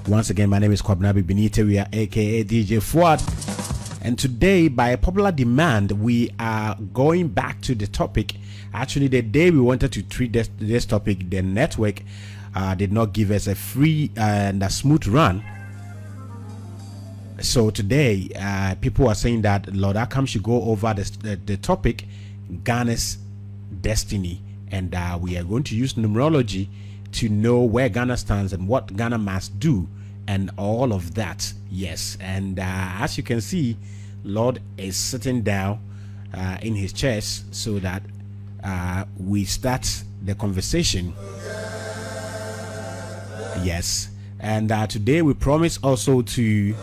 Once again, my name is Kwabnabi Benite. We are aka DJ Fuad. And today, by a popular demand, we are going back to the topic. Actually, the day we wanted to treat this topic, the network did not give us a free and a smooth run. So today, people are saying that Lord Akam should go over the topic, Ghana's destiny. And we are going to use numerology to know where Ghana stands and what Ghana must do and all of that. Yes. And as you can see, Lord is sitting down in his chest so that we start the conversation. Yes. And today we promise also to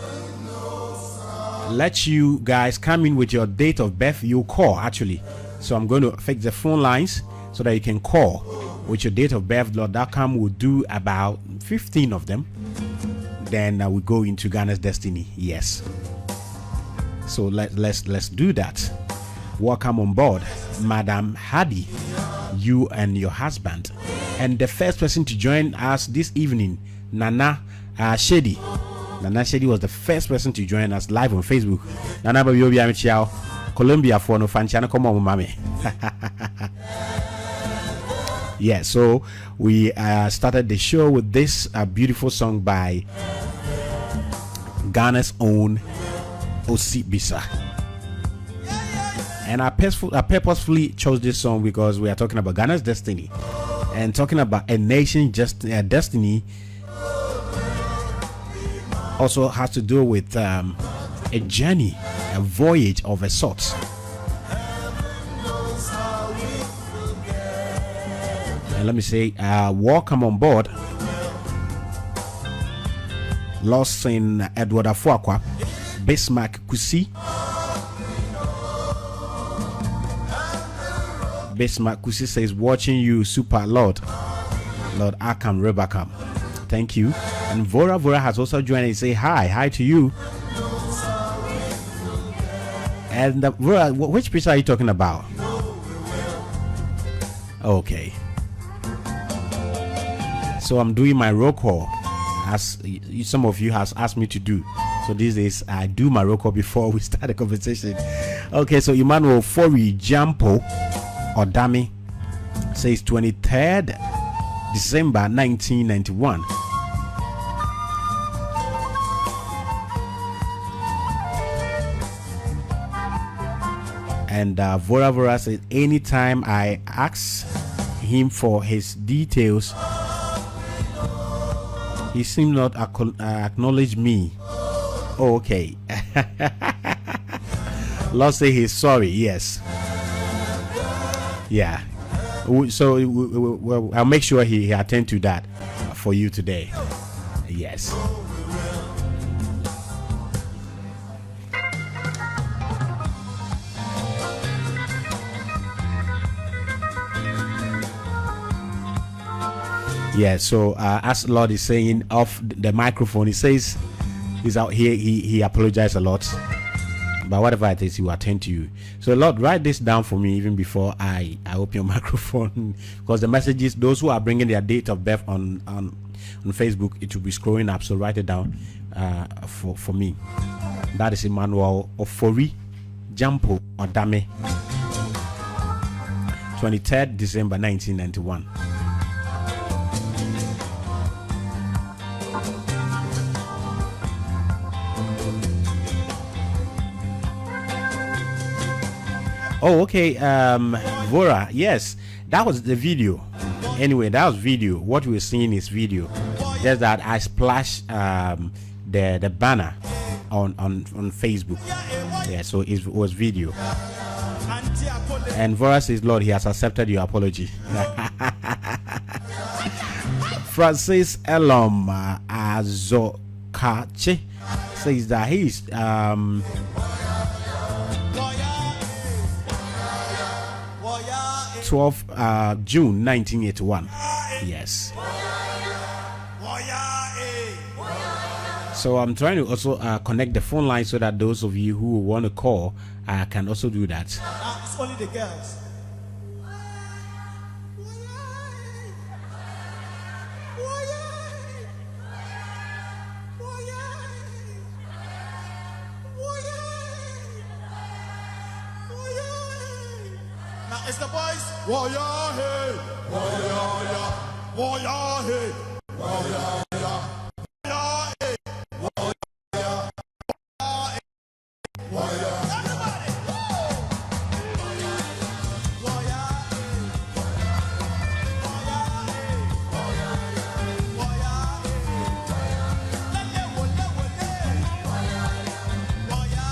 let you guys come in with your date of birth. You call actually. So I'm going to fix the phone lines so that you can call with your date of birth. Lord Akam will do about 15 of them. Then we go into Ghana's destiny. Yes. So let's do that. Welcome on board, Madam Hadi, you and your husband. And the first person to join us this evening, Nana Shedi. Nana Shedi was the first person to join us live on Facebook. Nana Baby Amichao, Colombia for no fanchana come on, mommy. Yeah, so we started the show with this beautiful song by Ghana's own Osi Bisa. And I purposefully chose this song because we are talking about Ghana's destiny. And talking about a nation's destiny also has to do with a journey, a voyage of a sort. And let me say, welcome on board, Lost in Edward Afuakwa, Bismarck Kusi. Bismarck Kusi says, watching you, super Lord Akam Rebakam. Thank you. And Vora has also joined and say hi to you. And Vora, which picture are you talking about? Okay. So I'm doing my roll call as some of you has asked me to do. So these days I do my roll call before we start the conversation. Okay, so Emmanuel Fori Jampo Odami says 23rd December 1991. And Vora says anytime I ask him for his details, he seemed not acknowledge me. Oh, okay. Lord say he's sorry. Yes. Yeah. So I'll make sure he attend to that for you today. Yes. Yeah, so as Lord is saying off the microphone, he says he's out here. He apologized a lot, but whatever it is, he will attend to you. So Lord, write this down for me even before I open your microphone, because the messages, those who are bringing their date of birth on Facebook, it will be scrolling up. So write it down for me. That is Emmanuel Ofori Jampo Odame, 23rd December 1991. Oh, okay. Vora, yes, that was the video. Anyway, that was video. What we're seeing is video. Just that I splashed the banner on Facebook. Yeah, so it was video. And Vora says, Lord, he has accepted your apology. Francis Elom Azokache says that he's 12 June 1981. Yes. So I'm trying to also connect the phone line so that those of you who want to call can also do that. It's only the girls. It's the boys. Waya hey, waya ya, waya hey, waya ya, waya hey, waya ya, waya. Everybody, waya, waya hey, waya hey, waya hey. Lele wole wole, waya hey, waya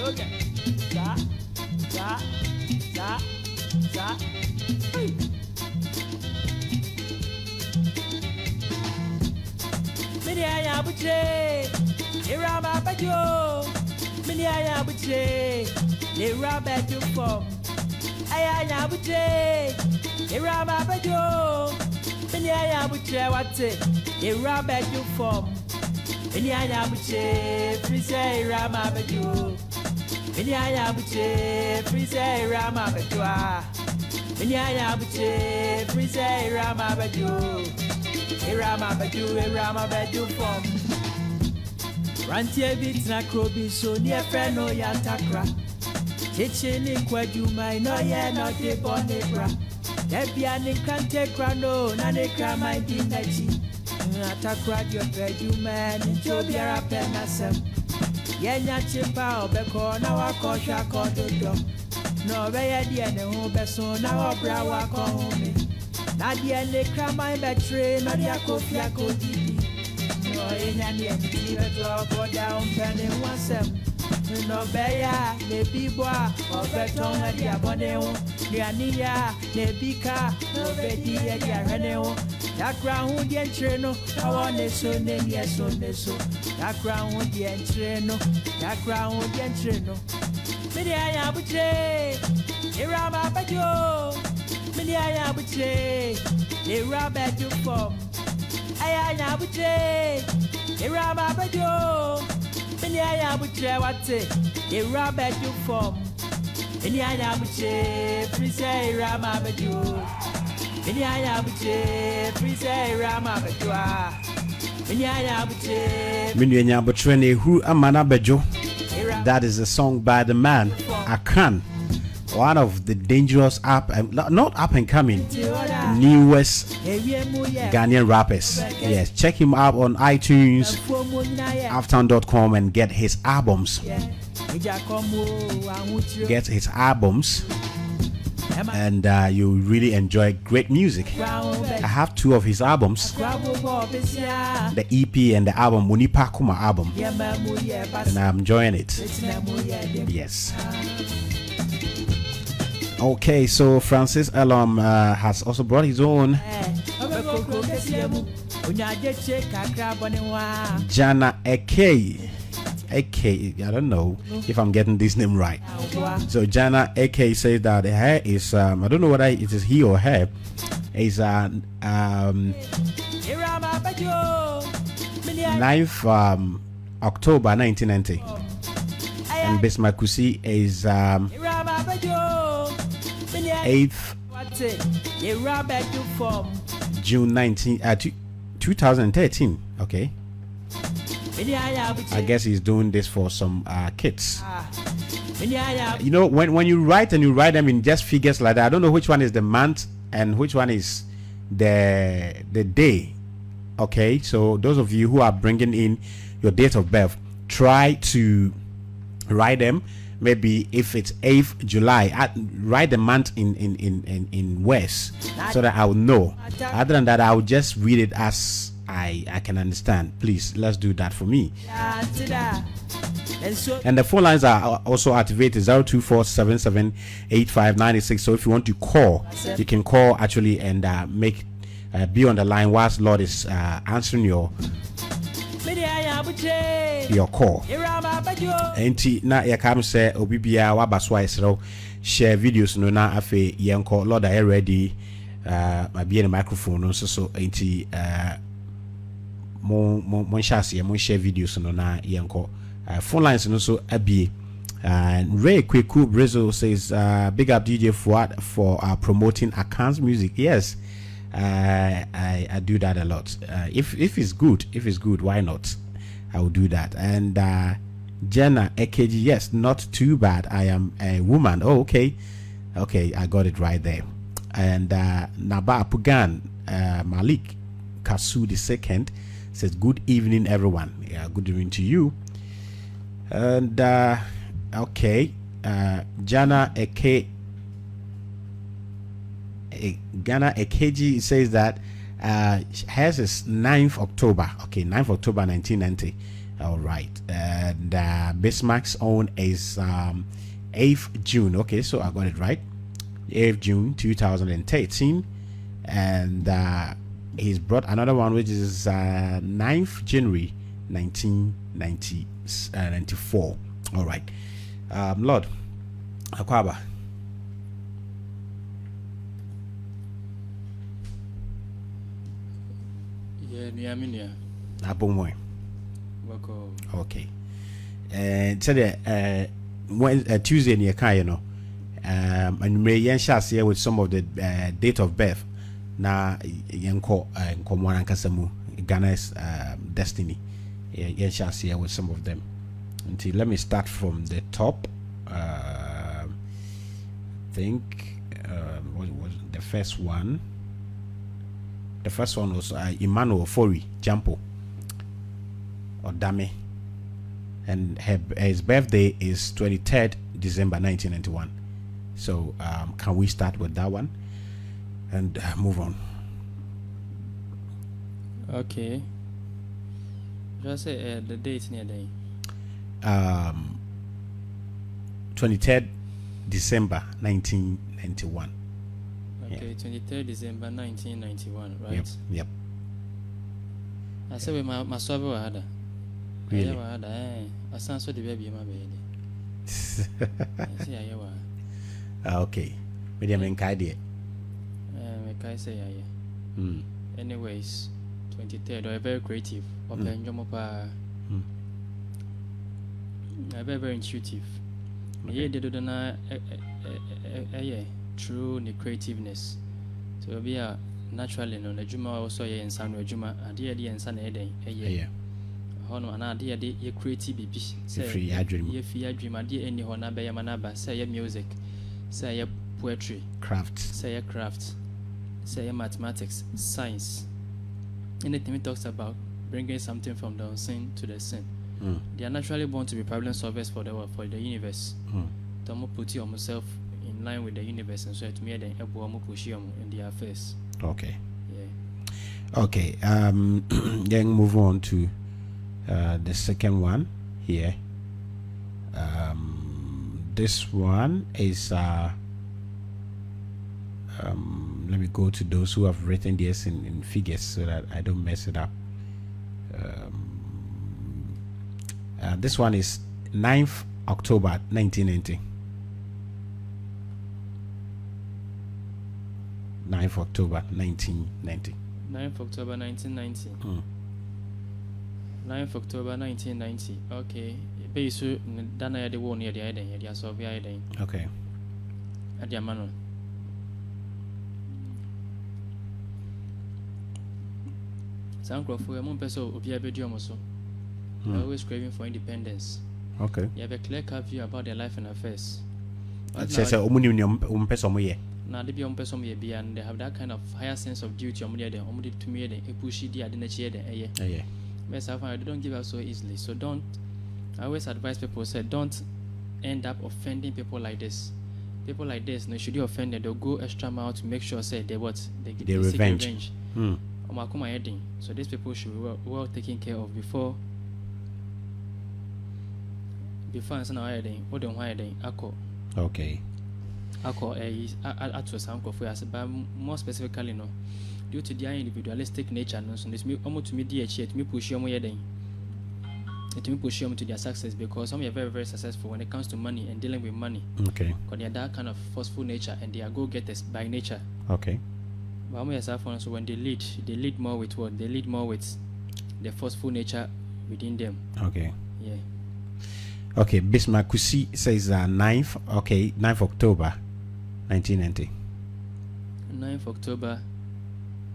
yoga, za. Hey. Mini aya buche, irama bajo. Mini aya buche, irama form. Aya buche, irama bajo. Mini aya buche wate, irama form. Mini aya buche, freeze irama bajo. Mini aya buche, freeze irama bajo. Mini aya buche, freeze irama bajo. Irama badu form. Rantie bit na krobi so near friend no ya takra. Chichini kwajuma no ye no de bonebra. Debia ni kante krano na ne krama di nachi. Atakra dio beduma ni chobiara penasem. Yenya chipa obeko na wakosha kododo. No be ye die ne ho beso na obra wako home. Nadia ne krama betre no dia kofia kodidi. No enya ne ti beto go down penny wansem. No beya ne bibwa obeton adia bone ho. Niania ne bika no bedi adia hene ho. Dakra hu die ntre no awone so ne nie so ne so. Dakra hu die ntre no, dakra hu die ntre no. Midi aya buche, irama bajo. Mini aya buche, irama do form. Aya buche, irama bajo. Mini aya buche wate, irama do form. Mini aya buche, freeze irama bajo. Mini aya buche, freeze irama bajo. Mini aya buche. Mini aya buche who amana bajo. That is a song by the man Akan, one of the dangerous not up and coming newest Ghanaian rappers. Yes, check him out on iTunes, Aftown.com, and get his albums. Get his albums, and you really enjoy great music. I have 2 of his albums, the EP and the album Munipa Kuma album, and I'm enjoying it. Yes. Okay, so Francis Elom has also brought his own Jana Eke. I don't know if I'm getting this name right. So Jana Eke says that the hair is I don't know whether it is he or her, is 9th October 1990, and Bismakusi is 8th June 2013. Okay, I guess he's doing this for some kids. You know, when you write them in just figures like that, I don't know which one is the month and which one is the day. Okay, so those of you who are bringing in your date of birth, try to write them. Maybe if it's 8th July, write the month in West, so that I will know. Other than that, I will just read it as I can understand. Please, let's do that for me. And the phone lines are also activated, 024778596. So if you want to call, you can call actually and be on the line whilst Lord is answering your your call. Enti na ya kam say obi bia wabaswa esro share videos no na afe yenko Lord I ready ma be in the microphone no so enti mon share videos no na yenko phone lines no so abie. Ray Kweku Brazil says big up DJ Fuad for promoting accounts music. Yes, I do that a lot. If it's good, why not? I will do that. And Jenna AKG, yes, not too bad. I am a woman. Oh, okay, I got it right there. And Naba Pugan Malik Kasu II says good evening, everyone. Yeah, good evening to you. And okay, Ghana AKG says that hers is 9th October. Okay, 9th October 1990. All right. And Bismarck's own is 8th June. Okay, so I got it right. 8th June 2013. And he's brought another one which is 9th January 1994. All right. Lord Akwaba. Yeah, Abomoy. Okay. And so when Tuesday near Kayano, and may yen here with some of the date of birth. Na yanko Komwana Kasamu, Ghana's destiny. Yen here with some of them. Until let me start from the top. Think what was the first one? The first one was Emmanuel Fori Jampo or Dame, and his birthday is 23rd December 1991. So can we start with that one and move on? Okay. Just say the date near day. 23rd December 1991. Okay, 23rd December 1991, right? Yep. I said with my swabber had Really? I sound so the baby my baby. Okay. Medium and Kaidi. I say anyways, 23rd or very creative. Open Jomopa. Very intuitive. Yeah, they do not true the creativeness. So be a naturally no the Juma also in San Juma, a dear and San Eden, a year. Hono an idea de creative be free dream. Ye fear dream, a dear any honor by Yamanaba, say your music, say your poetry, crafts, say your crafts, say your mathematics, science. Anything it talks about bringing something from the unseen to the seen. They are naturally born to be problem solvers for the universe. To put yourself in line with the universe and so to me then push you in their affairs. Okay. Yeah. Okay. Then move on to the second one here. This one is let me go to those who have written this in figures so that I don't mess it up. This one is 9th October 1990. 9th October 1990. 9th October 1990. 9th October 1990. Okay. Base Dana the one near the Eden, the Sovia Eden. Okay. At the Amano. Sanko for a Monpeso, Obia Bediomoso. Always craving for independence. Okay. You have a clear cut view about their life and affairs. Says a woman in person. Now they be on person be and they have that kind of higher sense of duty on the only to me the pushy the didn't share the yeah. Myself I don't give up so easily. So don't I always advise people say don't end up offending people like this. People like this, no, should you offend them, they'll go extra mile to make sure say they get revenge. So these people should be well taken care of before and now what don't ako. Okay. Ako to some but more specifically no. Due to their individualistic nature, no, so this me almost to me DH me push your it will push them to their success because some are very, very successful when it comes to money and dealing with money. Okay. Because they are that kind of forceful nature and they are go-getters by nature. Okay. But so when they lead more with what? They lead more with the forceful nature within them. Okay. Yeah. Okay, Bismarck Kusi says 9th. Okay, 9th October, 1990. 9th October.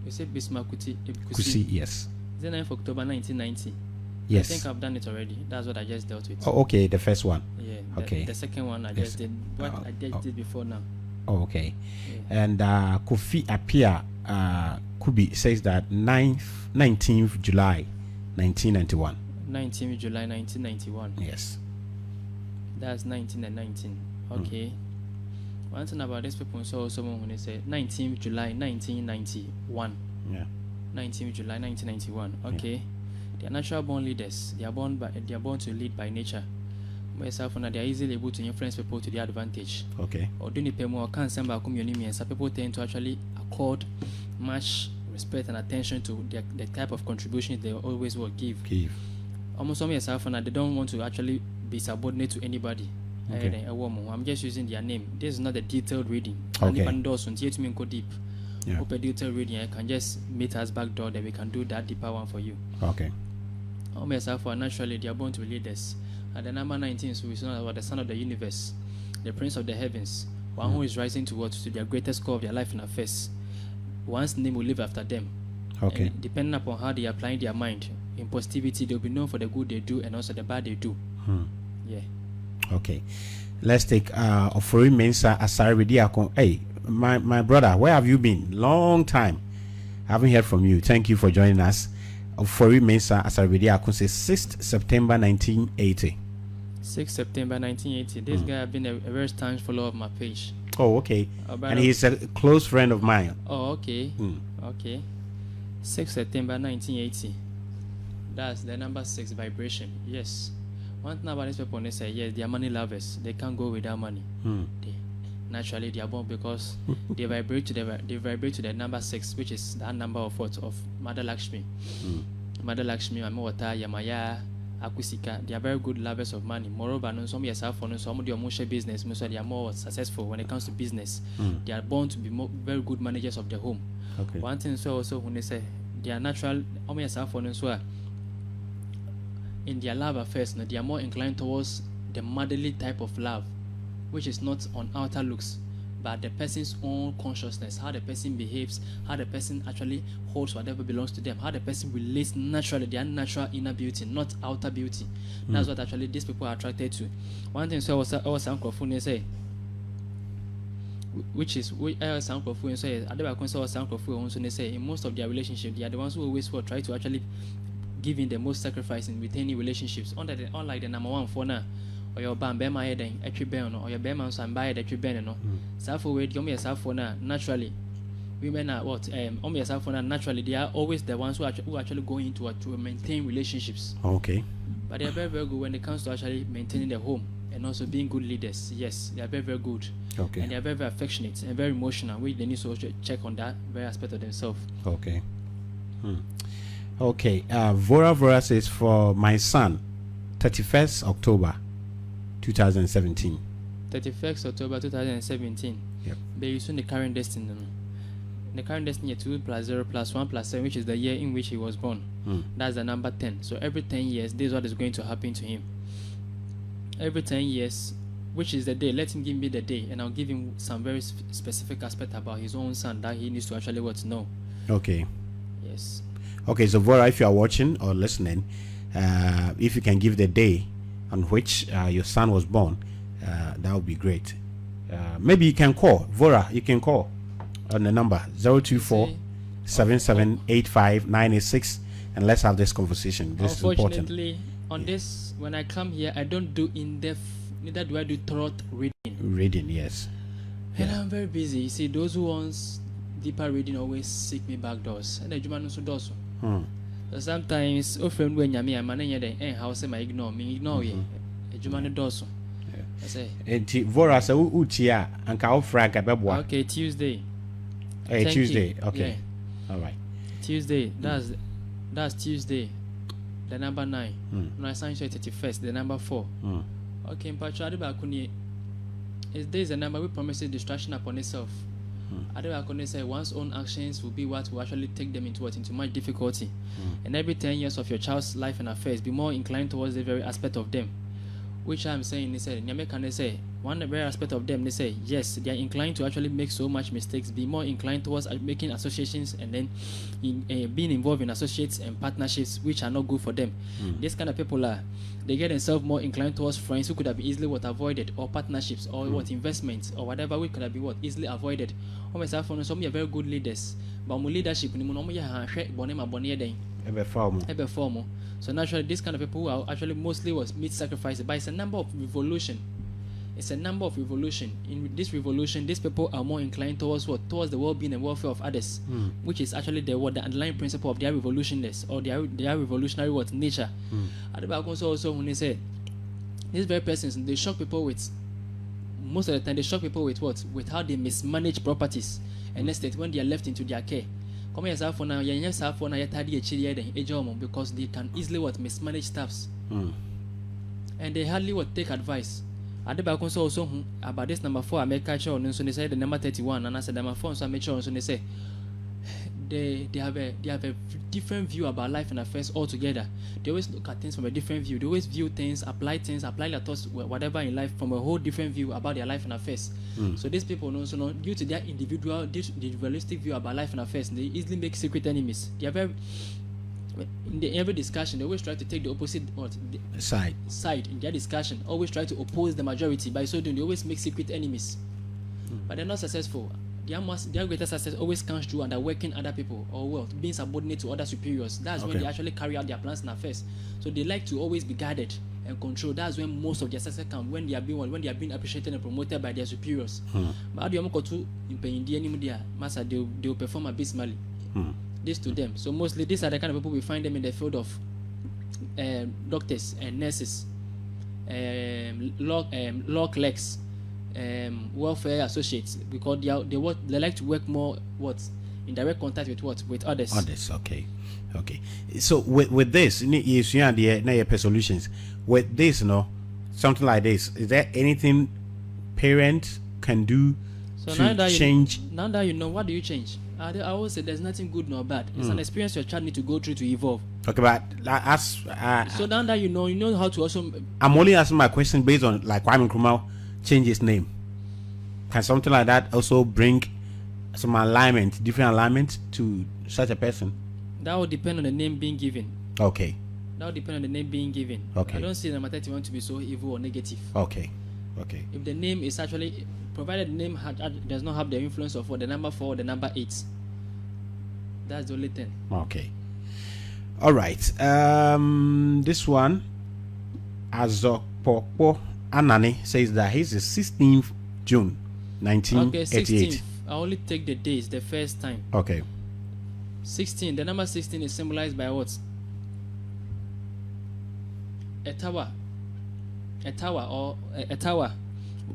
You said Bismarck Kusi, yes. Is it 9th October 1990? Yes. I think I've done it already. That's what I just dealt with. Oh, okay, the first one. Yeah. Okay. The second one I Yes. just did. What I did before now. Oh, okay. Yeah. And Kofi Apia Kubi says that 19th July, 1991. 19th July 1991. Yes. That's 19 and 19. Okay. One thing about these people, so someone when they say 19th July 1991. Yeah. 19th July 1991. Okay. They are natural born leaders. They are born to lead by nature. Myself and they are easily able to influence people to their advantage. Okay. Or doing the more can't send back community and some people tend to actually accord much respect and attention to the type of contributions they always will give. Almost some yourself and they don't want to actually be subordinate to anybody. Okay. I'm just using their name. This is not a detailed reading. Okay. And to me go deep. Yeah. Hope a detailed reading. I can just meet us back door that we can do that deeper one for you. Okay. Myself naturally they are born to be leaders. At the number 19, so we know about the son of the universe, the prince of the heavens, one who is rising towards to their greatest goal of their life and affairs. One's name will live after them. Okay. And depending upon how they are applying their mind in positivity, they'll be known for the good they do and also the bad they do. Yeah. Okay. Let's take Ofori Mensa Asaribidi. Hey, my brother, where have you been? Long time. I haven't heard from you. Thank you for joining us. Ofori Mensa Asaribidi says 6th September 1980. 6th September 1980. This guy has been a very staunch follower of my page. Oh, okay. And he's a close friend of mine. Oh, okay. Okay. 6th September 1980. That's the number 6 vibration. Yes. One thing about these people, they say, yes, they are money lovers. They can't go without money. Naturally, they are born because they vibrate to the number 6, which is that number of what? Of Mother Lakshmi. Mother Lakshmi, Mamawata, Yamaya, Akusika. They are very good lovers of money. Moreover, some yourself for some of their business, so they are more successful when it comes to business. They are born to be very good managers of the home. Okay. One thing so also when they say they are natural, yourself for so in their love affairs, they are more inclined towards the motherly type of love, which is not on outer looks, but the person's own consciousness, how the person behaves, how the person actually holds whatever belongs to them, how the person relates naturally, their natural inner beauty, not outer beauty. That's what actually these people are attracted to. One thing so I was Uncle Fune say, which is Uncle Fune say, Uncle Fune say, in most of their relationships, they are the ones who always try to actually give in the most sacrifice in retaining relationships. Unlike the number one for now. Or your bam bema heading a tribune or your bema and buy the tribune no. Safo wait, you yourself for now naturally. Women are what yourself for now naturally they are always the ones who actually go into to maintain relationships. Okay. But they are very, very good when it comes to actually maintaining the home and also being good leaders. Yes, they are very, very good. Okay. And they are very, very affectionate and very emotional. They need to also check on that very aspect of themselves. Okay. Okay. Vora says for my son, 31st October 2017. 31st October 2017. Yep. They use the current destiny. The current destiny 2 + 0 + 1 + 7, which is the year in which he was born. That's the number 10. So every 10 years, this is what is going to happen to him. Every 10 years, which is the day, let him give me the day, and I'll give him some very specific aspect about his own son that he needs to actually know. Okay. Yes. Okay, so Vora, if you are watching or listening, if you can give the day on which your son was born, that would be great. Maybe you can call Vora. You can call on the number 024 7785 986, and let's have this conversation. This is important. Unfortunately, on this, when I come here, I don't do in-depth. Neither do I do throat reading. Yes. And I'm very busy. You see, those who want deeper reading always seek me back doors. And so sometimes, when you're me, I'm how say my ignore ye. Vora say utia and ka ofra ka beboa. Okay, Tuesday. Tuesday. Okay. Yeah. All right. Tuesday. That's Tuesday. the number 9. No, I signed 31st, the number 4. Okay, Mpacho Adebakuni, is this a number which promises destruction upon itself? Adebakuni said one's own actions will be what will actually take them into much difficulty. And every 10 years of your child's life and affairs, be more inclined towards the very aspect of them. Which I'm saying, they said, Nyame say, one very aspect of them, they say, yes, they are inclined to actually make so much mistakes, be more inclined towards making associations and then being involved in associates and partnerships which are not good for them. This kind of people they get themselves more inclined towards friends who could have easily avoided, or partnerships, or investments, or whatever we could have been easily avoided. Some are very good leaders, but my leadership, so naturally, this kind of people who are actually mostly meat sacrifices, but it's a number of revolution. It's a number of revolution. In this revolution, these people are more inclined towards what? Towards the well-being and welfare of others, which is actually the underlying principle of their revolutionists or their revolutionary nature. Also, when they say these very persons, they shock people with, most of the time, they shock people with what? With how they mismanage properties and estate when they are left into their care. Because they can easily mismanage staffs, and they hardly take advice. Adebakonso also about this number 4. I make sure, so they say the number 31, and I said number 4. So I make sure, so they say they have a different view about life and affairs altogether. They always look at things from a different view. They always view things, apply their thoughts, whatever in life, from a whole different view about their life and affairs. So these people also due to their individualistic view about life and affairs, they easily make secret enemies. They are very, in every discussion, they always try to take the opposite side in their discussion. Always try to oppose the majority. By so doing, they always make secret enemies, but they're not successful. Their greatest success always comes through under working other people, or being subordinate to other superiors. That's when they actually carry out their plans and affairs. So they like to always be guided and controlled. That's when most of their success comes, when they are being appreciated and promoted by their superiors. But they'll perform abysmally. This to them. So mostly these are the kind of people we find them in the field of doctors and nurses, law clerks, welfare associates, because they like to work more in direct contact with others. Okay. So with this, is the solutions with this, something like this. Is there anything parents can do to change? Now that you know, what do you change? I always say there's nothing good nor bad. It's an experience your child need to go through to evolve. Okay, but so now that you know how to also. I'm only asking my question based on like Kwame Nkrumah change his name. Can something like that also bring some different alignment to such a person? That will depend on the name being given. Okay. That will depend on the name being given. Okay. I don't see number 31 to be so evil or negative. Okay. If the name is actually, provided the name does not have the influence of the number 4 or the number 8, that's the only thing. Okay. All right. This one, Azopopo Anani, says that he's the 16th June 1988. Okay, 16th. I only take the days, the first time. Okay. 16. The number 16 is symbolized by what? A tower. A tower.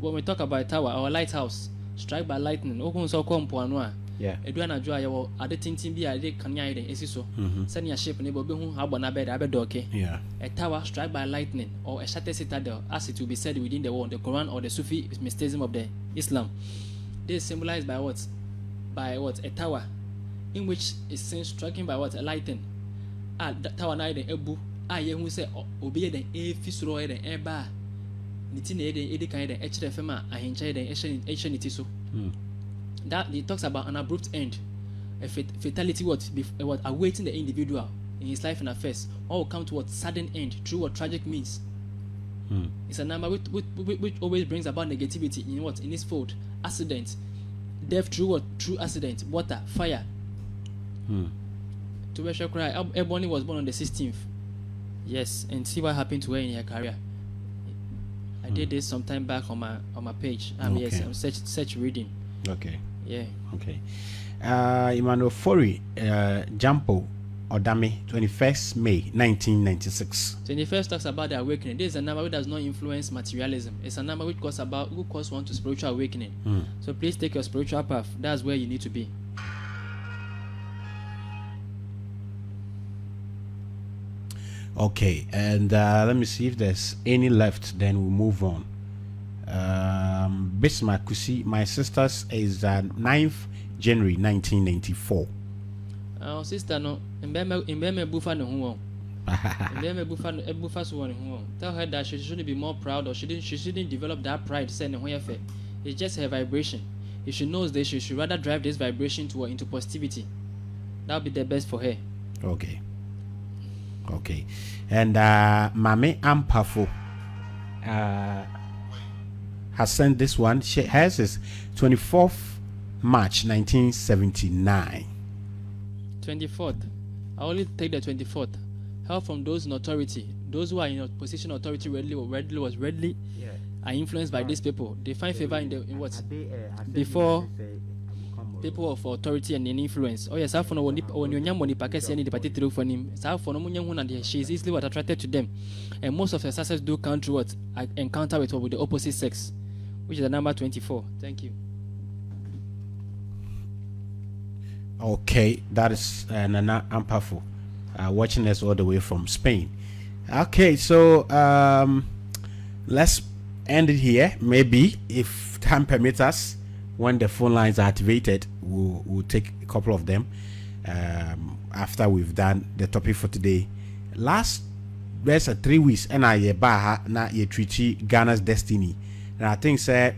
When we talk about a tower or a lighthouse, struck by lightning. Yeah. A tower struck by lightning, or a shattered citadel, as it will be said within the Quran or the Sufi mysticism of the Islam. This is symbolized by what? By what? A tower, in which is seen striking by what? A lightning. That tower na the ebu. Ye who say obey the fisro the eba. Nitine the kind of HFM ahincha the ancient so. That it talks about an abrupt end, a fatality what awaiting the individual in his life and affairs, or will come to what sudden end through what tragic means. It's a number which always brings about negativity in this fold. Accident, death through accident, water, fire. To where she cry, Ebony was born on the 16th. Yes, and see what happened to her in her career. I did this some time back on my page. Yes, I'm search reading. Okay. Yeah. Okay. Emmanuel Fori, Jampo Odame, 21st May 1996. 21st talks about the awakening. This is a number which does not influence materialism. It's a number which calls one to spiritual awakening. So please take your spiritual path. That's where you need to be. Okay, and let me see if there's any left. Then we'll move on. Bismarck Kusi, my sister's is 9th January 1994. Sister, no, in Bema Buffalo, who Buffalo one. Tell her that she shouldn't be more proud, or she shouldn't develop that pride. Sending her fair. It's just her vibration. If she knows this, she should rather drive this vibration into positivity. That'll be the best for her. Okay. And Mame Ampafo has sent this one. Hers is 24th March 1979. 24th. I only take the 24th. Help from those in authority. Those who are in a position of authority readily are influenced by these people. They find favor in what? Before people of authority and influence. Oh yes, when you young money packets any particular for him, she is easily what attracted to them. And most of her success do come through what encounter with the opposite sex, which is the number 24. Thank you. Okay, that is Nana Ampafo, watching us all the way from Spain. Okay, so let's end it here. Maybe if time permits us, when the phone lines are activated, we'll take a couple of them after we've done the topic for today. Last there's 3 weeks and I na ye treaty Ghana's destiny, and I think say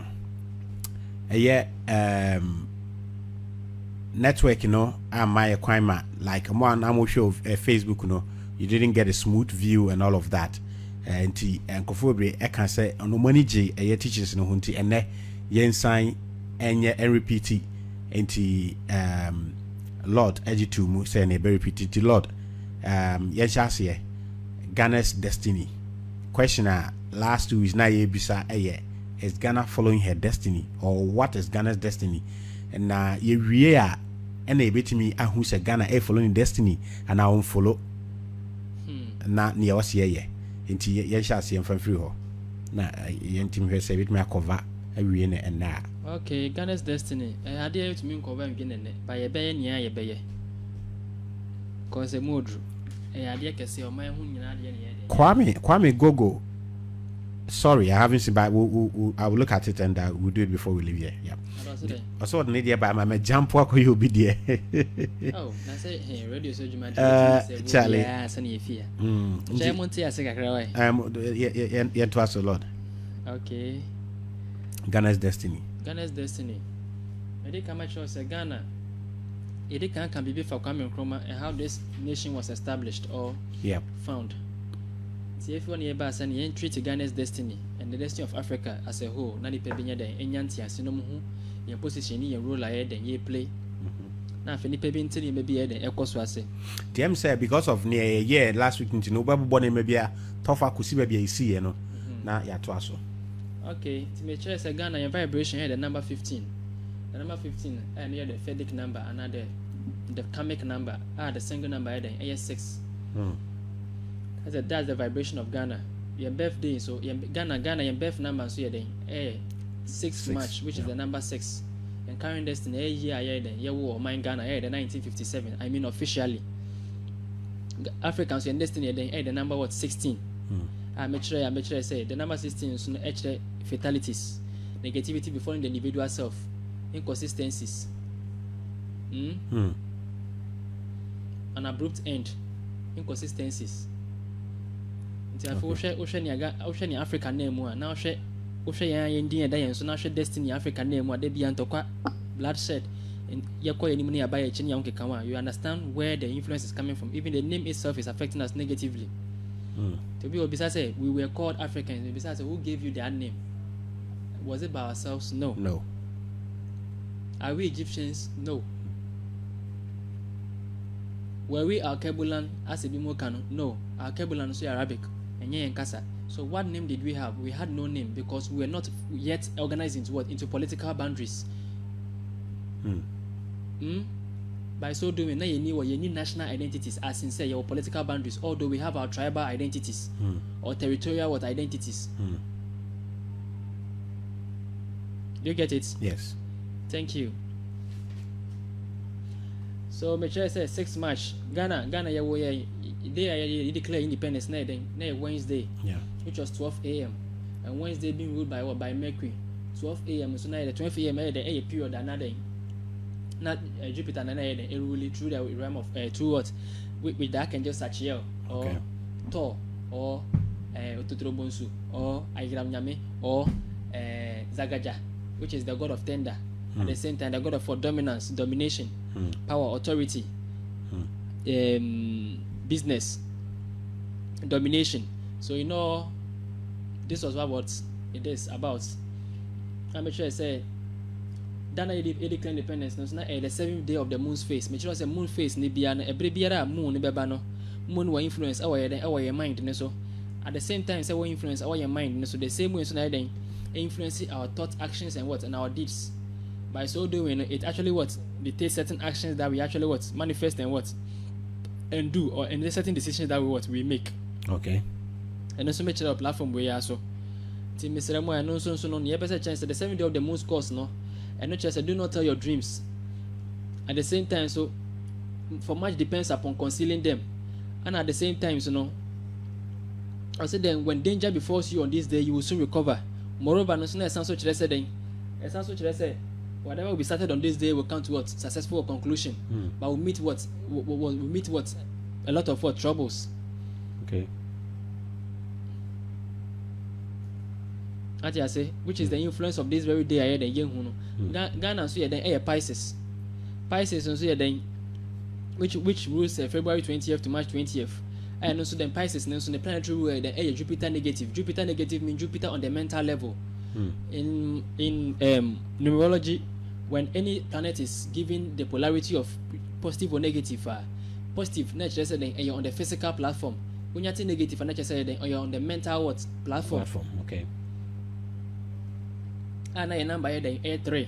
network, you know, my requirement like one I'm sure of Facebook, you know, you didn't get a smooth view and all of that. And Kofobre I can say no money J teachers no hunti and yen sign and repeat it Lord Ejitu say ne repeat it Lord yen shall Ghana's destiny question last 2 is na ye bisa is Ghana following her destiny, or what is Ghana's destiny? And ye rear and a bit me who said Ghana following destiny and I won't follow not near us ye into ye shall see from free ho na yen team say it me cover a win and now. Okay, Ghana's destiny. I dare to mean cover again by a bay near ye bay. Cause a modru. I dare can say, oh, my Kwame Gogo. Sorry, I haven't seen, but I will look at it and we'll do it before we leave here. Yeah. I saw the idea, but my jump walk you'll be there. Oh, I say, hey, radio so you might Charlie. Yeah, Sunny fear. Monty, I say, yeah, to us a lot. Okay. Ghana's destiny. Ghana's destiny. I think how much was Ghana. It can be before coming from and how this nation was established or found. See if one year bass and you treat Ghana's destiny and the destiny of Africa as a whole, Nani Pebina, the Enyantia, Sinomu, your position, your role ahead, and ye play. Now, Philip Pebinton may be at the Echo Swase. DM said because of near a year last week, into no Babu maybe a tougher could see maybe a see, you know. Now, yeah, to us. Okay, to make sure a Ghana and vibration had the number 15. The number 15, and near the Fedic number, another the karmic number, the single number, and AS6. That's the vibration of Ghana. Your birthday, so Ghana, your birth number, so you're then 6 March, which is the number 6. And current destiny, year, then year war, mine Ghana, the 1957. I mean, officially. Africans, your destiny, then the number what 16. I make sure I say the number 16 is actually fatalities, negativity before the individual self, inconsistencies, an abrupt end, inconsistencies. Ocean African name one now share Ocean Indian day and so now share destiny African name what they be antokwa bloodshed and Yako any by a Chinyanke Kawa. You understand where the influence is coming from. Even the name itself is affecting us negatively. To be besides say we were called Africans, besides who gave you that name? Was it by ourselves? No. Are we Egyptians? No. Were we Al-Kebulan as a Bimokano? No. Al-Kebulan is Arabic. And yeah, Kasa. So what name did we have? We had no name because we were not yet organized into political boundaries. By so doing, now you need national identities as in say your political boundaries, although we have our tribal identities or territorial identities. Do you get it? Yes. Thank you. So make sure I say 6 March. Ghana, they declare independence na Wednesday, Yeah. which was 12 a.m. and Wednesday being ruled by what? By Mercury. 12 a.m. so now the 12 a.m. a period another not Jupiter and then rule through the realm of through what with that can just Sachiel or Thor or Ototrobonsu or Aigram Nyame or Zagaja, which is the god of thunder. At the same time, the god of dominance, domination, power, authority, business, domination. So you know, this was what it is about. I'm sure I say Dana declare independence. No, the 7th day of the moon's phase. Make sure I say moon phase ni biya every biara moon ni beba no. Moon will influence our mind. So at the same time, say will influence our mind. So the same way so then influence our thoughts, actions, and what and our deeds. By so doing, it actually what dictates certain actions that we actually what manifest and what and do, or and certain decisions that we make. Okay. And also make sure our platform we are so. Mr. Mo, I know so no. You have a chance that the 7th day of the moon's course no. And not just do not tell your dreams. At the same time, so for much depends upon concealing them. And at the same time, so no. I said then when danger befalls you on this day, you will soon recover. Moreover, no sooner sounds so then it sounds so say whatever will be started on this day will come to what successful conclusion. But we'll meet what we'll meet what a lot of what troubles. Okay. What I say, which is the influence of this very day ahead and young Ghana so then Pisces. Pisces so then which rules February 20th to March 20th. And also then Pisces so the planetary rule then Jupiter negative. Jupiter negative means Jupiter on the mental level. In numerology, when any planet is given the polarity of positive or negative, positive nature said then you're on the physical platform. When you're negative nature said then you're on the mental what platform. Okay. And I number then A3.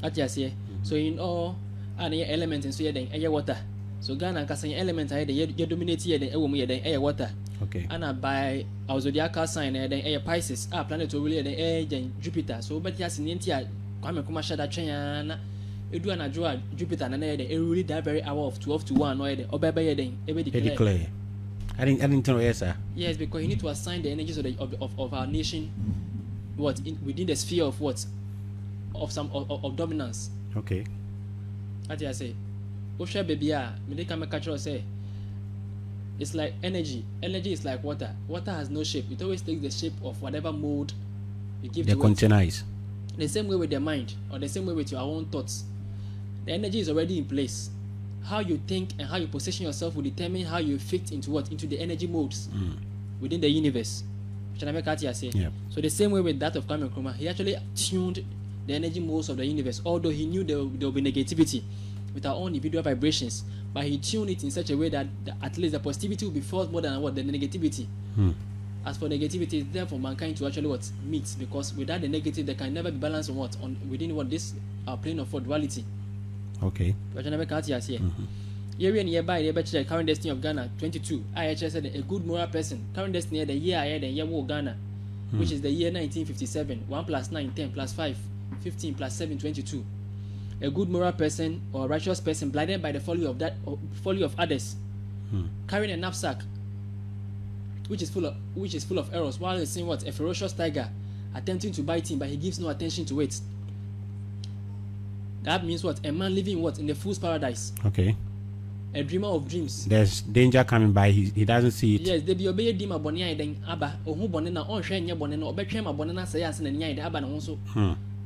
At just here. So in all and element in so then air water. So Ghana can say element I you dominate here then air water. Okay. And by our zodiacal sign then air Pisces, planet really then air then Jupiter. So but just in India, Kwame Kumasha that China you do an adjoa Jupiter and then really that very hour of 12 to 1 or by then declare. I didn't know yes, sir. Yes, because you need to assign the energies of our nation within the sphere of what of dominance. Okay. What I say, Osha baby, me can make a say. It's like energy. Energy is like water. Water has no shape. It always takes the shape of whatever mode you give the to container it. is. The same way with the mind, or the same way with your own thoughts. The energy is already in place. How you think and how you position yourself will determine how you fit into the energy modes within the universe. Yeah. So the same way with that of Kwame Nkrumah, he actually tuned the energy modes of the universe, although he knew there will be negativity with our own individual vibrations, but he tuned it in such a way that at least the positivity will be felt more than what the negativity. As for negativity, it's there for mankind to actually meet, because without the negative there can never be balance on within this plane of duality. Okay. Year and year by the current destiny of Ghana 22. I actually said a good moral person. Current destiny the year ahead and year war Ghana, which is the year 1957. 1 + 9, 10 + 5, 15 + 7, 22. A good moral person or righteous person blinded by the folly of others, carrying a knapsack which is full of errors, while he's seeing a ferocious tiger attempting to bite him, but he gives no attention to it. That means a man living in the fool's paradise. Okay. A dreamer of dreams. There's danger coming by. He doesn't see it. Yes, they be obey dreamer bonia then aba ohu bonena on hwe nya bonena obetwe bonena say ase na nya ide aba na so.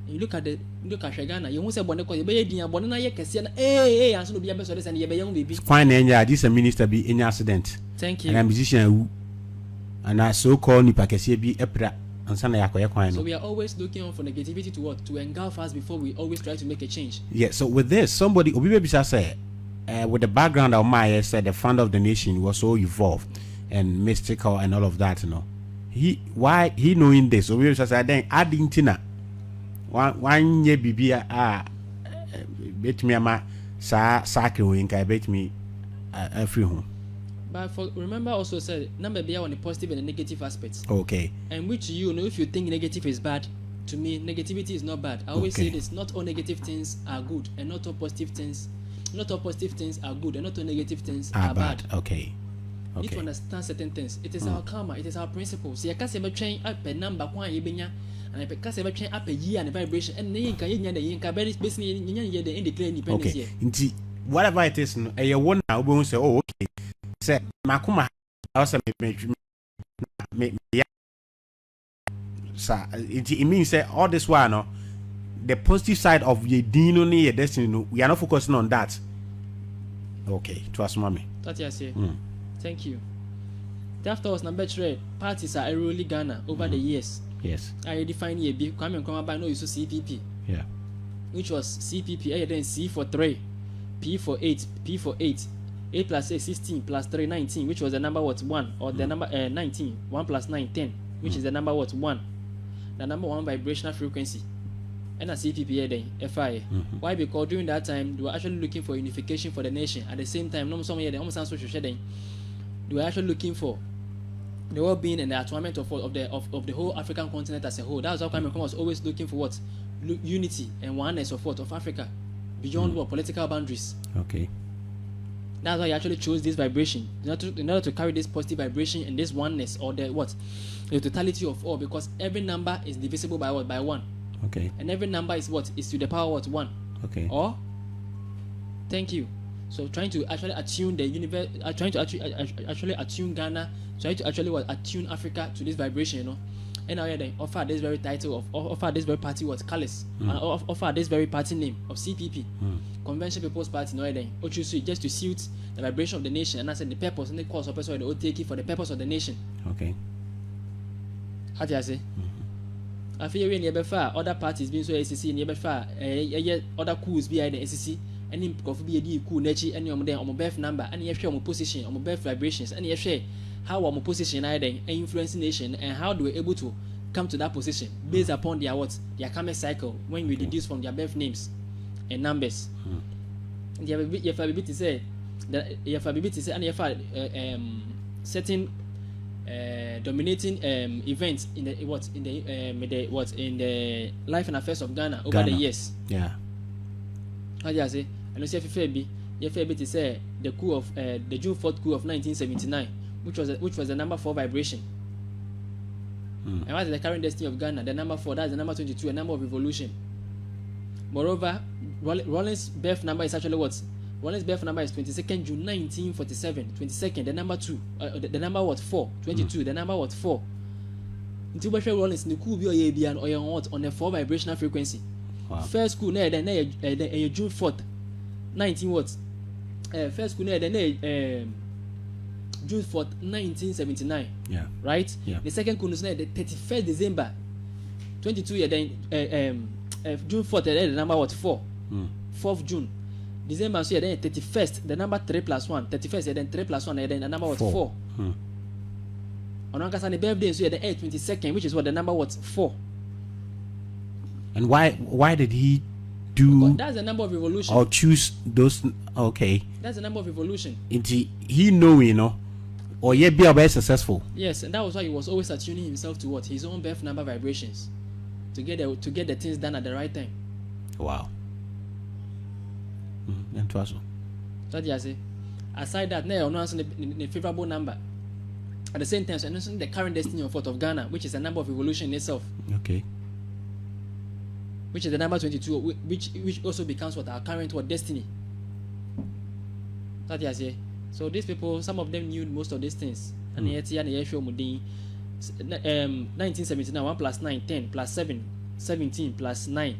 You look at Ghana, you won't say bonena ko ye be din bonena ye kese na anso no bia be so dey say ye be young baby. Fine enya this a minister be any accident. Thank you. And a musician and I so call nipa kese bi epra ansa na yakoye kwan no. So we are always looking on for negativity to engulf us before we always try to make a change. Yeah, so with this somebody obi be say with the background of Maya said the founder of the nation was so evolved and mystical and all of that, Why he knowing this? So we just said then adding tina one year bibia bet me ama sake we nka bet me every home. But remember also said number be on the positive and the negative aspects. Okay. And which if you think negative is bad, to me negativity is not bad. I always say this: not all negative things are good, and not all positive things. Not all positive things are good, and not all negative things are bad. Okay. need to understand certain things. It is our karma, it is our principles. You can't say train up a number one yebenya, and I can't say train up a year and a vibration, and then you can basically in declare independence here. Okay. Whatever it is, you won't now go and say, oh, okay. Say, Makuma, also it means that all this while, no, the positive side of your dino, your destiny, we are not focusing on that. Okay, trust mommy. That's what I say. Thank you. After was number 3, parties are really Ghana over the years. Yes. I define here, come by no, you saw CPP. Yeah. Which was CPP, then C for 3, P for 8, 8 plus 8, 16 plus 3, 19, which was the number 1, or the number 19, 1 plus 9, 10, which is the number 1. The number 1 vibrational frequency. And a CPP then FI. Why? Because during that time they were actually looking for unification for the nation. At the same time, they were actually looking for the well-being and the atonement of the whole African continent as a whole. That's how Kwame Nkrumah was always looking for what? Unity and oneness of Africa beyond what political boundaries. Okay. That's why he actually chose this vibration in order to carry this positive vibration and this oneness, or the totality of all, because every number is divisible by what? By 1. Okay. And every number is what? Is to the power of 1. Okay. Or thank you. So trying to actually attune the universe, trying to actually attune Ghana, trying to actually attune Africa to this vibration, And now they offer this very title of offer this very party callous, offer this very party name of CPP, Convention People's Party. No, then choose just to suit the vibration of the nation, and I said the purpose and the cause of person they take it for the purpose of the nation. Okay. How do I say? I feel when you far other parties being so ACC and you far other coups behind the ACC, and in coffee be a cool nature and your birth number, and you share my position on my birth vibrations, and you share how our position and influencing nation, and how do we able to come to that position based upon their their karmic cycle when we deduce from their birth names and numbers. You have a bit to say that you have a bit to say, and you have certain dominating events in the in the life and affairs of Ghana over the years. Yeah. How do I say? And you see you have a bit to say the coup of the June 4th coup of 1979, which was the number 4 vibration. And what is the current destiny of Ghana? The number 4, that's the number 22, a number of evolution. Moreover, Rollins' birth number is actually what? Rollins' birth number is 22nd June 1947. 22nd, the number 2. The number 4. 22, the number 4. Until we show Rollins, the cool be on a 4 vibrational frequency. Wow. First school, then June 4th, 19 watts. First school, then June 4th, 1979. Yeah. Right? Yeah. The second school is the 31st December 22. Then June 4th, the number 4. 4th June. December, so then 31st, the number 3 plus 1. 31st, then 3 plus 1, then the number 4. On Ankasani birthday, so the 22nd, which is what the number 4. And why did he do? Because that's the number of evolution. Or choose those? Okay. That's the number of evolution. He know, or yet be very successful. Yes, and that was why he was always attuning himself to his own birth number vibrations, to get the things done at the right time. Wow. And so. So I say, aside that, now I'm announcing the favorable number. At the same time, so announcing the current destiny of Ghana, which is a number of evolution itself. Okay. Which is the number 22, which also becomes our current destiny. That I say. So these people, some of them knew most of these things. And yet, 1979, 1 plus 9, 10 plus 7, 17 plus 9,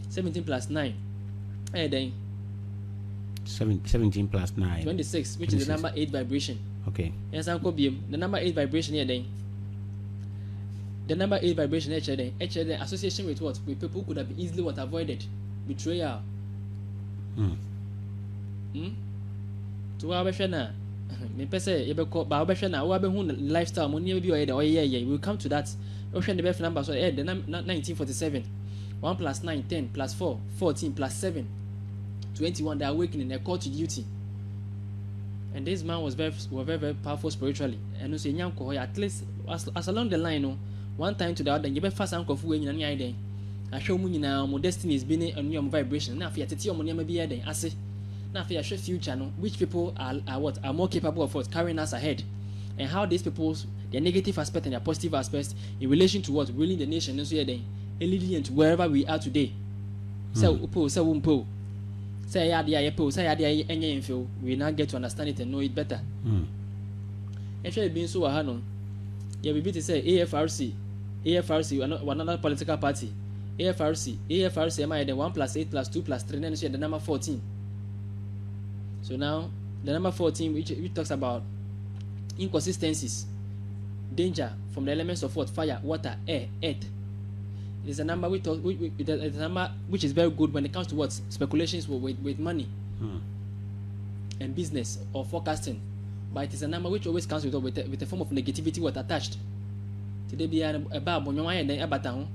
17 plus 9, and then 17 plus 9, 26, which 26. Is the number 8 vibration. Okay. Yes, Uncle the number 8 vibration here then. The number 8 vibration actually association with what? With people could have been easily avoided. Betrayal. To our beshana. Me pese you be call ba beshana we be hu lifestyle money be or yeah we'll come to that. Ocean the birth number so the 1947. 1 plus 9 10 plus 4 14 plus 7 21. The awakening, the call to duty. And this man was very powerful spiritually. And also at least as along the line, one time to the other, you be fast and coffee when you're I show me now, my destiny is being a new vibration. Now, if you're your money, maybe I say, Now for your future, no, which people are more capable of what carrying us ahead, and how these people's their negative aspect and their positive aspects in relation to what ruling the nation and so yeah then leading to wherever we are today. So we now get to understand it and know it better. Actually being so yeah, we beat to say AFRC, another political party. AFRC, am I the 1 + 8 + 2 + 3, then the number 14. So now the number 14, which talks about inconsistencies, danger from the elements of what? Fire, water, air, earth. It is a number it's a number which is very good when it comes to what speculations with money and business or forecasting. But it is a number which always comes with a form of negativity what attached. Today be a bar and then abatang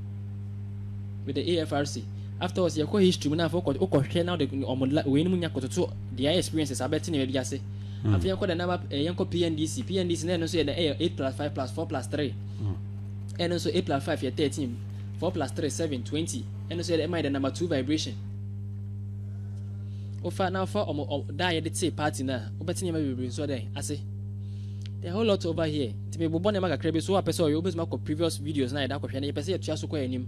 with the AFRC. Afterwards, your history now for now the experiences are better maybe I say. I feel the number young PNDC and also the 8 + 5 + 4 + 3. And also 8 + 5 13, 4 + 3 7 20. And also the number 2 vibration. Ofa now for die the say party now. Obetin maybe so there. I say there a whole lot over here. To be born a crab so person you always make previous videos now that question. You person you so kwa enim.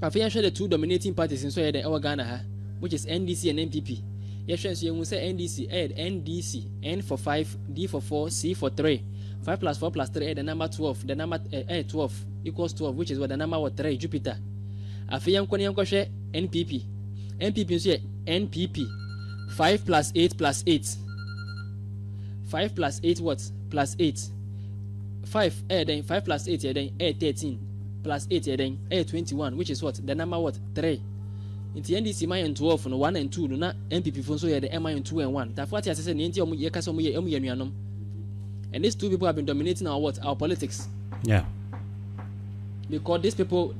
I feel the two dominating parties in so here our Ghana, which is NDC and NPP. Yes, you will say NDC, N for 5, D for 4, C for 3. 5 + 4 + 3, the number 12. The number 12 equals 12, which is what the number what 3, Jupiter. I feel NPP. NPP is NPP. 5 + 8 + 8. 5 + 8 what? + 8. 5 then 5 + 8 then 13 + 8 then 21, which is what? The number what? 3. In the NDC and 12 no 1 and 2 no na NPP so here the MI 2 and 1. That what I say nti omo ye kasa omo ye nuanom. And these two people have been dominating our politics. Yeah. Because these people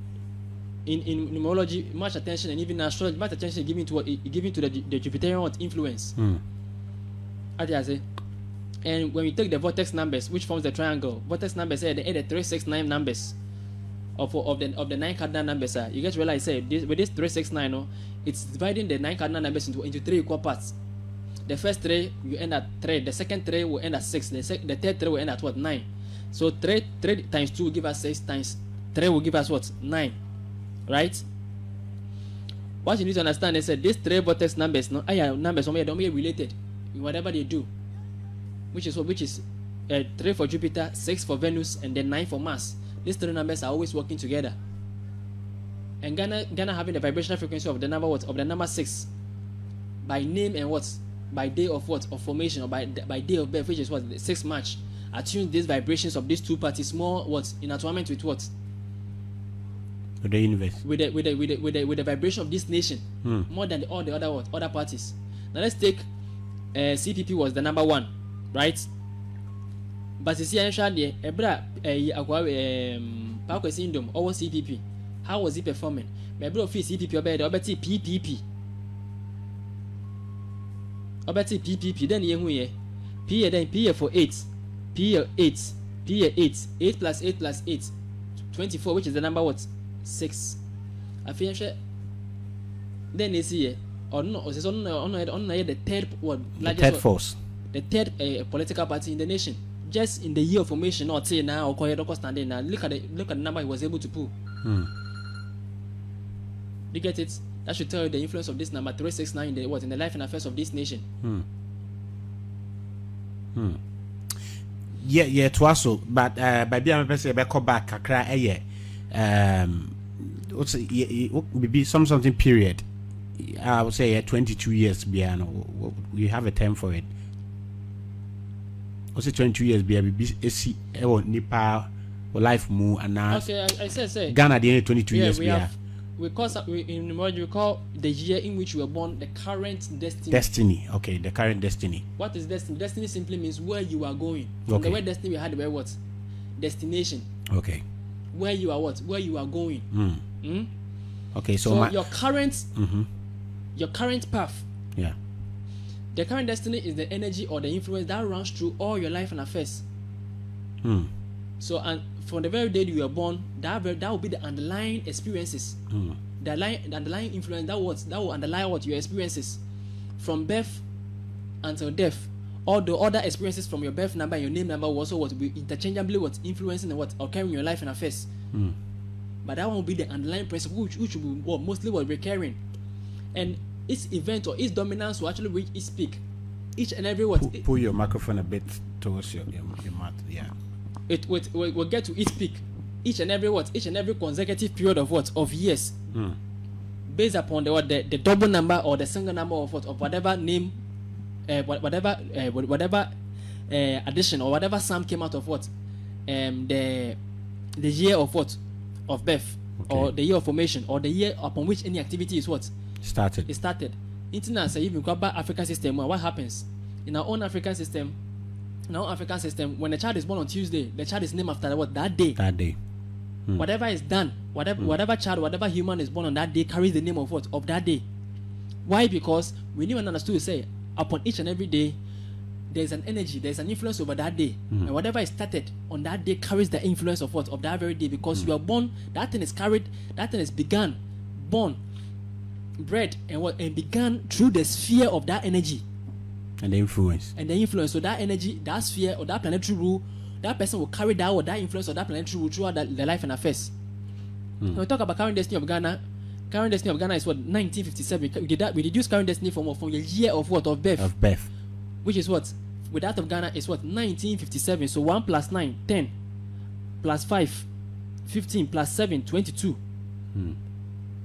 in numerology much attention and even astrology much attention given to the Jupiterian influence. As I say. And when we take the vortex numbers which forms the triangle, vortex numbers are the 369 numbers. Of the 9 cardinal numbers, you get to realize with this 369, it's dividing the 9 cardinal numbers into 3 equal parts. The first 3 you end at 3, the second 3 will end at 6, the third 3 will end at what? 9. So 3 times 2 will give us 6 times 3 will give us what? 9, right? What you need to understand is that these 3 vortex numbers, numbers don't be related in whatever they do, which is 3 for Jupiter, 6 for Venus, and then 9 for Mars. These 3 numbers are always working together. And Ghana having the vibrational frequency of the number what? Of the number 6 by name and what? By day of what? Of formation, or by day of birth, which is what? The 6 March. Attune these vibrations of these two parties more what? In attunement with what? With the universe. With the vibration of this nation more than all the other parties. Now let's take CPP was the number 1, right? But you see, actually, Parkway Syndrome or CPP, how was he performing? My bro, CPP or PPP. PPP, then P for 8, P 8, 8 + 8 + 8, 24, which is the number what? 6. I feel then you see, or no, on the third what? The third force. The third political party in the nation. Just in the year of formation, not say now or standing now. Look at the number he was able to pull. You get it? That should tell you the influence of this number 369 in the life and affairs of this nation. Yeah, to also, but by being a person back kakra maybe something period. I would say 22 years beyond. We have a term for it. Also 22 years BC Nipa or life move and now okay, I say Ghana the 22 years we call in Numerology we call the year in which you were born the current destiny. Okay, the current destiny. What is destiny? Destiny simply means where you are going. From the word destiny we had the word what? Destination. Okay. Where you are what? Where you are going. Okay, so your current your current path. Yeah. The current destiny is the energy or the influence that runs through all your life and affairs. So, and from the very day you were born, that will be the underlying experiences. The underlying influence that will underlie what your experiences. from birth until death, all the other experiences from your birth number and your name number will also what be interchangeably what influencing and what occurring in your life and affairs. But that one will be the underlying principle which will be what mostly what recurring, and its event or its dominance will actually reach its peak. Each and every what pull your microphone a bit towards your mouth. Yeah. It will get to its peak. Each and every consecutive period of what of years, based upon the double number or the single number of what of whatever name, whatever addition or whatever sum came out of what the year of what of birth, or the year of formation, or the year upon which any activity is what started. It started. Internet say if you go back African system, what happens in our own African system? In our African system, when a child is born on Tuesday, the child is named after what that day. That day. Whatever is done, whatever child, whatever human is born on that day carries the name of what of that day. Why? Because we knew and understood to say upon each and every day there's an energy, there's an influence over that day, and whatever is started on that day carries the influence of what of that very day. Because you are born, that thing is carried, that thing is begun, born, bred, and began through the sphere of that energy and the influence. So that energy, that sphere or that planetary rule, that person will carry that or that influence or that planetary rule throughout their life and affairs. When we talk about current destiny of Ghana, current destiny of Ghana is what 1957. We deduce current destiny from the year of what of birth. Of birth. Which is what with that of Ghana is what 1957. So 1 plus 9, 10, plus 5, 15, plus 7, 22.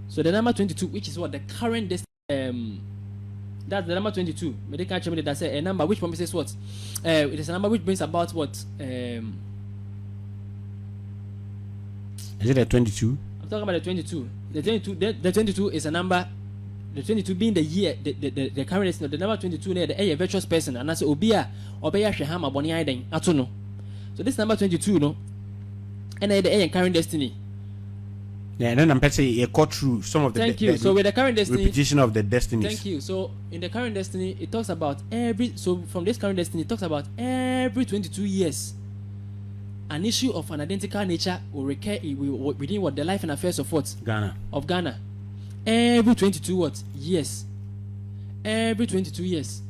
So the number 22, which is what the current destiny, that's the number 22. But they can't tell me that a number which promises what it is a number which brings about what is it a 22? I'm talking about the 22. The 22 is a number. The 22 being the year, the current destiny. The number 22 there, the virtuous person, and I say Obia Shehama Boni Aiden Atuno. So this number 22, no, and the current destiny. Yeah, and then I'm saying it cut through some of the. Thank you. So with the current destiny, repetition of the destinies. Thank you. So in the current destiny, it talks about from this current destiny, it talks about every 22 years, an issue of an identical nature will recur within what the life and affairs of what Ghana. Every 22 years. Every 22 years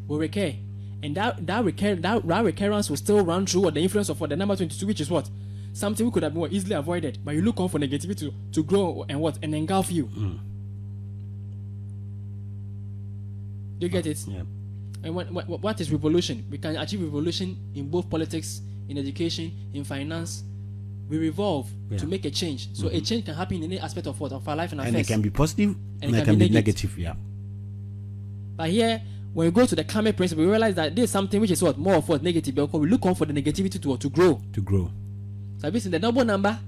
will recur, and that recurrence will still run through the influence of what the number 22, which is what something we could have more easily avoided, but you look on for negativity to grow and engulf you. Do you get it? Yeah. And what is revolution? We can achieve revolution in both politics, in education, in finance. We revolve to make a change. So a change can happen in any aspect of what of our life and affairs. And it can be positive, and it can be negative. Yeah. But here, when we go to the karmic principle, we realize that there's something which is what more of what negative, because we look on for the negativity to grow. To grow. So basically, the double number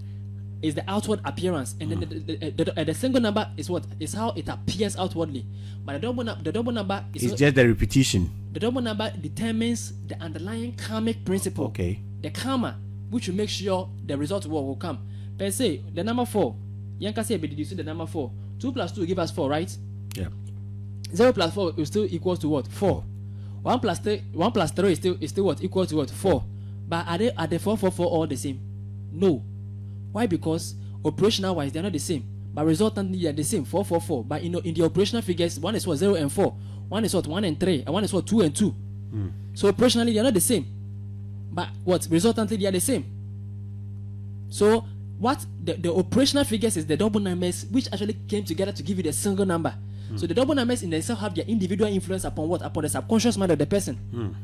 is the outward appearance, and then the single number is how it appears outwardly. But the double number is just the repetition. The double number determines the underlying karmic principle. Okay. The karma, which will make sure the result will come. Per se, the number 4. Yanka say, but you see the number 4. 2 plus 2 give us 4, right? Yeah. 0 plus 4 is still equals to what? 4. 1 plus 3 is still what? Equal to what? 4. But are the 4 all the same? No. Why? Because operational wise they are not the same, but resultantly they are the same. 4. But in the operational figures, one is what 0 and 4, one is what 1 and 3, and one is what 2 and 2. So operationally they are not the same, but what resultantly they are the same. So what the operational figures is the double numbers which actually came together to give you the single number. So the double numbers in themselves have their individual influence upon the subconscious mind of the person.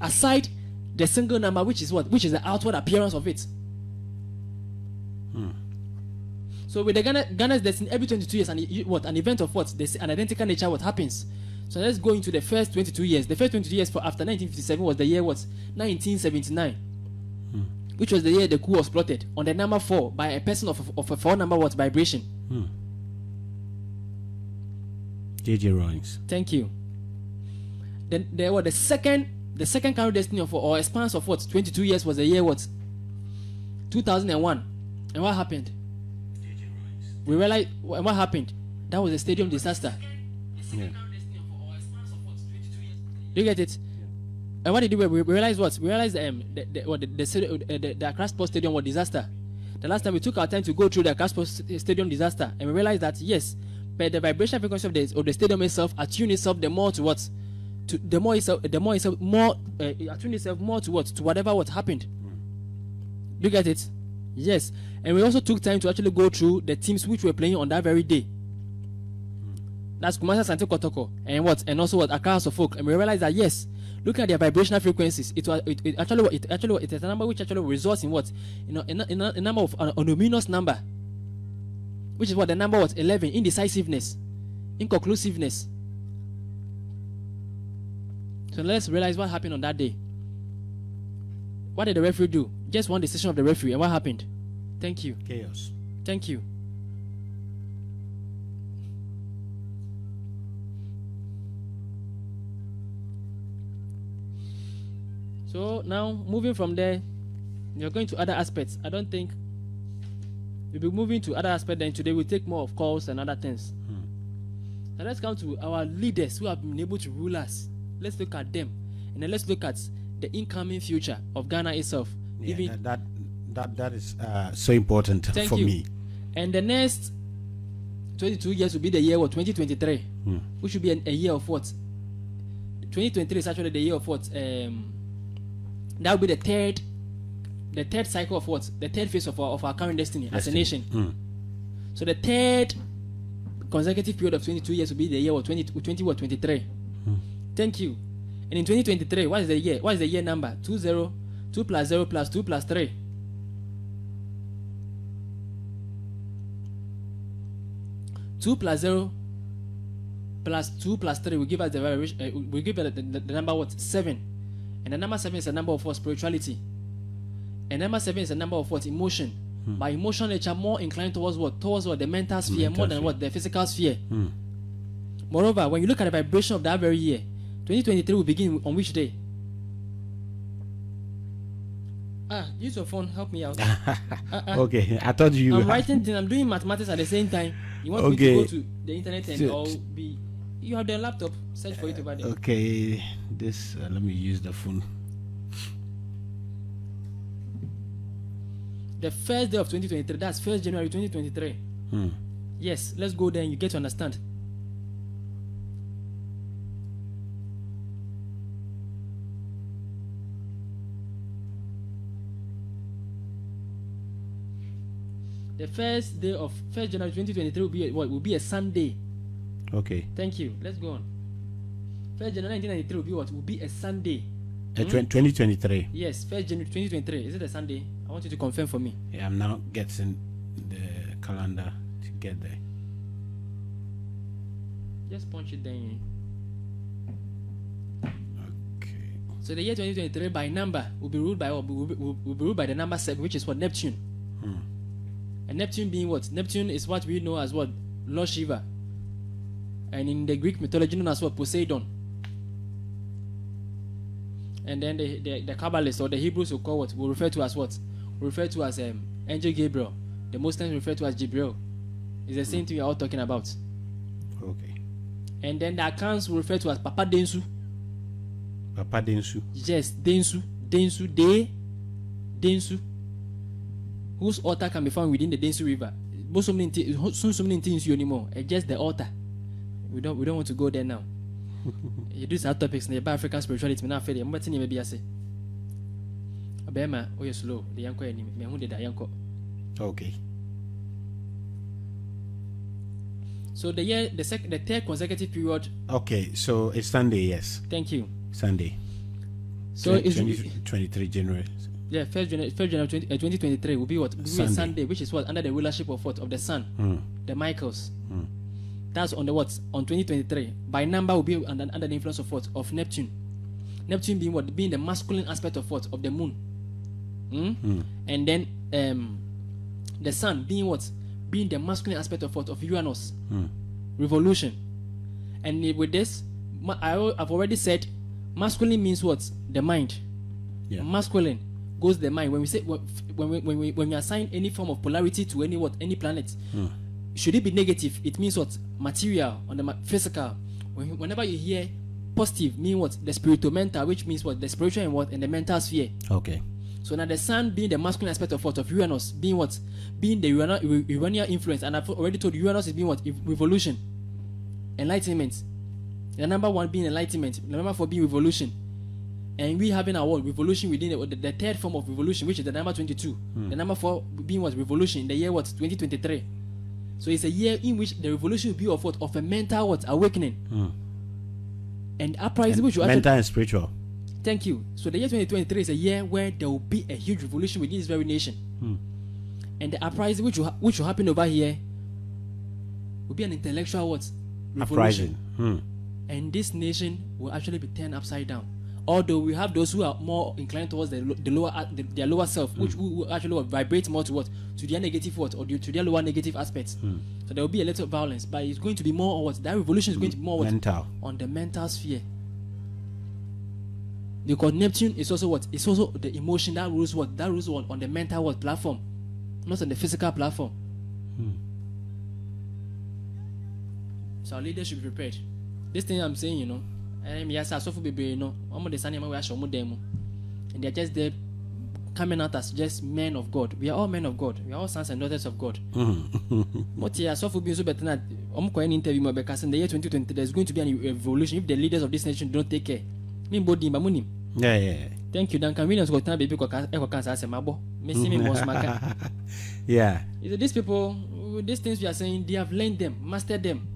Aside the single number, which is the outward appearance of it. So with the Ghana's destiny, every 22 years, an event of an identical nature happens. So let's go into the first 22 years. The first 22 years after 1957 was the year 1979, which was the year the coup was plotted on the number 4 by a person of a 4 number vibration. J.J. Rawlings. Thank you. Then there were the second current destiny or expanse of 22 years was the year 2001. And what happened? We realized what happened. That was a stadium disaster. Yeah. Do you get it? And what did we realize? We realized the Accra Sports Stadium was disaster. The last time we took our time to go through the Accra Sports Stadium disaster, and we realized that yes, but the vibrational frequency of the stadium itself attune itself the more to what, to the more itself more attune itself more to what, to whatever what happened. You get it? Yes. And we also took time to actually go through the teams which were playing on that very day. That's Kumasi Asante Kotoko and what, and also what, Accra House of Folk. And we realized that yes, looking at their vibrational frequencies, it is a number which actually results in what, in a number of an ominous number, which is what the number was 11, indecisiveness, inconclusiveness. So let's realize what happened on that day. What did the referee do? Just one decision of the referee, and what happened? Thank you. Chaos. Thank you. So now moving from there, you're going to other aspects. I don't think we'll be moving to other aspects. Then today we'll take more of calls and other things. Now let's come to our leaders who have been able to rule us. Let's look at them, and then let's look at the incoming future of Ghana itself. Yeah, that is so important for me. And the next 22 years will be the year of 2023, which will be a year of what? 2023 is actually the year of what? That will be the third cycle of what? The third phase of our current destiny as a nation. So the third consecutive period of 22 years will be the year of 2023. Thank you. And in 2023, what is the year? What is the year number? 20, 2 plus 0 plus 2 plus 3. Two plus 0 plus 2 plus 3 will give us the number what? 7. And the number 7 is a number of what? Spirituality. And number 7 is a number of what? Emotion. By emotional nature, more inclined towards what? Towards what? The mental sphere, more than what? The physical sphere. Moreover, when you look at the vibration of that very year, 2023 will begin on which day? Use your phone, help me out. Okay, I thought you. I'm writing things, I'm doing mathematics at the same time. You want me to go to the internet and all be. You have the laptop, search for it over there. Okay, this, let me use the phone. The first day of 2023, that's 1st January 2023. Yes, let's go there and you get to understand. The first day of 1st January 2023 will be what? Will be a Sunday. Okay. Thank you. Let's go on. 1st January 1993 will be what? Will be a Sunday. 2023. Yes, 1st January 2023. Is it a Sunday? I want you to confirm for me. Yeah, I'm now getting the calendar to get there. Just punch it then. Okay. So the year 2023 by number will be ruled by what? Will be ruled by the number 7, which is what? Neptune. And Neptune being what? Neptune is what we know as what? Lord Shiva. And in the Greek mythology known as what? Poseidon. And then the Kabbalists or the Hebrews will call what? Will refer to as what? Will refer to as Angel Gabriel. The Muslims refer to as Jibril. It's the same thing we are all talking about. Okay. And then the accounts will refer to as Papa Densu. Papa Densu. Yes, Densu. Densu. Whose altar can be found within the Densu River. So many things anymore. It's just the altar. We don't want to go there now. You do some topics about African spirituality. Me na afraid. I'm betting you maybe I say. Abema, oh you slow. The yanko enemy. Me who did that yanko. Okay. So the third consecutive period. Okay, so it's Sunday, yes. Thank you. Sunday. So it's 23 January. Yeah, 1st January 2023 will be what? Will be a Sunday, which is what? Under the rulership of what? Of the sun. The Michaels. That's on the what? On 2023. By number will be under the influence of what? Of Neptune. Neptune being what? Being the masculine aspect of what? Of the moon. And then the sun being what? Being the masculine aspect of what? Of Uranus. Revolution. And with this, I've already said masculine means what? The mind. Yeah. Masculine goes the mind. When we say when we assign any form of polarity to any planet, should it be negative? It means what? Material on the physical. Whenever you hear positive, mean what? The spiritual mental, which means what? The spiritual and what? And the mental sphere. Okay. So now the sun being the masculine aspect of what? Of Uranus, being what? Being the Uranian influence. And I've already told you Uranus is being what? Revolution. enlightenment. The number 1 being enlightenment. The number 4 being revolution. And we having our word revolution within the third form of revolution, which is the number 22. The number 4 being what revolution in the year 2023. So it's a year in which the revolution will be of what? Of a mental awakening. And uprising, which will mental and spiritual. Thank you. So the year 2023 is a year where there will be a huge revolution within this very nation. And the uprising, which will happen over here, will be an intellectual revolution. Uprising. And this nation will actually be turned upside down. Although we have those who are more inclined towards their lower self, which will actually vibrate more to their negative or to their lower negative aspects. So there will be a little violence, but it's going to be more that revolution is going to be more mental on the mental sphere. Because Neptune is also it's also the emotion that rules on the mental platform, not on the physical platform. So our leaders should be prepared. This thing I'm saying, yes, I suffer baby, I'm the same way I show them, and they're just there coming out as just men of God. We are all men of God. We are all sons and daughters of God. But yeah, suffer being so better than I'm going to interview because in the year 2020 there's going to be a revolution if the leaders of this nation don't take care. Yeah. Thank you. Duncan Williams got time baby cancer as a mabo. Yeah. These people, these things we are saying, they have learned them, mastered them.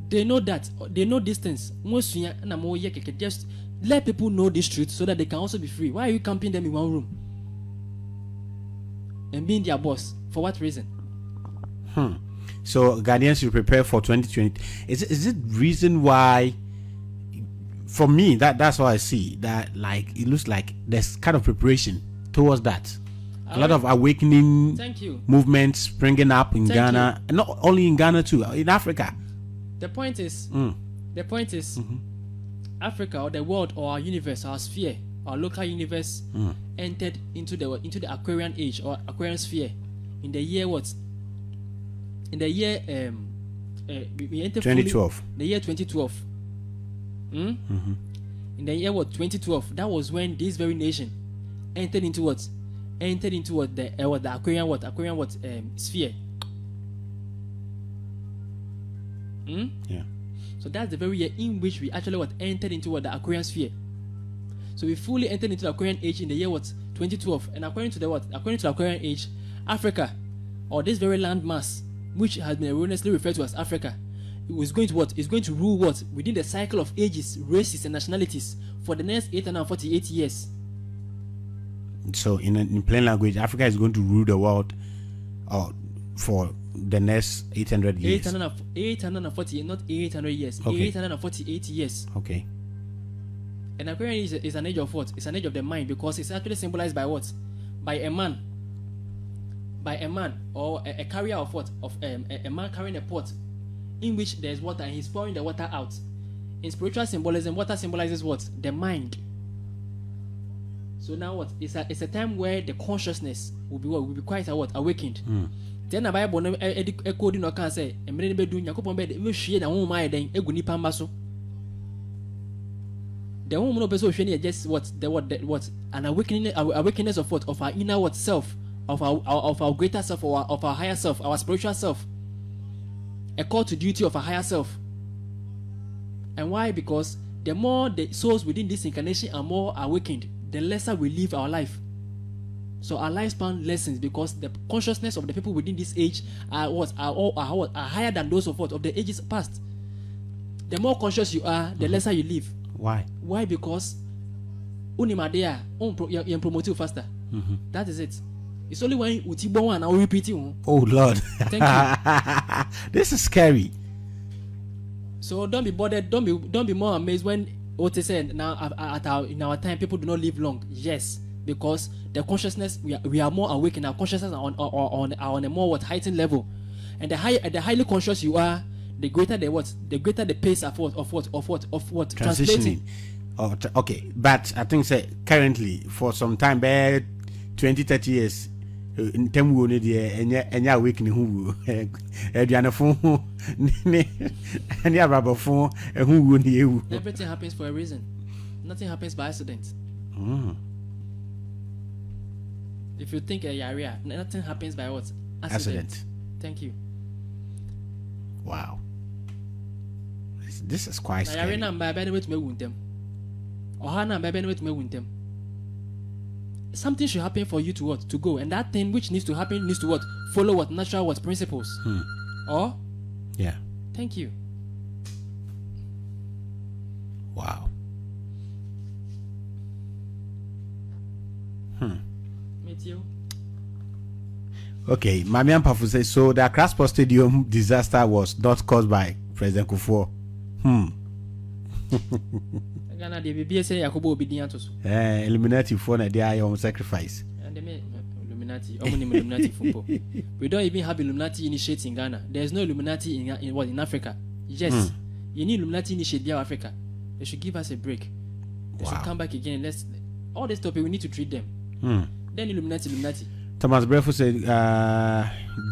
They know that. They know these things. Just let people know this truth so that they can also be free. Why are you camping them in one room and being their boss? For what reason? So Ghanaians should prepare for 2020. Is it reason why? For me, that's how I see that. Like it looks like there's kind of preparation towards that. A lot of awakening movements springing up in Ghana, and not only in Ghana too, in Africa. The point is, Africa or the world or our universe, our sphere, our local universe, entered into the Aquarian age or Aquarian sphere in the year what? In the year we entered 2012. The year 2012. In the year 2012, that was when this very nation entered into what? The Aquarian sphere. Yeah. So that's the very year in which we actually entered into the Aquarian sphere. So we fully entered into the Aquarian age in the year 2012. And according to the Aquarian age, Africa, or this very landmass, which has been erroneously referred to as Africa, it was going to is going to rule within the cycle of ages, races, and nationalities for the next 848 years. So in plain language, Africa is going to rule the world for the next 800 years. 848, not 800 years. Okay. 848 years. Okay. And Aquarian is an age of what? It's an age of the mind, because it's actually symbolized by what? By a man, or a carrier of what? Of a man carrying a pot in which there's water and he's pouring the water out. In spiritual symbolism, water symbolizes what? The mind. So now what? It's a time where the consciousness will be quite awakened. Then the Bible echoed in can say, and many be doing Yakupon bed, we share the home my then Eguni Pambaso. The woman of Beso just what an awakeness of what? Of our inner self, of our greater self, of our higher self, our spiritual self. A call to duty of a higher self. And why? Because the more the souls within this incarnation are more awakened, the lesser we live our life. So our lifespan lessens, because the consciousness of the people within this age are higher than those of the ages past. The more conscious you are, the lesser you live. Why? Because unimadea you promote you faster. That is it. It's only when Utibon and I'll repeat you. Oh Lord. Thank you. This is scary. So don't be bothered. Don't be more amazed when Ote said now in our time people do not live long. Yes, because the consciousness we are more awake, and our consciousness are on a more heightened level. And the highly conscious you are, the greater the pace of what translating. Okay, but I think currently for some time back, 20-30 years. In terms of the awakening, who everything happens for a reason. Nothing happens by accident. If you think a area, nothing happens by what? Accident. Thank you. Wow. This is quite Na scary. yare na mba bebe with me wuntem. Ohana bebe with me wuntem. Something should happen for you to what? To go. And that thing which needs to happen needs to what? Follow what? Natural what? Principles. Or? Yeah. Thank you. Wow. Meet you. Okay, Mamian Pafu says, so the Accra Sports Stadium disaster was not caused by President Kufuor. Ghana the BBS say Yakubu obedient to. Illuminati for na their own sacrifice. And they make Illuminati, Illuminati football. We don't even have Illuminati initiates in Ghana. There's no Illuminati in what in Africa. Yes, you need Illuminati initiate there Africa. They should give us a break. They should come back again. Let's all this topic we need to treat them. Then Illuminati. Thomas Brefo said,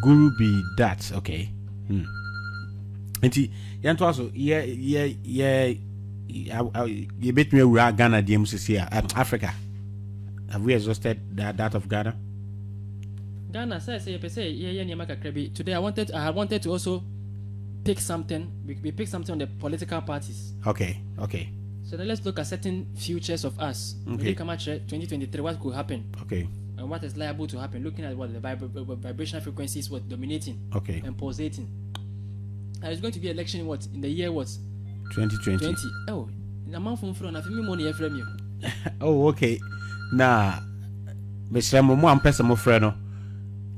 Guru be that. Okay. And also, you bet me we are Ghana, DMCC, Africa. Have we exhausted that of Ghana? Ghana, today I wanted to also pick something. We pick something on the political parties. Okay. So then let's look at certain futures of us. Okay. Come at 2023, what could happen? Okay. And what is liable to happen? Looking at what the vibrational frequencies what dominating. Okay. And pulsating. And it's going to be election in what? In the year what? 2020. Oh, in a month from front, I feel money from you. Oh, okay. Nah, Mr. Momo and Pesa Mofreno.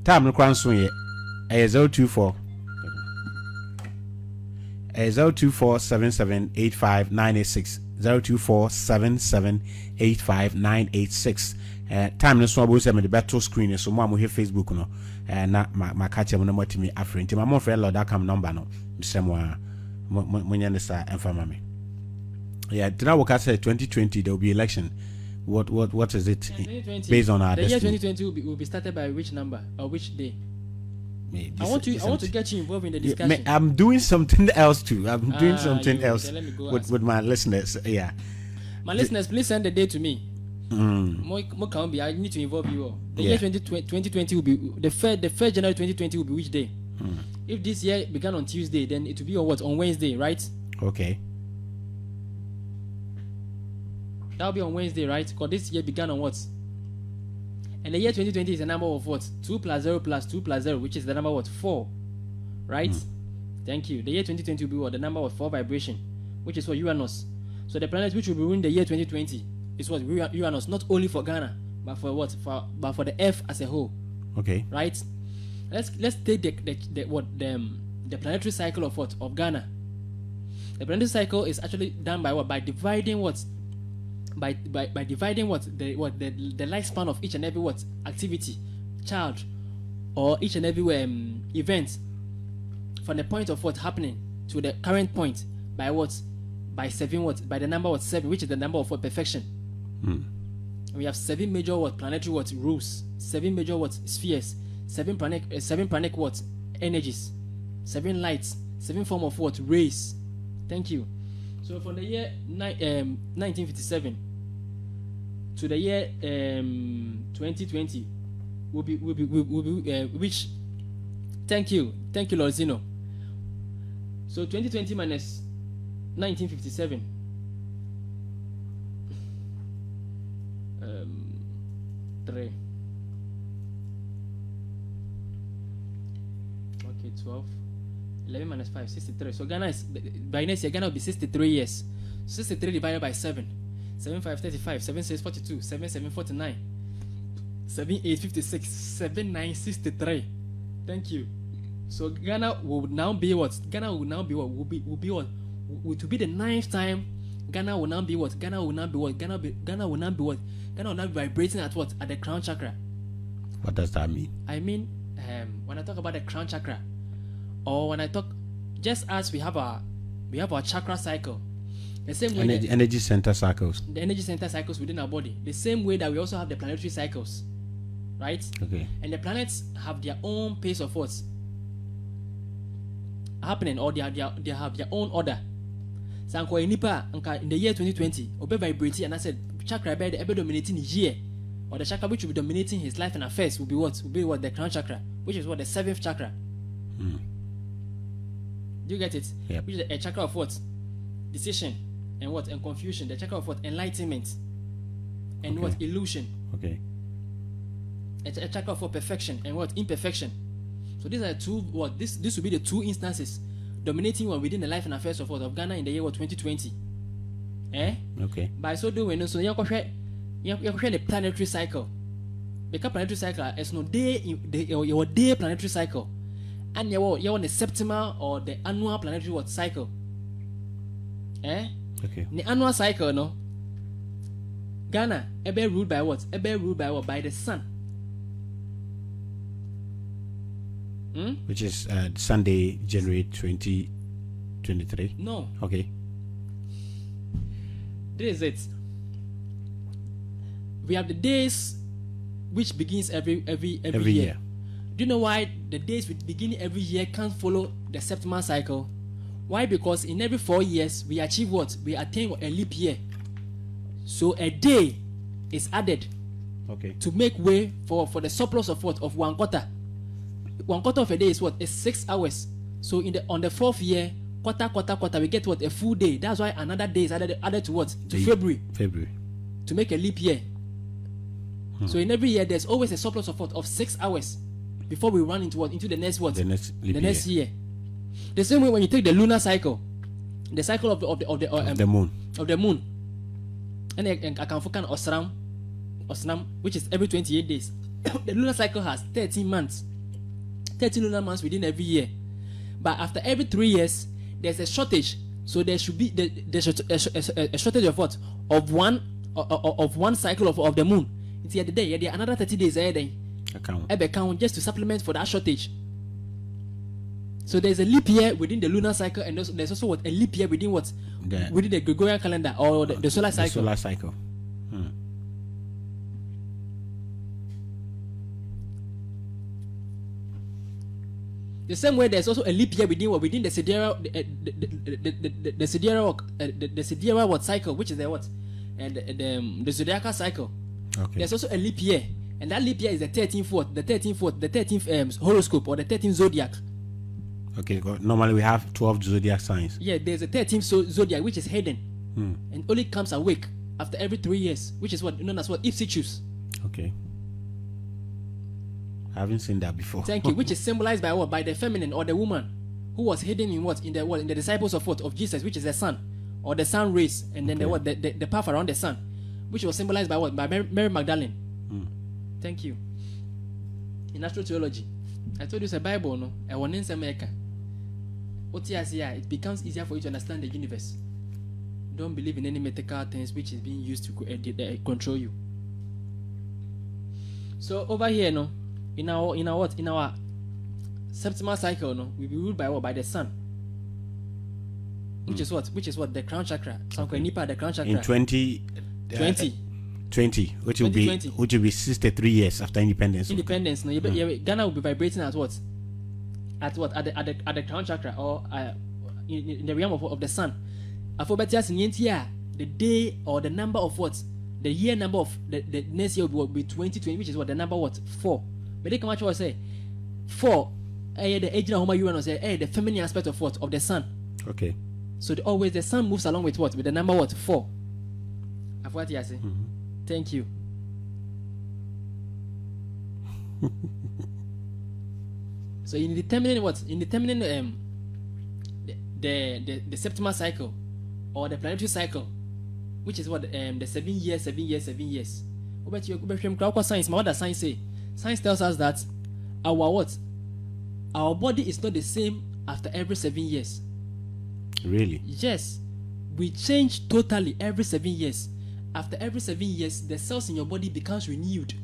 Time no crown swing. 024 024778596 024778596. Time no so abo se me the battle screen so mo here Facebook no na ma catch them no motimi afrenti ma mo friend that come number no Mr. mo nyane sa enfama me. Yeah, did I work at 2020 there will be election. What is it based on our the year destiny? 2020 will be started by which number or which day? I want to get you involved in the discussion. I'm doing something else too. I'm doing something else okay, let me go with my listeners. Yeah. My listeners, please send the date to me. More can be. I need to involve you all. The year 2020 will be the 1st January 2020 will be which day? If this year began on Tuesday, then it will be on what? On Wednesday, right? Okay. That'll be on Wednesday, right? Because this year began on what? And the year 2020 is a number of what? 2 plus 0 plus 2 plus 0, which is the number what? 4. Right? Thank you. The year 2020 will be what? The number of 4 vibration, which is for Uranus. So the planet which will be in the year 2020 is what? Uranus, not only for Ghana, but for what? But for the Earth as a whole. Okay. Right? Let's take the planetary cycle of what? Of Ghana. The planetary cycle is actually done by what? By dividing what? By dividing what the lifespan of each and every what activity, charge, or each and every event from the point of what happening to the current point by what? By 7 what? By the number what 7, which is the number of what perfection. We have 7 major what planetary what rules, 7 major what spheres, 7 pranic what energies, 7 lights, 7 form of what rays. Thank you. So from the year 1957 to the year 2020 will be which? Thank you, Lord Zeno. So 2020 minus 1957. 3. Okay, 12. 11 minus 5, 63. So Ghana is, by next year, Ghana will be 63 years. 63 divided by 7. 7 5 35, 7 6 42, 7 7 49, 7 8 56, 7 9 63. Thank you. So Ghana will now be what? Ghana will now be what? Will be what? To be the 9th time. Ghana will now be what? Ghana will now be what? Ghana will now be what? Ghana will now be vibrating at what? At the crown chakra. What does that mean? I mean, when I talk about the crown chakra, or when I talk, just as we have our chakra cycle, the same way energy center cycles. The energy center cycles within our body, the same way that we also have the planetary cycles, right? Okay. And the planets have their own pace of what's happening, or they have their own order. So in the year 2020, obe vibrating, and I said chakra be dominating the year, or the chakra which will be dominating his life and affairs will be what? Will be what? The crown chakra, which is what? The 7th chakra. Do you get it? Yep. Which is a chakra of what? Decision and what? And confusion. The chakra of what? Enlightenment and Okay. what? Illusion. Okay. A chakra for perfection and what? Imperfection. So these are two what? This will be the two instances dominating one within the life and affairs of what? Of Ghana in the year what? 2020. Okay. By so doing, so you have the planetary cycle. Because planetary cycle is no day your day planetary cycle, and you want the septimal or the annual planetary what cycle. Okay. The annual cycle, no. Ghana, ebe ruled by what? Ebe ruled by what? By the sun. Which is Sunday, January 2023. No, Okay. this is it. We have the days which begins every year. Do you know why the days which begin every year can't follow the septimal cycle? Why? Because in every 4 years we achieve what? We attain a leap year. So a day is added Okay. to make way for the surplus of what? Of 1 quarter. 1 quarter of a day is what? Is 6 hours. So on the 4th year, quarter, we get what? A full day. That's why another day is added to what? To February. To make a leap year. So in every year there's always a surplus of what? Of 6 hours before we run into what? Into the next what? The next leap the next year. The same way when you take the lunar cycle, the cycle of the moon. Of the moon, and I can focus on Osram, which is every 28 days. The lunar cycle has 13 months, 13 lunar months within every year. But after every 3 years, there's a shortage. So there should be a shortage of what? Of one cycle of the moon. It's the other day, there are another 30 days account just to supplement for that shortage. So there's a leap year within the lunar cycle, and there's also what? A leap year within what? Within the Gregorian calendar or the solar cycle. The solar cycle. The same way there's also a leap year within the sidereal the sidereal what cycle, which is the what? And the zodiacal cycle. Okay. There's also a leap year, and that leap year is the 13th horoscope or the 13th zodiac. Okay. Normally we have 12 zodiac signs. Yeah, there's a 13th zodiac which is hidden, and only comes awake after every 3 years, which is what known as what? Ipsichus. Okay. I haven't seen that before. Thank you. Which is symbolized by what? By the feminine or the woman who was hidden in what? In the disciples of what? Of Jesus, which is the sun or the sun rays, and then the path around the sun, which was symbolized by what? By Mary Magdalene. Thank you. In astrotheology, I told you it's a Bible, no? I want in America. It becomes easier for you to understand the universe. Don't believe in any mythical things which is being used to control you. So over here, no, in our septimal cycle, no, we be ruled by what? By the sun. Which is what? The crown chakra. The crown chakra. In 20, which will be 63 years after independence. Independence, no. Ghana will be vibrating at what? At the crown chakra or in the realm of the sun. The day or the number of what? The year number of the next year will be 2020, which is what? The number what? 4. But they come out say 4. The age of Uranus say the feminine aspect of what? Of the sun. Okay. So always the sun moves along with what? With the number what? 4. I've what you say. Thank you. So in determining what? In determining the septimal cycle or the planetary cycle, which is what? The 7 years. What about science? What does science say? Science tells us that our what? Our body is not the same after every 7 years. Really? Yes. We change totally every 7 years. After every 7 years, the cells in your body becomes renewed.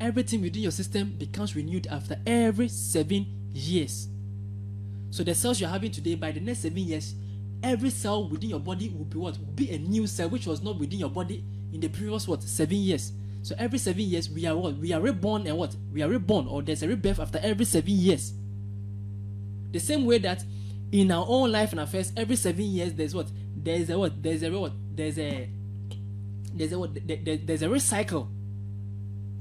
Everything within your system becomes renewed after every 7 years. So the cells you're having today, by the next 7 years, every cell within your body will be what? Will be a new cell which was not within your body in the previous what? 7 years. So every 7 years we are what? We are reborn, and what? We are reborn, or there's a rebirth after every 7 years. The same way that in our own life and affairs, every 7 years there's what? There's a what? There's a what? There's a recycle.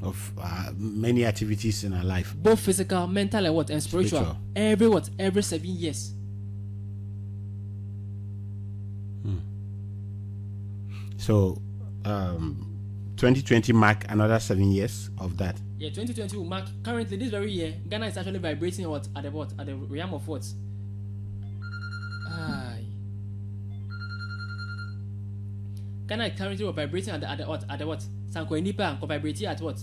of many activities in our life. Both physical, mental, and what? And spiritual. Every 7 years. So 2020 mark another 7 years of that. Yeah, 2020 will mark currently this very year. Ghana is actually vibrating at the realm of what? Ghana is currently vibrating at the what? Sanko Nipa vibrating at what?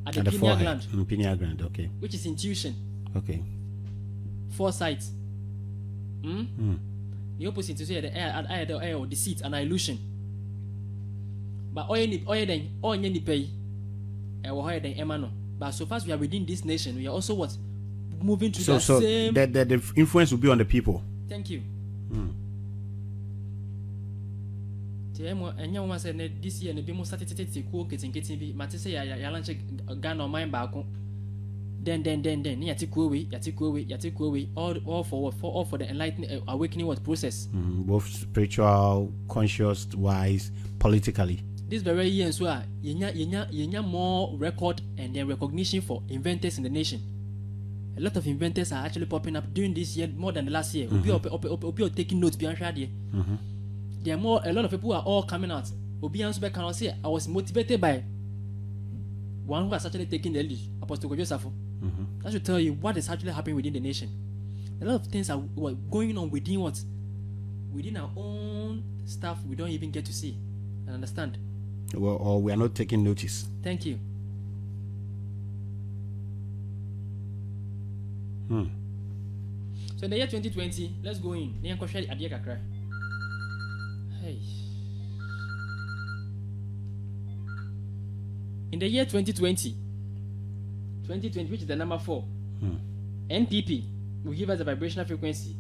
At the pineal gland. Pineal gland, okay. Which is intuition. Okay. Foresight. The opposite to say the air or deceit and illusion. But but so far as we are within this nation, we are also what? Moving to the same. The influence will be on the people. Thank you. This year, the started to cool getting be Matisse Yalanche Ghana mind back. Then, Yatikuwe, all for the enlightened awakening what process. Both spiritual, conscious wise, politically. This very year and so yenya more record and then recognition for inventors in the nation. A lot of inventors are actually popping up during this year more than the last year. Obi taking notes behind there. There are a lot of people are all coming out. Obi answer back and say I was motivated by one who has actually taken the lead, Apostle Joseph. That should tell you what is actually happening within the nation. A lot of things are going on within our own stuff we don't even get to see and understand. Well, or we are not taking notice. Thank you. So in the year 2020, let's go in. Hey. In the year 2020, which is the number 4, NPP will give us a vibrational frequency.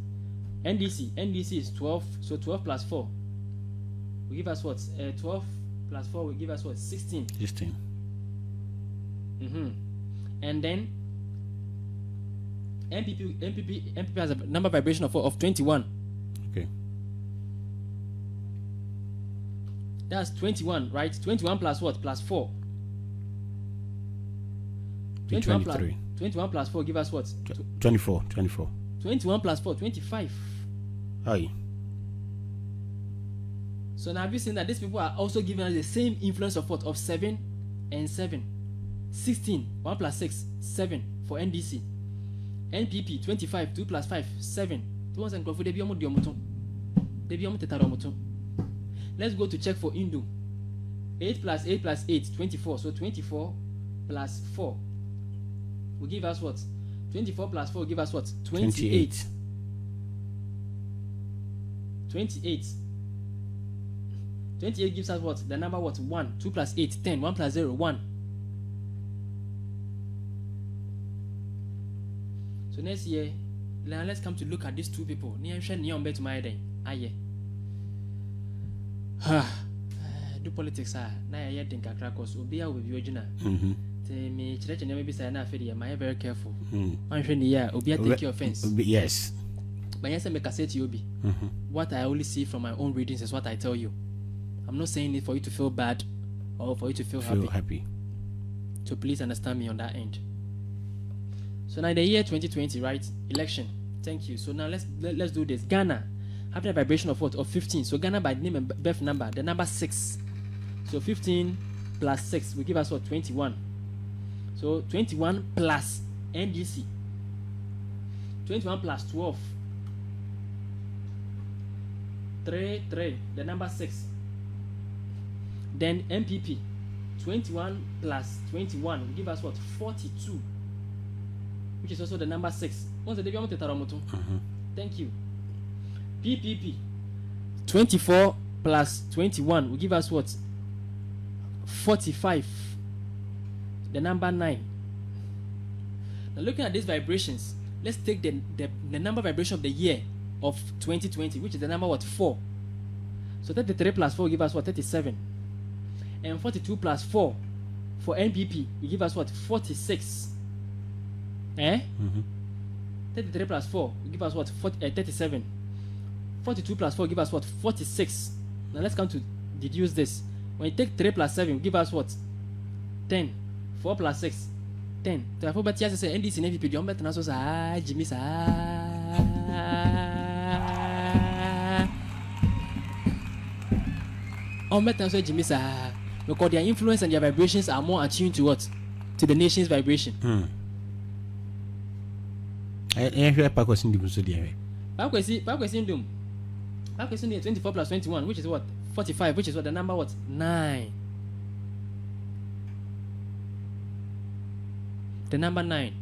NDC is 12, so 12 plus 4 will give us what? 12 plus 4 will give us what? 16. 16. And then MPP has a number vibration of 21. Okay. That's 21, right? 21 plus what? Plus 4. 21 plus 4 give us what? 24. 21 plus 4, 25. Aye. So now have you seen that these people are also giving us the same influence of what? Of 7 and 7. 16, 1 plus 6, 7 for NDC. NPP, 25, 2 plus 5, 7. Let's go to check for Indo. 8 plus 8 plus 8, 24. So 24 plus 4 will give us what? 24 plus 4 will give us what? 28. 28 gives us what? The number what? 1. 2 plus 8, 10. 1 plus 0, 1. So next year, let's come to look at these two people. Do politics na ya think kakra cause obi a we bi ogina me church na maybe say na afedi am very careful anhwe ni ya obi a take offense yes but yes make say to obi what I only see from my own readings is what I tell you. I'm not saying it for you to feel bad or for you to feel happy. So please understand me on that end. So now in the year 2020, right? Election. Thank you. So now let's do this. Ghana having a vibration of what? Of 15. So Ghana by the name and birth number, the number 6. So 15 plus 6 will give us what? 21. So 21 plus NDC. 21 plus 12. 3, the number 6. Then MPP. 21 plus 21 will give us what? 42. Which is also the number 6. Thank you. PPP 24 plus 21 will give us what? 45. The number 9. Now looking at these vibrations, let's take the number vibration of the year of 2020, which is the number what? 4. So 33 plus 4 will give us what? 37. And 42 plus 4 for NPP will give us what? 46. 33 plus 4 will give us what? 37. 42 plus 4 give us what? 46. Now let's come to deduce this. When you take 3 plus 7 will give us what? 10. 4 plus 6, 10. Therefore, but yes, I say NDC and NPP, the only better say Jimmy on better say Jimmy because their influence and their vibrations are more attuned to what? To the nation's vibration. I hear Paco in the Musudia. Paco in doom. Paco in 24 plus 21, which is what? 45, which is what the number what? 9. The number 9.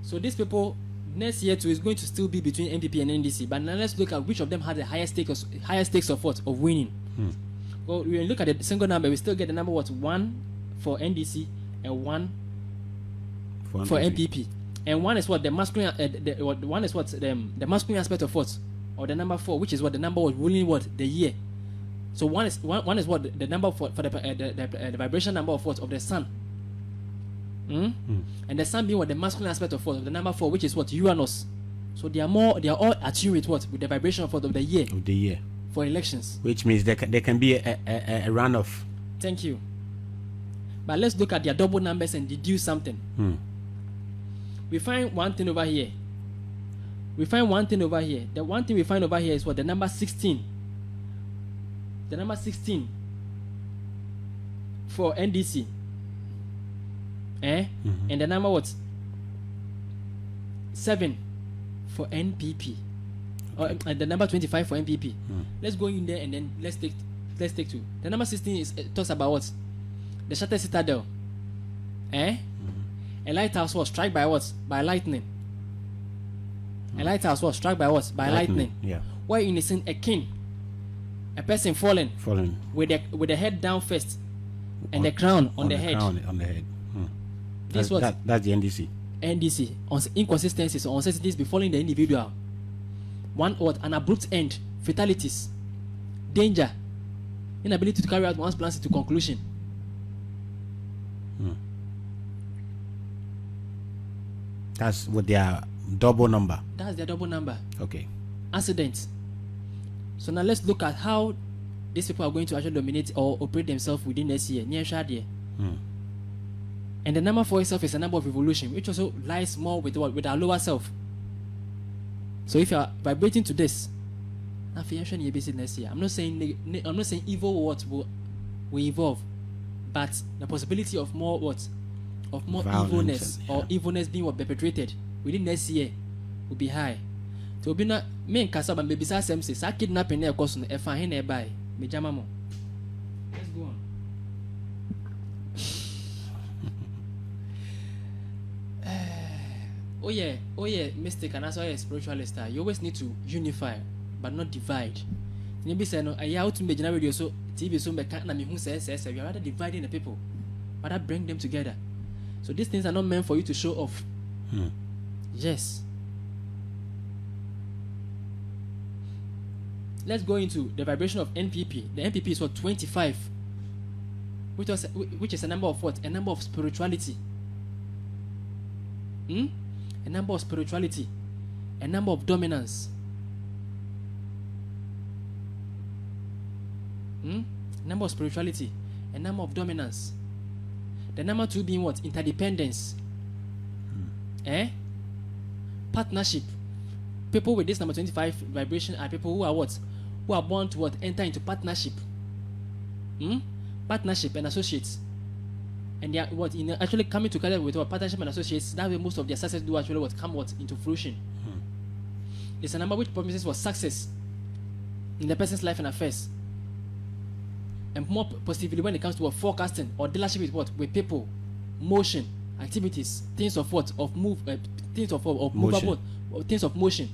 So these people next year too is going to still be between NPP and NDC. But now let's look at which of them had the highest stakes of what? Of winning. Well, when you look at the single number, we still get the number what? 1 for NDC and 1 for NPP. And 1 is what? The masculine one is what? The masculine aspect of what? Or the number 4, which is what? The number was ruling what? The year. So one is what? The number for the vibration number of what? Of the sun. And the sun being what? The masculine aspect of what? Of the number 4, which is what? Uranus. So they are all attuned with what? With the vibration of what? Of the year. Of the year. For elections. Which means there can be a runoff. Thank you. But let's look at their double numbers and deduce something. We find one thing over here. The one thing we find over here is what? The number 16. The number 16 for NDC. And the number what? 7 for NPP. Or the number 25 for NPP. Let's go in there and then let's take 2. The number 16 talks about what? The Shattered Citadel. A lighthouse was struck by what? By lightning. A lighthouse was struck by what? By lightning. Yeah. Where in a scene a king, a person fallen with the head down first, and the crown on the head. That's the NDC. NDC on inconsistencies or uncertainties befalling the individual. One what? An abrupt end, fatalities, danger, inability to carry out one's plans to conclusion. That's what their double number. That's their double number. Okay. Accidents. So now let's look at how these people are going to actually dominate or operate themselves within this year. And the number 4 itself is a number of evolution, which also lies more with what? With our lower self. So if you are vibrating to this, I'm not saying evil what will evolve, but the possibility of more what? Of more violence, evilness or evilness being what perpetrated within next year will be high. So be not me and Kasaba maybe some say sa kidnapping na cost no e fa hen e buy me jama mo. Let's go on. Oh yeah, mistake and also a spiritualist. You always need to unify but not divide. Maybe say no I out to me radio so TV so me can na me hu say we are rather dividing the people, but that bring them together. So these things are not meant for you to show off. Yes. Let's go into the vibration of NPP. The NPP is what? 25. Which is a number of what? A number of spirituality. A number of spirituality. A number of dominance. Number of spirituality. A number of dominance. The number 2 being what? Interdependence. Partnership. People with this number 25 vibration are people who are what? Who are born to what? Enter into partnership. Partnership and associates. And they are what? In actually coming together with what? Partnership and associates. That way most of their success do actually what? Come what? Into fruition. It's a number which promises for success in the person's life and affairs. And more positively when it comes to what? Forecasting or dealership with what? With people, motion, activities, things of what? Of move, things of movable, things of motion.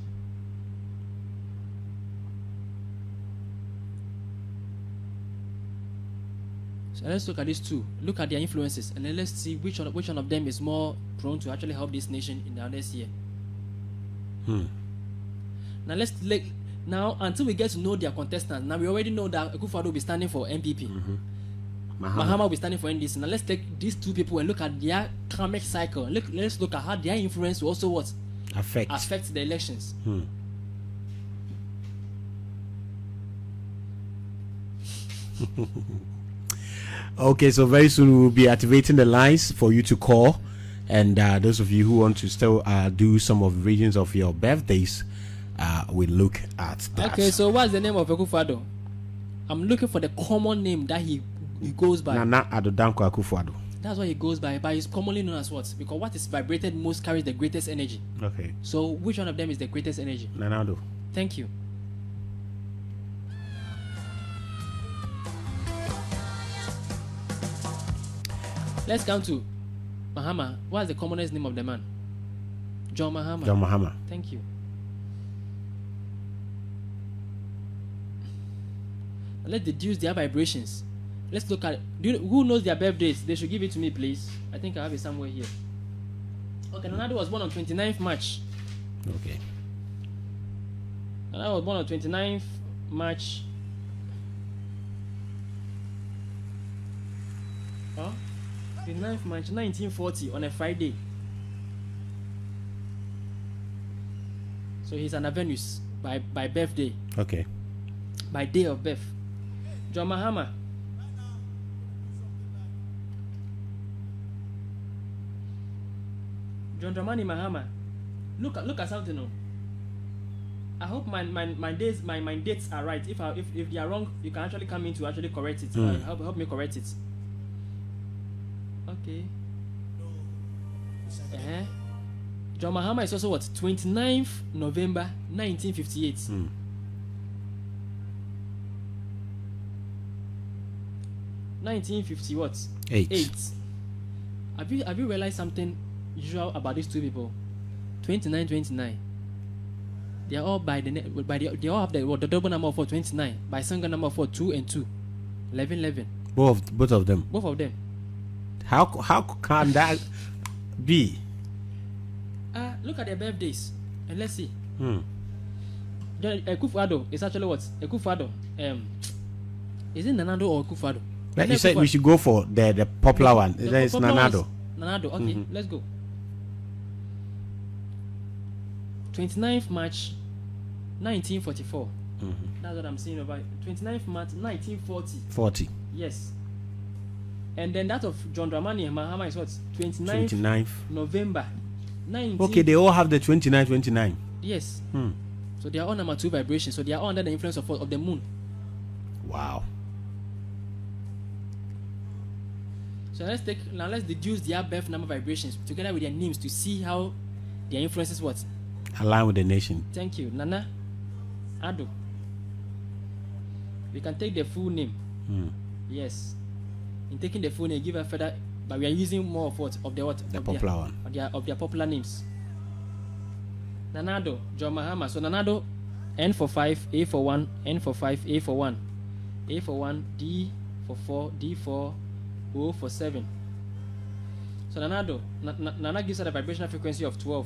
So let's look at these 2. Look at their influences, and then let's see which one of them is more prone to actually help this nation in the next year. Now until we get to know their contestants, now we already know that Akufo-Addo will be standing for NPP. Mahama will be standing for NDC. Now let's take these 2 people and look at their karmic cycle. Let's look at how their influence will also what? Affect the elections. Okay, so very soon we'll be activating the lines for you to call, and those of you who want to still do some of the regions of your birthdays, we look at that. Okay, so what's the name of Akufo-Addo? I'm looking for the common name that he goes by. Nana Addo Dankwa Akufo-Addo. That's what he goes by, but he's commonly known as what? Because what is vibrated most carries the greatest energy. Okay. So which one of them is the greatest energy? Nana Addo. Thank you. Let's come to Mahama. What's the commonest name of the man? John Mahama. John Mahama. Thank you. Let's deduce their vibrations. Let's look at who knows their birthdays. They should give it to me, please. I think I have it somewhere here. Okay, Nanado was born on 29th March. Okay. Nanado was born on 29th March. Huh? 29th March 1940 on a Friday. So he's an Venus by birthday. Okay. By day of birth. John Mahama. John Dramani Mahama. Look at something. No. I hope my dates are right. If they are wrong, you can actually come in to actually correct it. Help me correct it. Okay. John Mahama is also what? 29th November 1958. 1950 what? 8. Have you realized something usual about these two people? 29. They are all they all have the double number of 29 by single number of 2 and 2. 11. Both of them. Both of them. How can that be? Look at their birthdays and let's see. Akufo-Addo is actually what? Akufo-Addo. Is it Nanado or Akufo-Addo? Like you said, we should go for the popular one. That is Nanado. Nanado. Okay, let's go. 29th March 1944. That's what I'm saying about 29th March 1940. 40. Yes. And then that of John Dramani Mahama is what? 29th November 19. Okay, they all have the 29. Yes. So they are all number 2 vibrations. So they are all under the influence of the moon. Wow. So let's deduce their birth number vibrations together with their names to see how their influences what? Align with the nation. Thank you. Nana Addo. We can take the full name. Yes. In taking the full name, give a further, but we are using more of what? Of the what? The popular one. Of their popular names. Nanado, John Mahama. So Nanado, N for 5, A for 1, N for 5, A for 1. A for 1, D for 4, D for O for 7. So Nanado, Nana gives us a vibrational frequency of 12.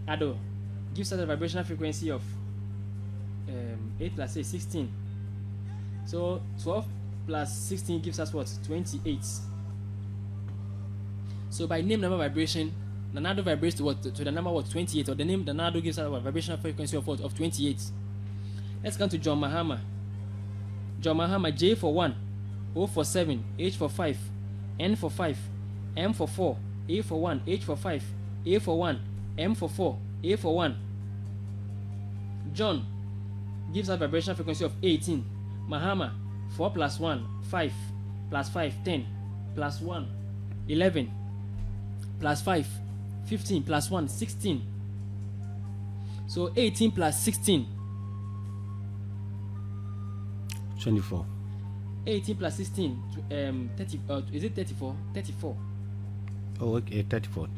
Addo gives us a vibrational frequency of 8 plus 8, 16. So 12 plus 16 gives us what? 28. So by name number vibration, Nanado vibrates to what? To the number what? 28. Or the name Nanado gives us a vibrational frequency of what? Of 28. Let's come to John Mahama. John Mahama, J for 1, O for 7, H for 5, N for 5, M for 4, A for 1, H for 5, A for 1, M for 4, A for 1. John gives us vibrational frequency of 18. Mahama, 4 plus 1, 5, plus 5, 10, plus 1, 11, plus 5, 15, plus 1, 16. So 18 plus 16. 24. 18 plus 16, 30, is it 34? 34. Oh, okay, 34.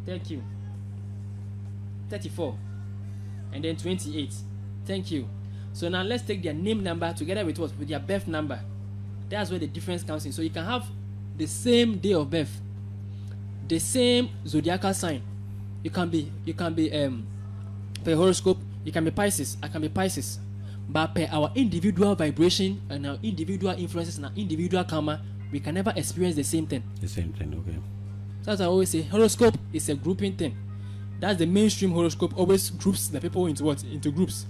Thank you. 34. And then 28. Thank you. So now let's take their name number together with what? With their birth number. That's where the difference comes in. So you can have the same day of birth, the same zodiacal sign. You can be per horoscope, you can be Pisces, I can be Pisces. But per our individual vibration and our individual influences and our individual karma, we can never experience the same thing. The same thing, okay. So as I always say, horoscope is a grouping thing. That's the mainstream horoscope always groups the people into what? Into groups.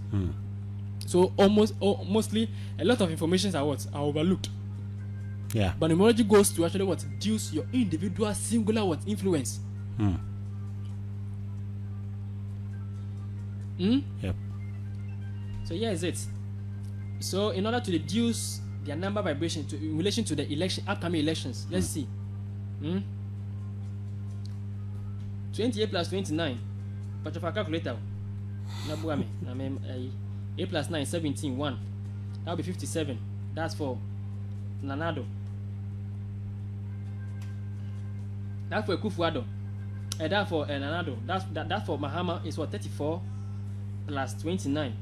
So mostly a lot of informations are what? Are overlooked. Yeah. But numerology goes to actually what deduce your individual singular what influence. Yep. So here is it. So in order to deduce their number vibration in relation to the upcoming elections, let's see. 28 plus 29. But if I calculator, A plus 9, 17, 1. That will be 57. That's for Nanado. That's for Kufuado. And that for Nanado. That's for Mahama is what 34 plus 29,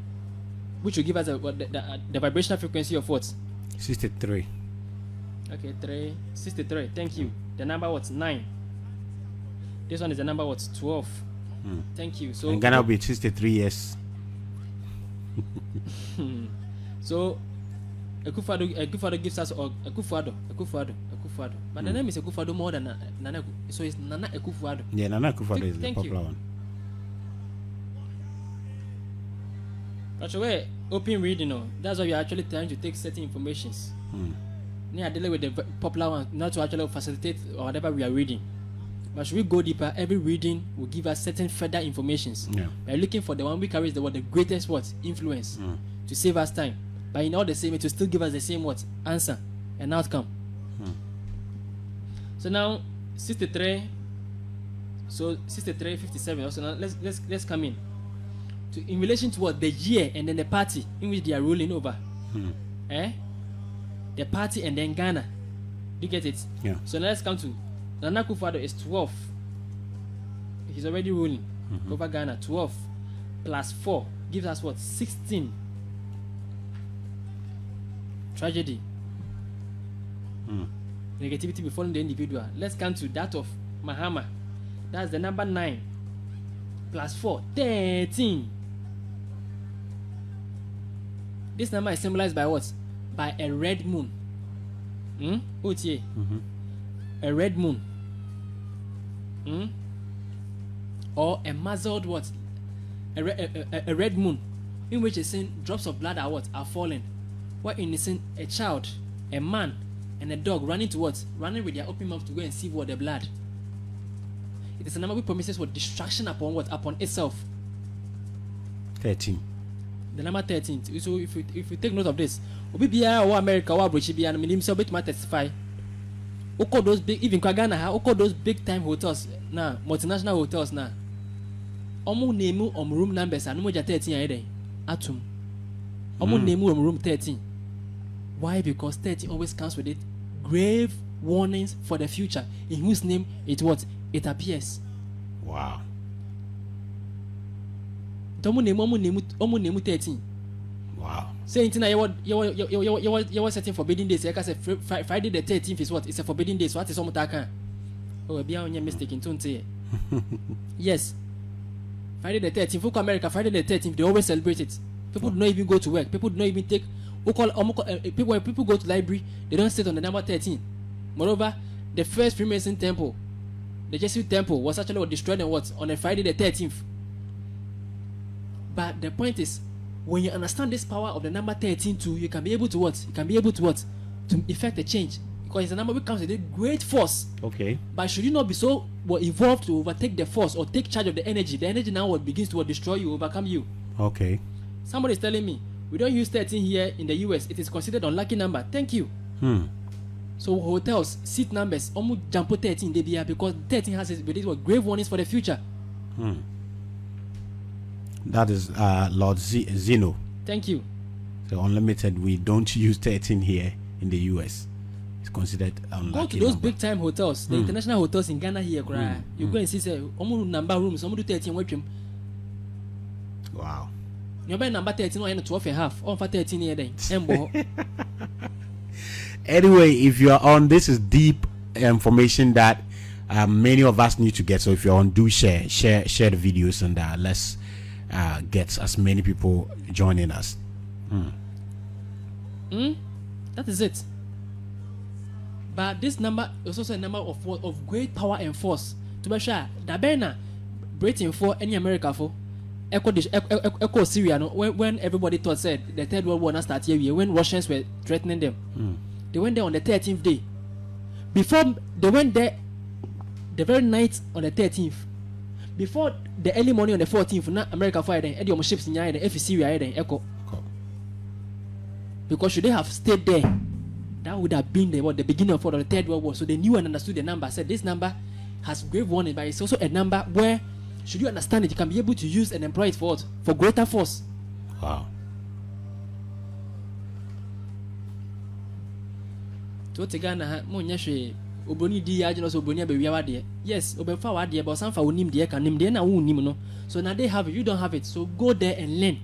which will give us the vibrational frequency of what? 63. Okay, 63. Thank you. The number what's 9. This one is the number what's 12. Thank you. So and Ghana will be 63 years. So Akufo-Addo gives us Akufo-Addo. But the name is Akufo-Addo more than Nana. So it's Nana Akufo-Addo. Yeah, Nana Akufo-Addo is the Thank popular you. one. But way open reading, that's why you're actually trying to take certain informations. Now dealing with the popular one, not to actually facilitate or whatever we are reading. But should we go deeper? Every reading will give us certain further informations. Yeah. We're looking for the one we carries the greatest influence to save us time. But in all the same, it will still give us the same answer and outcome. So now 63. So 63, 57. Also now let's come in in relation to the year and then the party in which they are ruling over. The party and then Ghana. Do you get it? Yeah. So now let's come to Nana Akufo-Addo is 12. He's already ruling over Ghana. 12 plus 4 gives us 16. Tragedy. Negativity befalling the individual. Let's come to that of Mahama. That's the number 9 plus 4, 13. This number is symbolized by what? By a red moon. OTA. A red moon. Or a muzzled what? A red moon in which is saying drops of blood are falling. What in is a child, a man, and a dog running towards, running with their open mouth to go and see the blood. It is a number which promises destruction upon itself. 13. The number 13. So if you take note of this, Obibia or America or Brochibia and himself bit might testify. Oko those big, even Ghana, Oko those big time hotels now, multinational hotels now. Omu nemu room numbers and no 13 ide. Atum. Omu nemu room 13. Why? Because 13 always comes with it grave warnings for the future, in whose name it appears. Wow. Omu nemu 13. Wow. Saying you were setting forbidden days. Like I said, Friday the 13th is what? It's a forbidden day. So what is something? Oh, be on your mistake in Tunte. Yes. Friday the 13th. Folk America, Friday the 13th, they always celebrate it. People do not even go to work. People do not even take. When people go to library, they don't sit on the number 13. Moreover, the first Freemason temple, the Jesuit temple, was actually destroyed on a Friday the 13th. But the point is, when you understand this power of the number 13 too, you can be able to what? You can be able to what? To effect a change. Because it's a number which comes with a great force. Okay. But should you not be so evolved to overtake the force or take charge of the energy now begins to destroy you, overcome you. Okay. Somebody is telling me, we don't use 13 here in the US. It is considered unlucky number. Thank you. So hotels, seat numbers, almost jump 13 they be here because 13 has grave warnings for the future. That is Lord Zeno. Thank you. So unlimited, we don't use 13 here in the US. It's considered unlucky. Go to those number. big time hotels, the international hotels in Ghana here. You go and see almost number rooms, almost 13 watch him. Wow. Your number 13 or 12 and a half. On for 13 here then. Anyway, if you're on, this is deep information that many of us need to get. So if you're on, do share the videos and let's get as many people joining us. That is it. But this number is also a number of great power and force. To be sure, the Bena, Britain for any America for echo Syria. No, when everybody thought said the Third World War not start here, when Russians were threatening them, They went there on the 13th day. Before they went there, the very night on the 13th, before the early morning on the 14th, na America fired them. Any ships in the Syria then echo. Because should they have stayed there, that would have been the beginning of the Third World War. So they knew and understood the number. Said this number has grave warning, but it's also a number where, should you understand it, you can be able to use and employ it for what? For greater force. Wow. To Ghana, Monyashe, Oboni di Agenos Obonia Bewade. Yes, Obenfa Wadi, but some for Unim dear can name Dena Unimono. So now they have it, you don't have it. So go there and learn.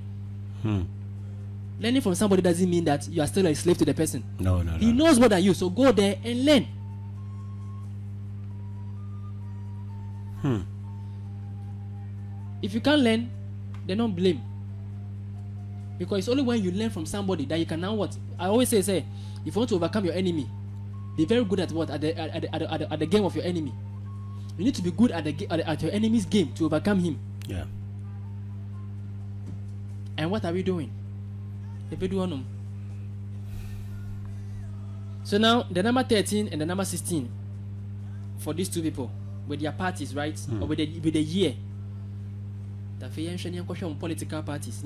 Learning from somebody doesn't mean that you are still a slave to the person. No. He knows more than you, so go there and learn. If you can't learn, then don't blame. Because it's only when you learn from somebody that you can now what? I always say, if you want to overcome your enemy, be very good at what? At the game of your enemy. You need to be good at your enemy's game to overcome him. Yeah. And what are we doing? So now the number 13 and the number 16 for these two people with their parties, right? Or with the year. The political parties.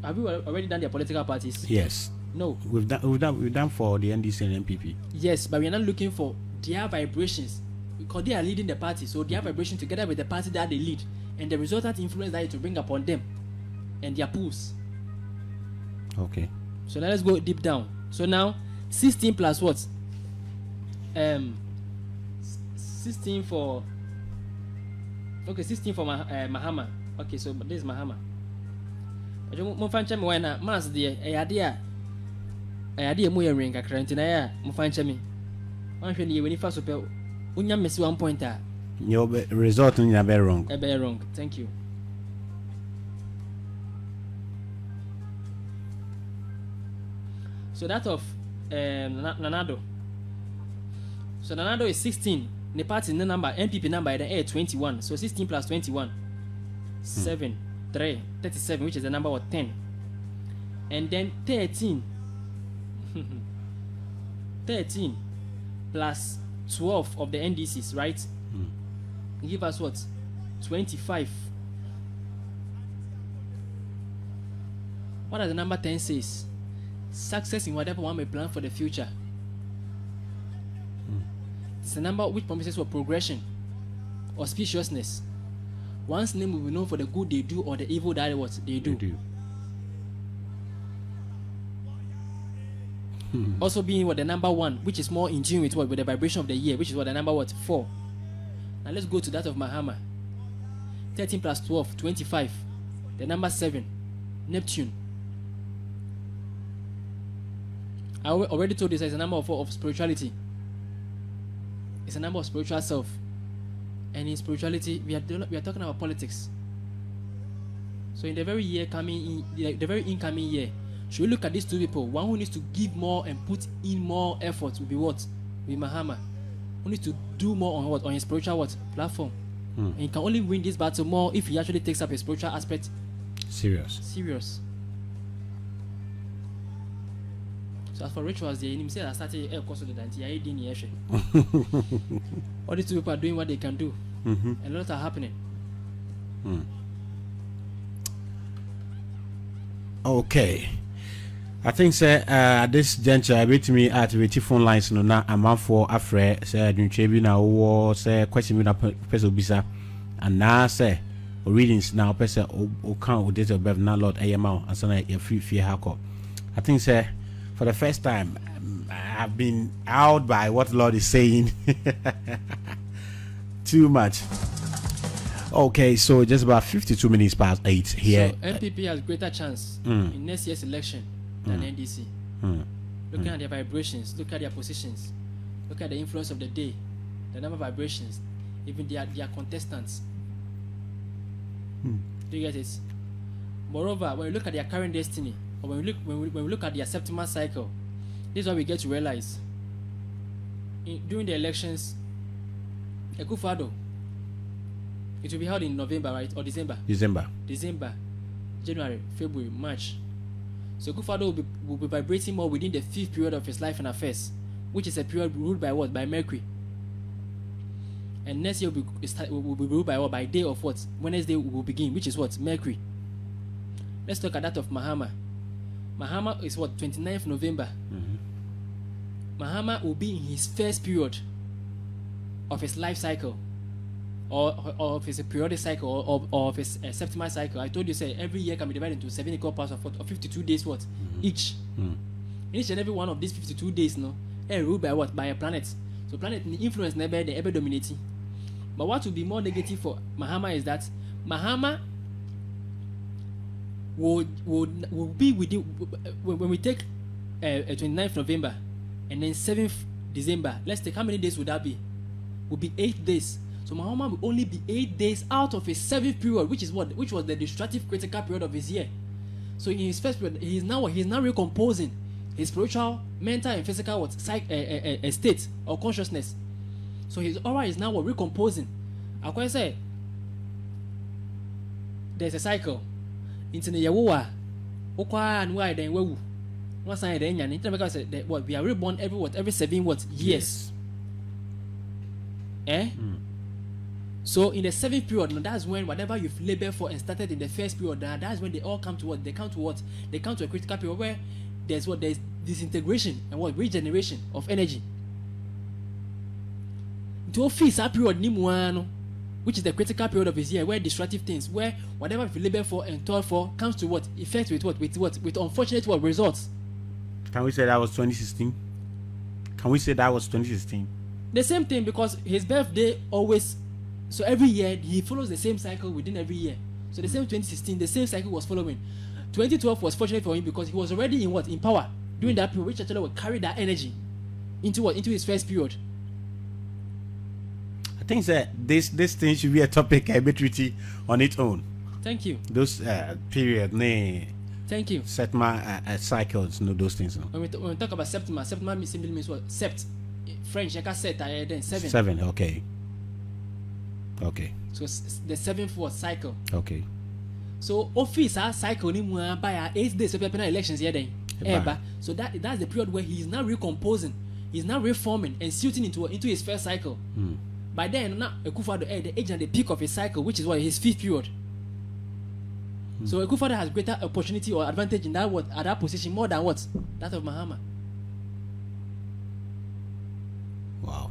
Have we already done their political parties? Yes. No. We've done for the NDC and MPP. Yes, but we are not looking for their vibrations because they are leading the party. So their vibration together with the party that they lead and the resultant influence that to bring upon them and their pools. Okay. So now let's go deep down. So now 16 plus what? 16 for. Okay, 16 for Mahama. Okay, so this is Mahama. Mo fan chemi wana mass there ayade mu yenwen kakra ntina ya mo fan chemi wan hwe ne weni fa so pe unya mesi 1 point a your result is very wrong. Very wrong. Thank you. So that of Nanado. So Nanado is 16. The party number MPP number is 21. So 16 plus 21 7 3 37, which is the number of 10. And then 13 13 plus 12 of the NDCs, right? Give us what? 25. What does the number 10 says? Success in whatever one may plan for the future. It's a number which promises for progression, auspiciousness. One's name will be known for the good they do or the evil that what they do. Also being what the number 1, which is more in tune with what with the vibration of the year, which is what the number what 4. Now let's go to that of Mahama. 13 plus 12, 25. The number 7, Neptune. I already told you it's a number of spirituality. It's a number of spiritual self. And in spirituality, we are talking about politics. So in the very year coming in, the very incoming year, should we look at these two people? One who needs to give more and put in more effort will be what? With Mahama. Who needs to do more on what? On his spiritual what? Platform. And he can only win this battle more if he actually takes up a spiritual aspect. Serious. So as for rituals, they himself has started course of the dance. All these two people are doing what they can do. And a lot are happening. Okay. I think sir at this juncture I bet me activate phone lines no na amount for afre say dunchebi na wo say question me na person obisa and na say readings now person o kan o date of birth na Lord ayama and so na e free hako. I think sir for the first time I have been out by what Lord is saying. Too much. Okay, so just about 52 minutes past 8 here. So MPP has greater chance in next year's election than NDC. Looking at their vibrations, look at their positions, look at the influence of the day, the number of vibrations, even their contestants. Do you get it? Moreover, when you look at their current destiny, or when we look at their September cycle, this is what we get to realize. During the elections, Ekufado, it will be held in November, right? Or December? December. January, February, March. So Akufo-Addo will be vibrating more within the 5th period of his life and affairs, which is a period ruled by what? By Mercury. And next year will be ruled by what? By day of what? Wednesday will begin, which is what? Mercury. Let's look at that of Mahama. Mahama is what? 29th November. Mahama will be in his first period of his life cycle, or of his periodic cycle, or of his septimal cycle. I told you, say every year can be divided into 7 equal parts of 52 days what? Each. Each and every one of these 52 days, no, ruled by what? By a planet. So planet influence never the ever dominating. But what will be more negative for Mahama is that Mahama will be within, when we take 29th November and then 7th December. Let's take, how many days would that be? Will be 8 days. So Mahama will only be 8 days out of his 7th period, which is what? Which was the destructive critical period of his year. So in his first period, he's now recomposing his spiritual, mental, and physical state or consciousness. So his aura is now recomposing. I can say there's a cycle. Into the Yawa, Okwa and why then wewu. One side then yan. Because what we are reborn every 7 years. So in the 7th period, now that's when whatever you've labored for and started in the first period, that's when they all come to what? They come to what? They come to a critical period where there's disintegration and regeneration of energy. To face that period nimuano, which is the critical period of his year, where destructive things, where whatever you labor for and toil for comes to what? Effect with what? With unfortunate results. Can we say that was 2016? The same thing, because his birthday always, so every year he follows the same cycle within every year. So the same 2016, the same cycle was following. 2012 was fortunate for him because he was already in power during that period, which actually would carry that energy into his first period. I think that this thing should be a topic arbitrary on its own. Thank you. Those period, thank you. Septima cycles, those things. No? When we talk about septima simply means what? Sept. French, like I said, then 7. 7, okay. So the 7th cycle. Okay. So office cycle ni by 8 days of elections here then. So that's the period where he is now recomposing, he's now reforming and suiting into his first cycle. By then, now Akufo-Addo the age and the peak of his cycle, which is what? His 5th period. So Akufo-Addo has greater opportunity or advantage in that at that position more than what? That of Mahama. Wow.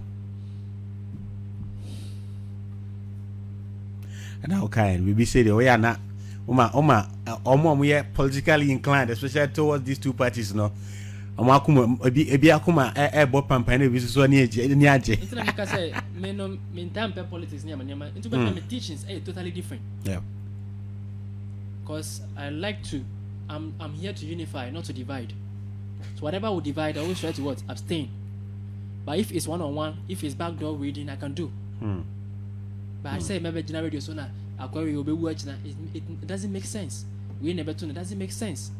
And how can we be saying we are not we are politically inclined, especially towards these two parties, no? Akuma airport campaign is so near politics into my teachings are totally different. Yeah. Because I'm here to unify, not to divide. So whatever will divide, I always try to abstain. But if it's one-on-one, if it's backdoor reading, I can do. But I say maybe general radio so now it doesn't make sense. We never tune, it doesn't make sense.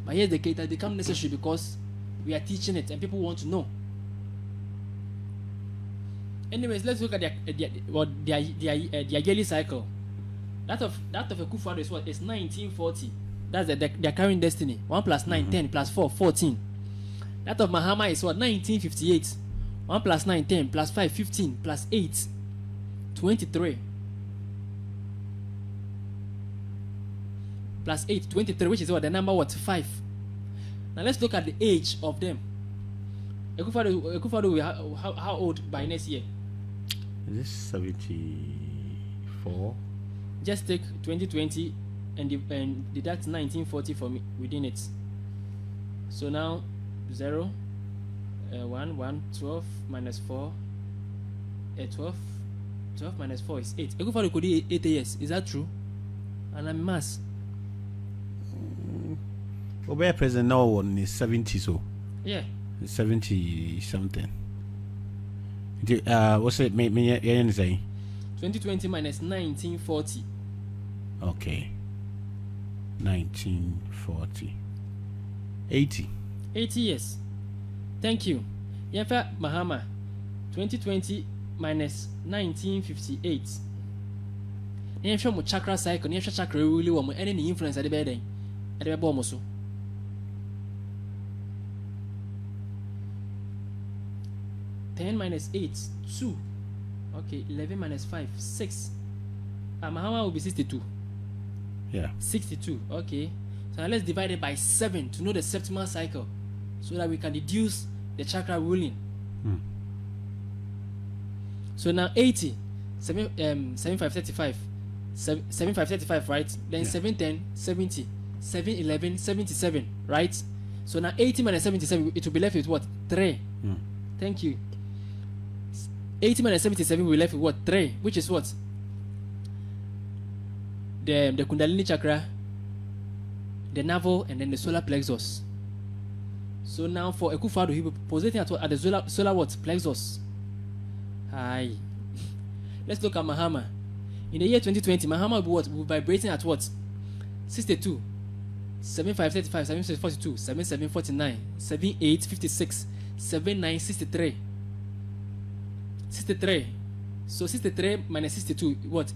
But here's the case that become necessary because we are teaching it and people want to know. Anyways, let's look at their yearly cycle. That of Akufo-Addo is what? It's 1940. That's their current destiny. 1 + 9, 10 + 4, 14. That of Mahama is what? 1958. 1 + 9, 10 + 5, 15 + 8, 23. Plus 8, 23, which is what? The number 5. Now let's look at the age of them. Akufo-Addo will how old by next year? Is this 74? Just take 2020 and deduct 1940 from within it. So now 0, 1, 1, 12 minus 4, 12 minus 4 is 8. Akufo-Addo could be 8 years. Is that true? And I'm mass. Obey president now on is 70, so yeah, 70 something. What's it? Me say 2020 minus 1940. Okay, 1940. 80 years. Thank you. Yefa Mahama. 2020 minus 1958. Yefa mo chakra cycle. Yefa chakra really wo mo any influence at the bed. At the bomb so. 10 minus 8, 2. Okay, 11 minus 5, 6. Mahama will be 62. Yeah. 62. Okay. So now let's divide it by 7 to know the septimal cycle, so that we can deduce the chakra ruling. So now 80, 7535, 7535, right? Then 710, 70, 711, 77, right? So now 80 minus 77, it will be left with what? 3. Thank you. 80 minus 77 will be left with what? 3, which is what? The Kundalini chakra, the navel, and then the solar plexus. So now for Ekufado, he will be positioning at the solar what? Plexus. Hi. Let's look at Mahama. In the year 2020, Mahama will be what? Will be vibrating at what? 62, 7535, 7642, 7749, 7856, 7963. 63. So 63 minus 62, what?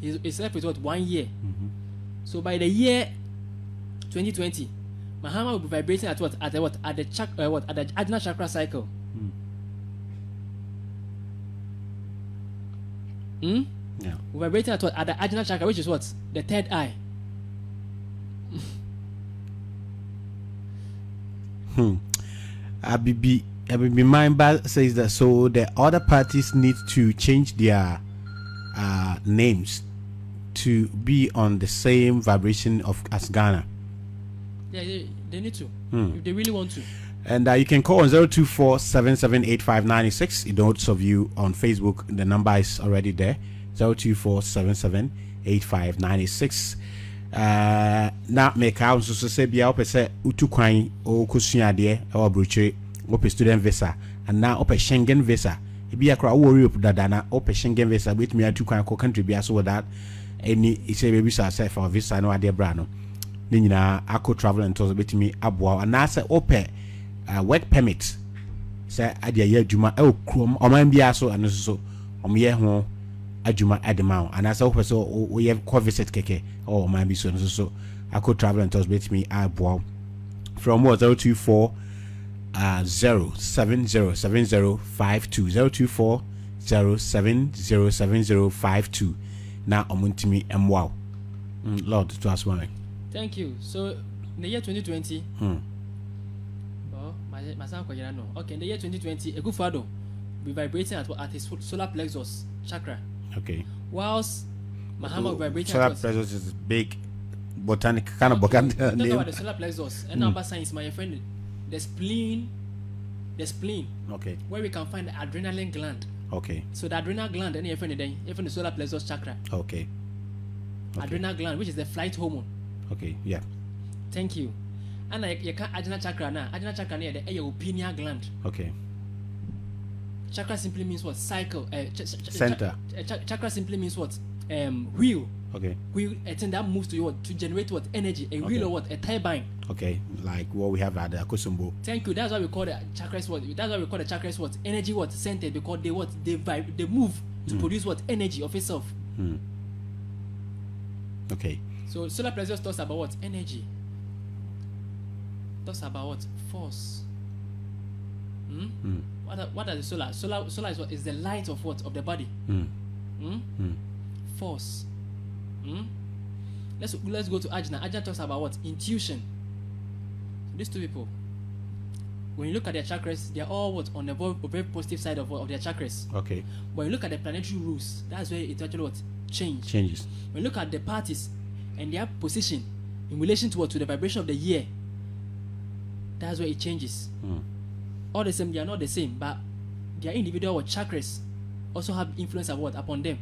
It's left with what? 1 year. So by the year 2020, Mahama will be vibrating at what? At the what? At the at the Ajna chakra cycle. Yeah. We're vibrating at what? At the Ajna chakra, which is what? The third eye. Abibi Mindba says that so the other parties need to change their names to be on the same vibration of as Ghana. Yeah, they need to if they really want to. And you can call on 024-7785-96. Those of you on Facebook, the number is already there. 024-7785-96. Now make out so say bia opese utukwan o kosua de e o broche ope student visa and now ope Schengen visa e bia kra wo Europe dada na ope Schengen visa with me atukwan ko country bia so that any e say baby say for visa no ade bra no ni nyina ako travel and tours betimi aboa and say ope work permit say ade ya adwuma e okrom oman bia so ano so omye ho adwuma adema and as ope so we have co visit keke or man be so I could travel and tours betimi aboa from what 024 0707052 024 0707052 now omuntimi wow Lord to us one. Thank you. So in the year 2020 my son no. Okay, in the year 2020 Ekufado be vibrating at his solar plexus chakra. Okay. Whilst Mahama vibrating solar plexus is big botanic kind of botanic name. Talk about the solar plexus and number science, my friend, the spleen. Okay. Where we can find the adrenaline gland. Okay. So the adrenal gland, any friend, even the solar plexus chakra. Okay. Adrenal gland, which is the flight hormone. Okay. Yeah. Thank you. And you can't adrenal chakra now. Adrenal chakra near the pineal gland. Okay. Chakra simply means what? Cycle. Center. Chakra simply means what? Wheel. Okay. Wheel, a thing that moves to you to generate what? Energy. A wheel or what? A turbine. Okay. Like what we have at the Akosombo. Thank you. That's why we call the chakras what? That's why we call the chakras what? Energy what? Center, because they what? They vibe. They move to produce what? Energy of itself. Okay. So solar plexus talks about what? Energy. Talks about what? Force. What are the solar? Solar is what? Is the light of what? Of the body. Force. Let's go to Ajna. Ajna talks about what? Intuition. These two people, when you look at their chakras, they are all what? On the very positive side of their chakras. Okay. When you look at the planetary rules, that's where it actually what? Changes. When you look at the parties and their position in relation to what? To the vibration of the year, that's where it changes. All the same, they are not the same, but their individual chakras also have influence upon them.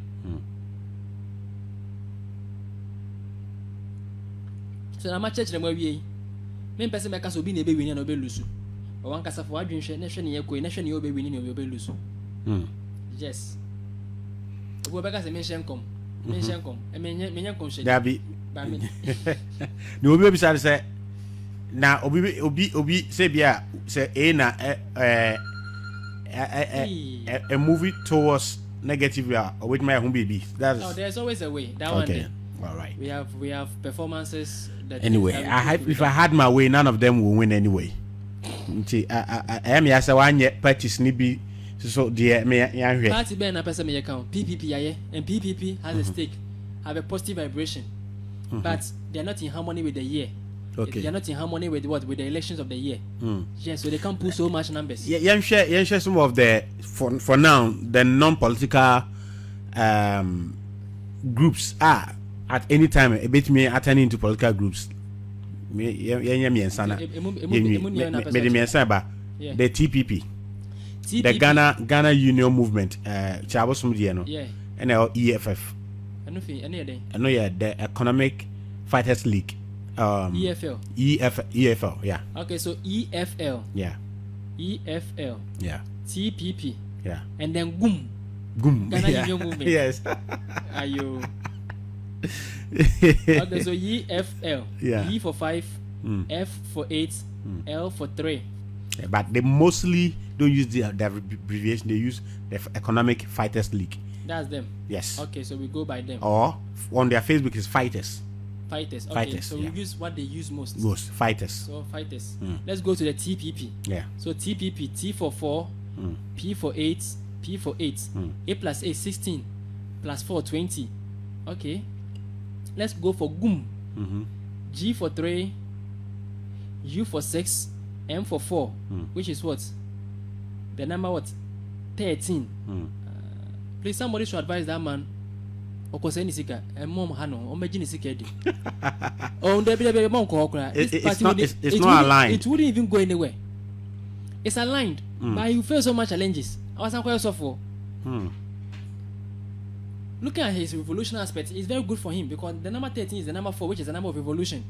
So I'm church them where we main person make us obi na be win na obe lusu. But one kasa for adwin hwe na hwe ne yakoi na hwe ne obe win na obe lusu. Yes. Obo be kasa mention kom. Mention kom. E menyen kom hwe. Dabi. Ba me. No obi say say na obi say bia say e na a movie towards negative or with my home baby. That's no, there's always a way. That okay. One day. All right. We have performances that anyway, if I had my way, none of them will win anyway. I am yes, one yet purchase nibi So the me Party Ben na person me account PPP aye, and PPP has a stake, have a positive vibration, but they are not in harmony with the year. Okay. They are not in harmony with what, with the elections of the year. Yes, so they can't pull so much numbers. Yeah, share some of the for now the non-political groups are at any time a bit me attending to political groups. Me ensana. The TPP. The Ghana Union Movement, Chabosum Diano, and EFF. I know, yeah, the Economic Fighters League. EFL, yeah. Okay, so EFL. Yeah. EFL. Yeah. TPP. Yeah. And then GUM. Ghana Union Movement. Yes. Are you? Okay, so EFL. Yeah. E for 5, F for 8, L for 3. Yeah, but they mostly don't use the abbreviation. They use the Economic Fighters League. That's them. Yes. Okay, so we go by them. Or on their Facebook is Fighters. Fighters. Okay, Fighters, so yeah. we use what they use most. Most Fighters. So Fighters. Let's go to the TPP. Yeah. So TPP, T for 4, P for 8, P for 8, A plus A 16, plus 4 20. Okay. Let's go for GUM. G for 3, U for 6, M for 4, which is what? The number what? 13. Please, somebody should advise that man. Okose ni sika, mom hano, omeji ni sika di. Oh, it's not aligned. It wouldn't even go anywhere. It's aligned, but you face so much challenges. I was quite suffer. Looking at his revolution aspect, it's very good for him because the number 13 is the number 4, which is the number of revolution.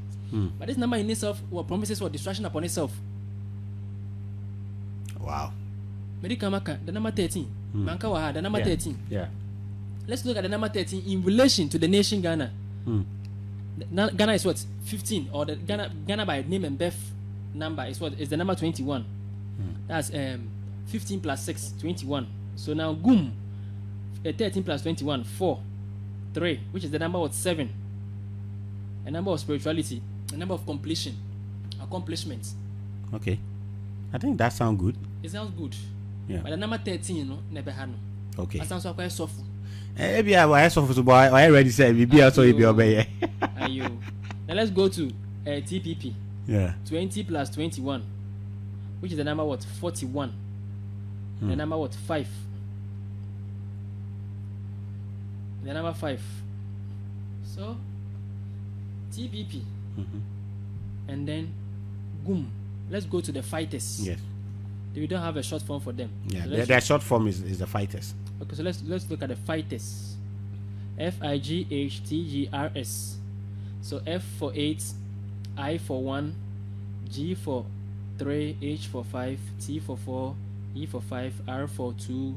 But this number in itself promises for destruction upon itself. Wow. Medikamaka, the number 13. Mankawaha, the number 13. Yeah. Let's look at the number 13 in relation to the nation Ghana. Ghana is what? 15, or the Ghana by name and birth number is what? Is the number 21. That's 15 plus 6, 21. So now GUM, 13 plus 21, 4, 3, which is the number of 7. A number of spirituality, a number of completion, accomplishments. Okay. I think that sounds good. It sounds good. Yeah. But the number 13, you know, never had no. Okay. That sounds quite soft. Maybe I saw so boy. I already said maybe also you be obey. Are you? Now let's go to TPP. Yeah. 20 plus 21, which is the number what? 41. The number what? 5. The number 5. So TPP. And then GUM. Let's go to the fighters. Yes. We don't have a short form for them. Yeah. So Their short form is the Fighters. Okay, so let's look at the fighters. FIGHTGRS. So F for 8, I for 1, G for 3, H for 5, T for 4, E for 5, R for 2,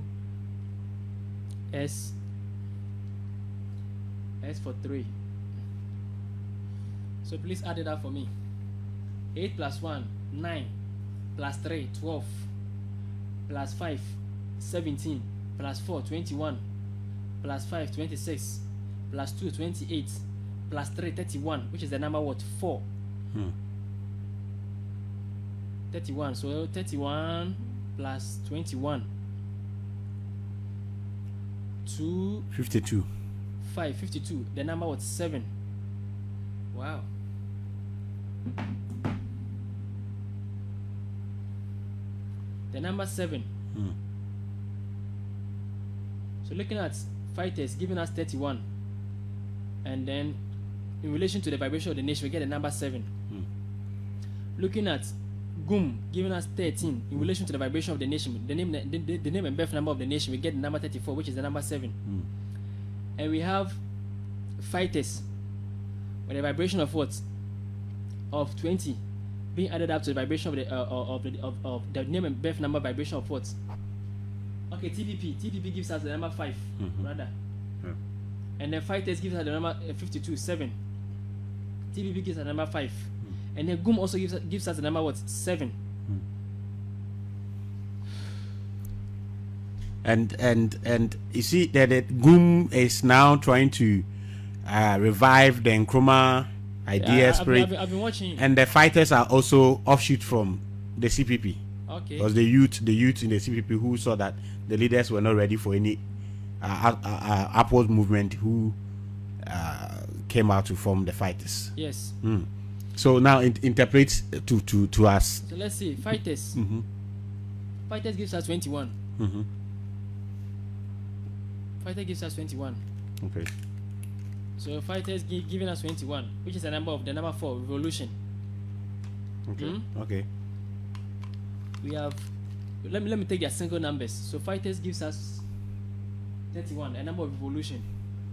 S for 3. So please add it up for me. 8 plus 1, 9, plus 3, 12, plus 5, 17, plus 4, 21, plus 5, 26, plus 2, 28, plus 3, 31, which is the number what? 4. 31. So 31 plus 21. 2, 52. 5, 52. The number what? 7. Wow. The number 7. So looking at fighters giving us 31, and then in relation to the vibration of the nation, we get the number 7. Looking at GUM giving us 13 in relation to the vibration of the nation, the name and birth number of the nation, we get the number 34, which is the number 7. And we have fighters with a vibration of what? Of 20 being added up to the vibration of the name and birth number vibration of what? Okay, TPP gives us the number 5, rather. And then fighters gives us the number 52, 7. TPP gives us the number 5. And then GUM also gives us the number what? 7. And you see that the GUM is now trying to revive the Nkrumah idea spirit. I've been watching. And the fighters are also offshoot from the CPP. Okay. Because the youth in the CPP who saw that the leaders were not ready for any upward movement, who came out to form the fighters. Yes. So now interpret to us. So let's see. Fighters. Fighters gives us 21. Fighter gives us 21. Okay. So fighters giving us 21, which is the number 4, revolution. Okay. Okay. We have, let me take their single numbers. So fighters gives us 31, a number of revolution.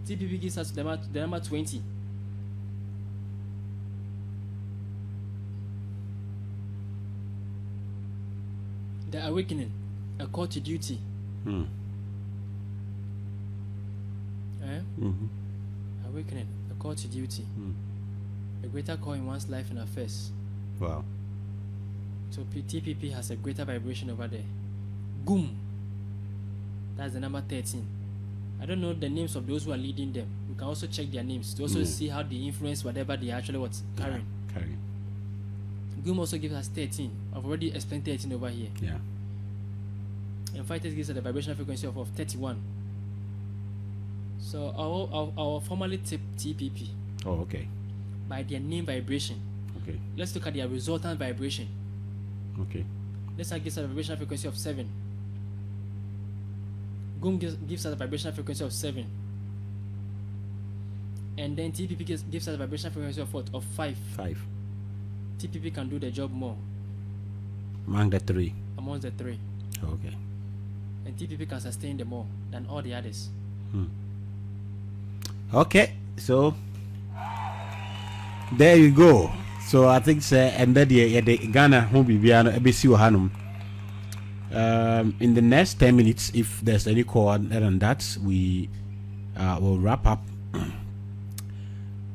TPP gives us the number 20. The awakening, a call to duty. Awakening, a call to duty. A greater call in one's life and affairs. Wow. So TPP has a greater vibration over there. Goom. That's the number 13. I don't know the names of those who are leading them. We can also check their names to also see how they influence whatever they actually carrying. Carrying. Goom also gives us 13. I've already explained 13 over here. Yeah. And fighters gives us the vibrational frequency of 31. So I'll formally tip TPP. Oh, okay. By their name vibration. Okay. Let's look at their resultant vibration. Okay. Let's give us a vibrational frequency of 7. Goom gives us a vibrational frequency of 7. And then TPP gives us a vibrational frequency of what? Of 5. 5. TPP can do the job more. Among the 3. Amongst the 3. Okay. And TPP can sustain them more than all the others. Okay. So there you go. So I think and that the Ghana won't be ABC Hanum. In the next 10 minutes, if there's any call other than that, we will wrap up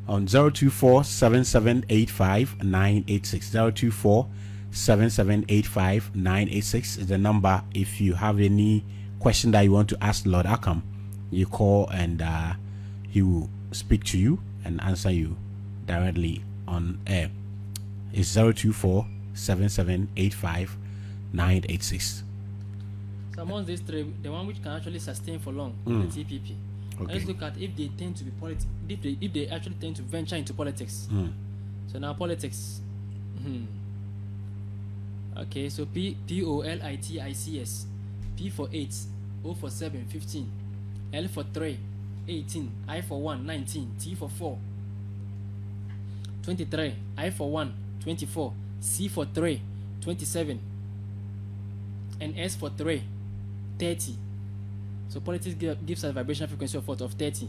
on 024-7785-986. 024-7785-986 is the number. If you have any question that you want to ask Lord Akam, you call and he will speak to you and answer you directly on air. It's 024-7785-986. So amongst these 3, the one which can actually sustain for long, the TPP. Okay. Let's look at if they tend to be if they actually tend to venture into politics. So now politics. Okay, so POLITICS. P for 8, O for 7, 15, L for 3, 18, I for 1, 19, T for 4, 23, I for 1, 24, C for 3, 27, and S for 3, 30. So politics gives us a vibrational frequency of what? Of 30.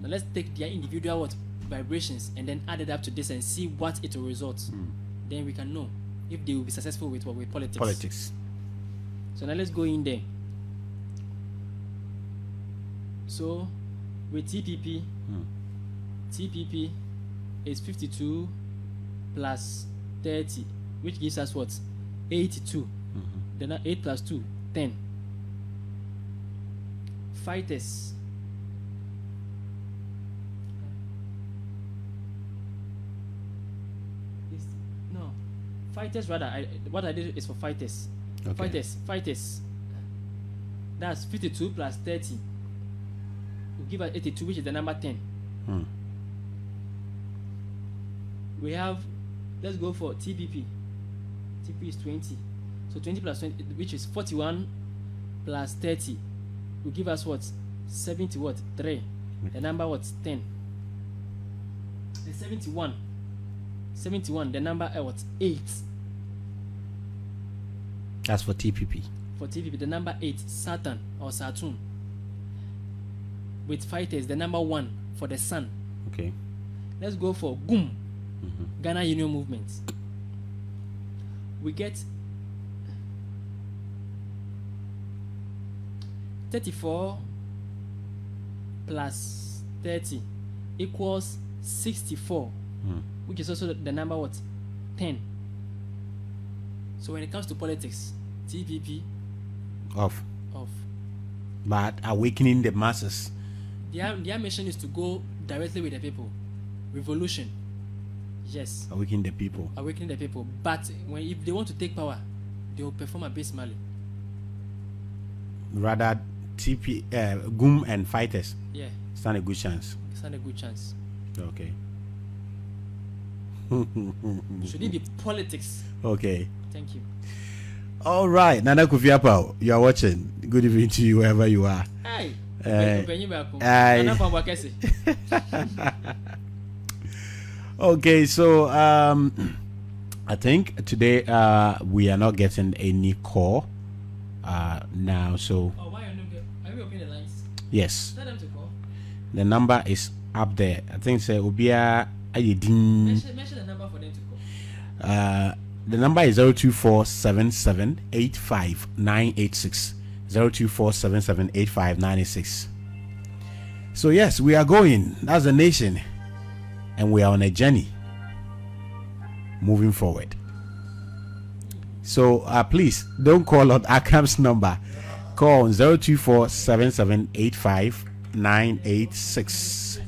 Now let's take their individual vibrations and then add it up to this and see what it will result. Then we can know if they will be successful with politics. So now let's go in there. So with TPP, TPP is 52 plus 30, which gives us what? 82. Then 8 plus 2, 10. Fighters. No. Fighters rather. What I did is for fighters. Okay. Fighters. That's 52 plus 30. We'll give us 82, which is the number 10. We have, let's go for TPP. TPP is 20. So 20 plus 20, which is 41 plus 30. Will give us what? 70 what? 3. The number what? 10. The 71. 71, the number what? 8. That's for TPP. For TPP, the number 8, Saturn or Saturn. With fighters, the number 1 for the sun. Okay. Let's go for GUM, Ghana Union Movement. We get 34 plus 30 equals 64, which is also the number what? 10. So when it comes to politics, TPP Off. off. But awakening the masses. Their mission is to go directly with the people. Revolution. Yes. Awakening the people. Awakening the people. But if they want to take power, they will perform abysmally. Rather, GUM and fighters. Yeah. Stand a good chance. Stand a good chance. Okay. Should it be politics? Okay. Thank you. All right, Nana Kufiapa, you are watching. Good evening to you wherever you are. Hey. Okay, so I think today we are not getting any call now. So why are we opening the lines? Yes. Tell them to call. The number is up there. I think say Ubia Ayedin. Mention the number for them to call. The number is 024778596. 024778596. So yes, we are going. That's the nation, and we are on a journey moving forward. So please don't call on Akam's number. Call on 024778596.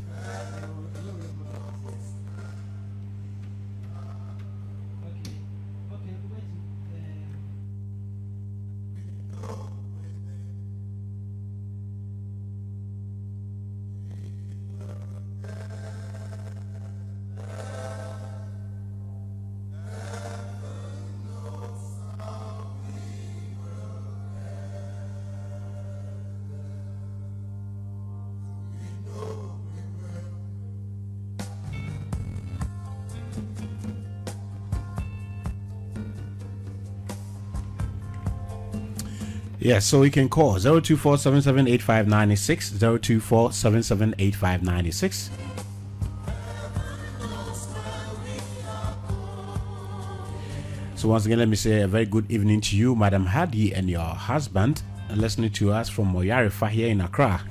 Yes, so you can call 024778596, 024778596. So once again, let me say a very good evening to you, Madam Hadi, and your husband, listening to us from Moyarifa here in Accra.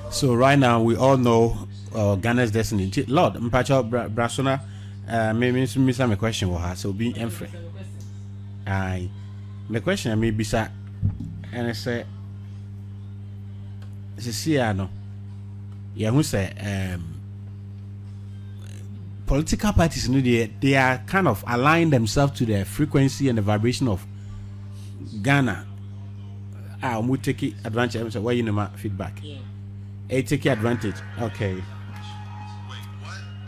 So right now we all know Ghana's destiny. Lord, Mpacho Brasona, maybe some question will have so be enfrey. I the question I may be sir, and I say, no, yeah, who say political parties, they are kind of aligning themselves to the frequency and the vibration of Ghana. I will take advantage. Why you know my feedback? Yeah. Take advantage. Okay.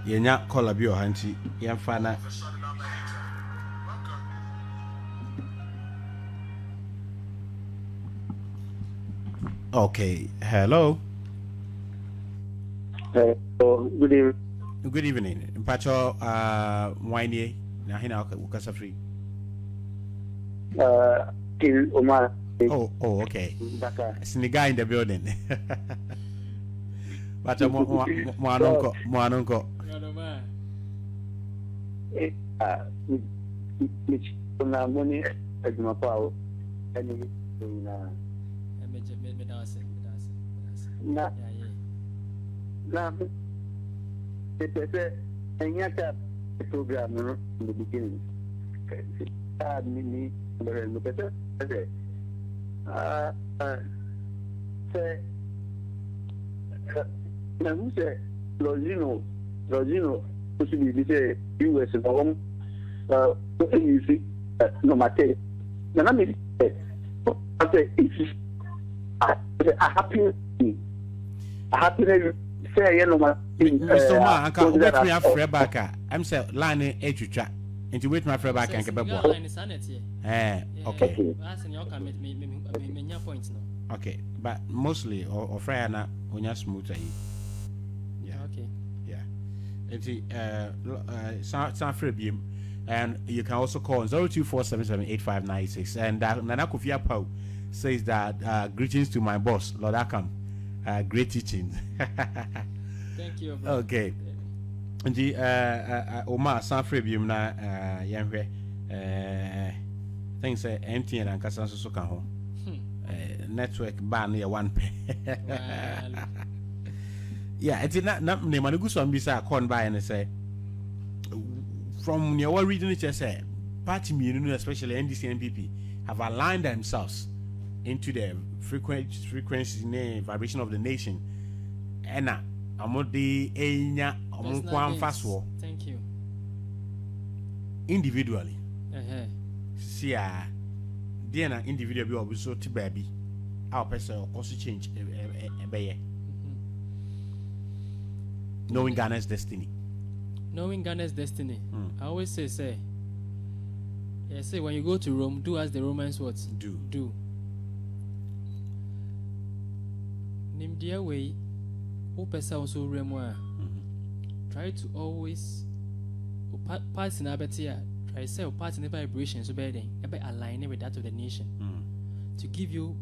Yenya call up your auntie. Yamfana. Okay. Hello. Hello. Good evening. Good evening. Mpacho Wine na hina ukasa free. Till Omar. Oh, okay. Siniga in the building. But Moanonko. Program in the beginning. Who said Lozino, who should be the US and home, you see, no matter. Then I mean, I say, it's a happy, say, you know, Mr. Ma, I can't wait me up for back. I'm saying, line edge track. And to wait my friend back and get back. Okay. Okay, but mostly or Friana when you're smooth. Yeah. Okay. Yeah. It's San Frebium, and you can also call 024778596. And Nana Kofia Pau says that greetings to my boss, Lord Akam. Great teaching. Thank you. Bro. Okay. And the Omar San Frebium na Yanwe things MTN and Casanso so can home. Network ban near one pay. Yeah, it's not name and go some bisa con by and say from your reading it say party meaning, especially NDC and NPP, have aligned themselves into the frequency vibration of the nation. And amode enya omunkwan faso. Thank you. Individually. See dear na individual be obi so ti baby. Our person or cost change knowing Ghana's destiny. Knowing Ghana's destiny. I always say when you go to Rome, do as the Romans what? Do. Nim dear way, person also remwa. Try to always parts in abetia. Try to say parts in the vibration so bad aligning with that of the nation. To give you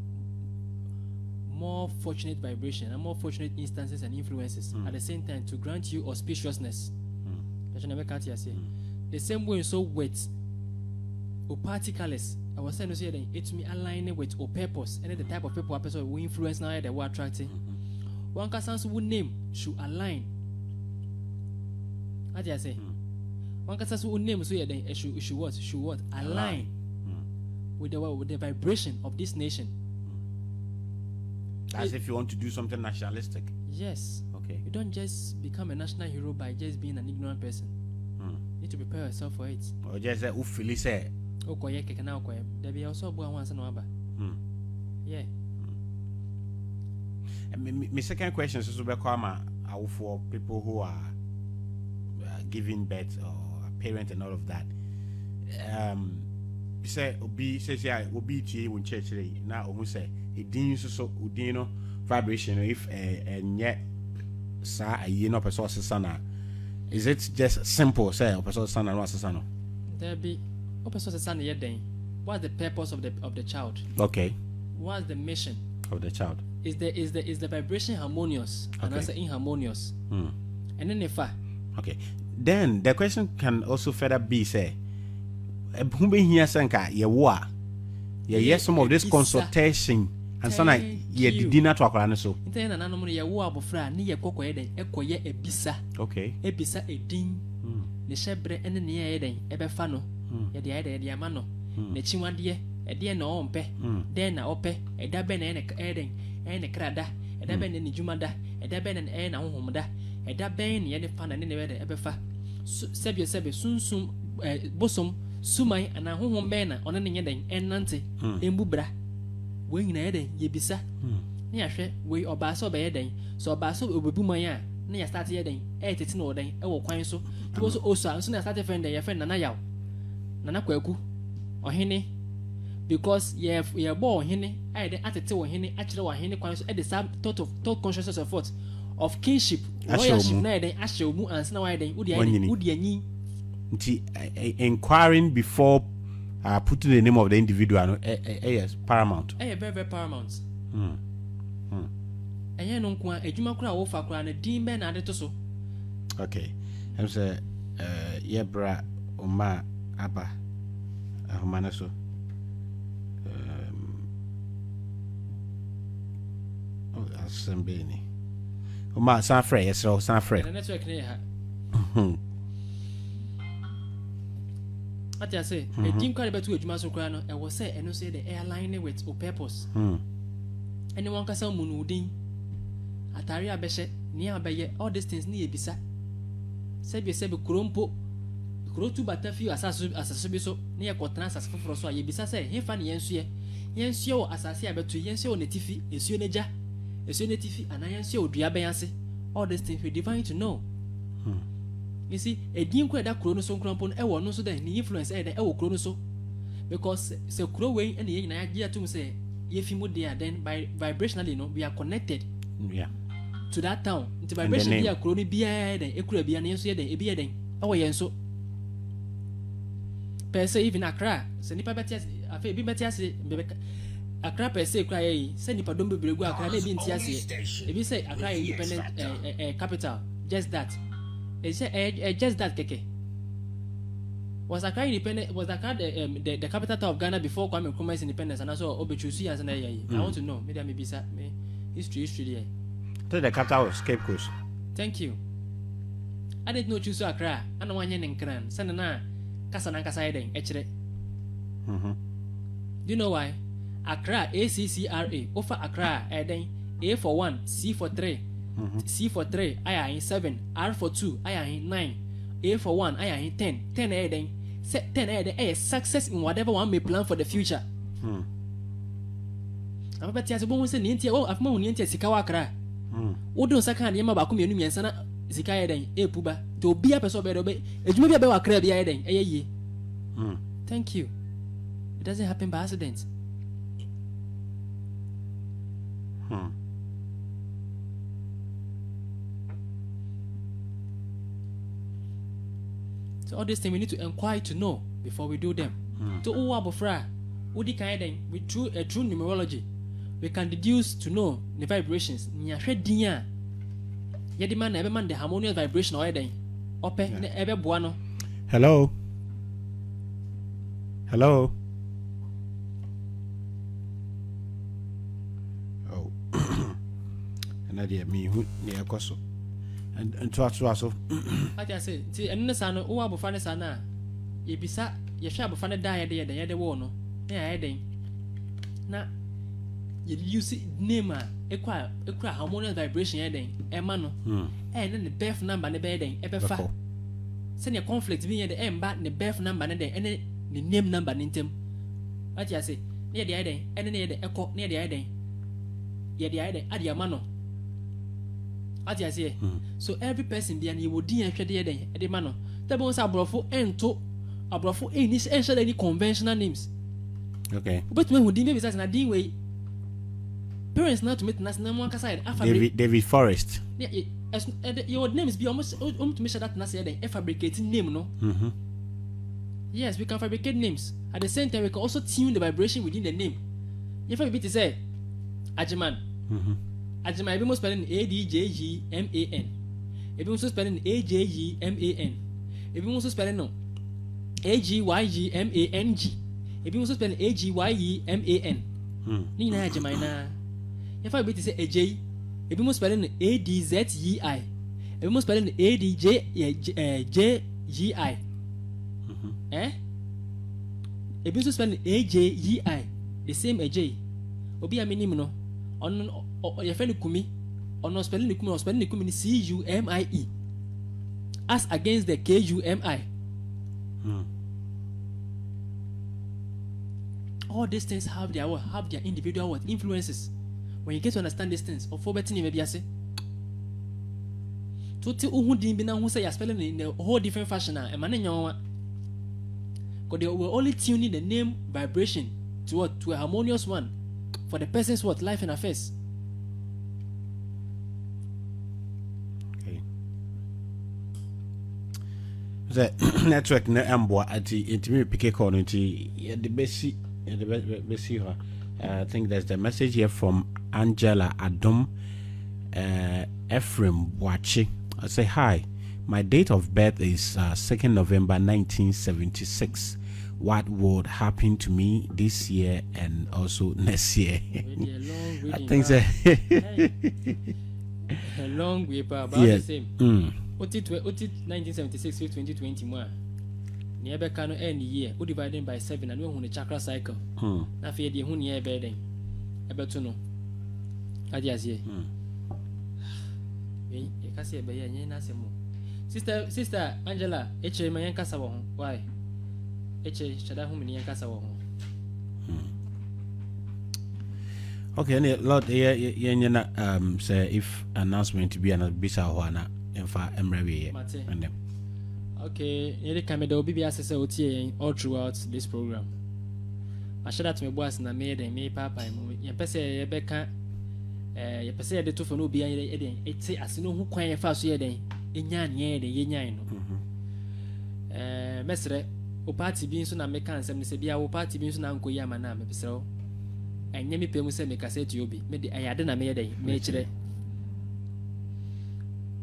more fortunate vibration and more fortunate instances and influences at the same time to grant you auspiciousness. The same way so wet or particles. I was saying to say that it's me aligning with or purpose and the type of people person will influence now that we're attracting. One person's name should align. What do I say? One person's name so that should what? Align with the vibration of this nation. As if you want to do something nationalistic. Yes. Okay. You don't just become a national hero by just being an ignorant person. You need to prepare yourself for it. Or just say, "Ufili say." Okoye kekena okoye. There be also bo once and over. Yeah. My second question is also for people who are giving birth or a parent and all of that. You say obi to you in church now almost say it didn't so udino vibration if yet sa a no person sana. Is it just simple say person sana no sana? There be person sana yet then. What's the purpose of the child? Okay. What's the mission of the child? Is the vibration harmonious and answer inharmonious? And then if okay. Then the question can also further be say who be here sanka ye some of this consultation and so na ye dinner to akwara so nten na nanom ye wo abofra ne ye kokoye den ekoye ebisa okay ebisa edin ne shebre ene ne ye den ebefa no ye de ye de ama no ne chiwade ede na ompe den na ope eda be na eden ene krada eda be ne jumada eda be ne na honhomda eda be ne ye ne fa na ne be de ebefa sebe sunsum bosom sumai ana honhom be na one ne nye den enante embubra we nyina eden ye bisa ne ya hwe we oba so be eden so oba so obebu man a ne ya start eden tete na oden wo kwan so to so osa so na start friend ya friend nana yaw nana kwaku ohene because ye bo ohene ai de atete ohene akire ohene kwan so the same thought consciousness of what of kinship royalship na eden ahyewu ansa na wa eden udi anyi inquiring before putting the name of the individual yes paramount very very paramount enya no nko adwuma kura wo fa kura na din be na ade to so okay I'm say yebra oma aba ahomana so asembeni oma san frɛ yɛsrɛ san frɛ na network ne ha ati ase edin kwa betu adwuma so kura no e wo say eno say the airline with a purpose anyone kasa mu no udin atari abehye ni abeye all these things ni ebisa sebe kurompo kurotu batafi asaso bi so ni ye kotena asase foforo so ayebisa say hefa ne yensuye wo asase abetu yensuye wo netifi esuye netifi ana yensuye odua benase all these things we divine to know you see edin kwa da kuro no so nkrampo no e wo no so da ni influence e da e wo kuro no so because se kuro we e na ye nyina ya atum say ye fi mu there then by vibrationally no we are connected to that town the vibration be kuro ni bia den ekura bia na so ye den e bia den e wo ye nso per se even Accra se nipa betia afa bi betia se Accra per se kura ye se nipa dom bebregu Accra na bi ntia se e bi say Accra independent capital just that it's just that keke was Accra independent was Accra the capital of Ghana before Kwame Nkrumah's independence and also obechusi as na I want to know maybe say history there to the capital of Cape Coast. Thank you. I didn't know choose Accra and one yen nkran send na kasa na kasa yɛ den ɛkyerɛ. Do you know why? Accra ACCRA offer Accra ɛden A for 1, C for 3, C for 3, I 7, R for 2, I 9, A for 1, I 10, 10 ɛden. Set 10 a success in whatever one may plan for the future. I'm about to say, Nintia, oh, I've known Nintia Sikawa Kra. What don't Sakan Yama Bakum Yansana Zikaya then, a puba, to be a person better, a maybe about crab then, a ye. Thank you. It doesn't happen by accident. So all these things we need to inquire to know before we do them. To Uwabofra, Udi Kaiden, with through a true numerology, we can deduce to know the vibrations. Nyashedinya. Yedi man every man the harmonious vibration or anything. Ope ebe buano. Hello. Hello. Oh. Nadia me who near Koso. And to us also. What I say, see, and the son, who are before sana, ye be sat, ye shall be funny die the other, the one. Yeah, I think. Now, you see, Nema, a harmonious vibration, Emano, and then the birth number and the bedding, ever fat. Send your conflict being at the end, but the birth number and the name number in them. What I say, near the idea, and near the echo, near the idea. Yet the idea, at your mano. What I say, so every person be an you would dear at the manor. The bones are brofo and to a brofo in this answer any conventional names. Okay. But when would be such a dean way? Parents not to meet us no one aside. David Forrest. Your names be almost to measure that Nasa a fabricating name, no? Yes, we can fabricate names. At the same time, we can also tune the vibration within the name. If I be to say, Ajiman. Ajima, every most spelling ADJGMAN. Every most spelling AJGMAN. Every most spelling AGYGMANG. Every most spelling AGYEMAN. Nina Ajimina. If I be to say AJ, every most spelling ADZEI. Every most spelling ADJGI. Every most spelling AJEI. The same AJ. Obi a minimum. On your friend Kumi, or no spelling the Kumi or spelling the Kumi CUMIE as against the KUMI. All these things have their individual influences. When you get to understand these things, or for betting maybe I say to who didn't be now who say you're spelling in a whole different fashion and man because they were only tuning the name vibration to a harmonious one. For the person's life and affairs. Okay. The network na ambo ati intimi pike call nti the best I think there's the message here from Angela Adom Ephraim Wachi. I say hi. My date of birth is 2nd November 1976. What would happen to me this year and also next year? I think so. A long way, but about the same. What it 1976 to 2021. Near Kano end year, who divided by 7 and we on the chakra cycle. Now, fear the hun year bedding. About to know. Adias ye. You can say, by Sister Angela, HM and Cassava. Why? Okay, Lord, say if announcement to be an bisa wana in fa emrewe and them. Okay, you can be the BBS all throughout this program. I should have to my boss and I made a me papa and you pese Rebecca. You pese the two for no be it's as no who quite fast year day in yan ye the yin. Mestre. O party being so na make answer me say bia o party being so na nko ya mana me pese o enye me pemu say me cassette obi me de ayade na me dey me kire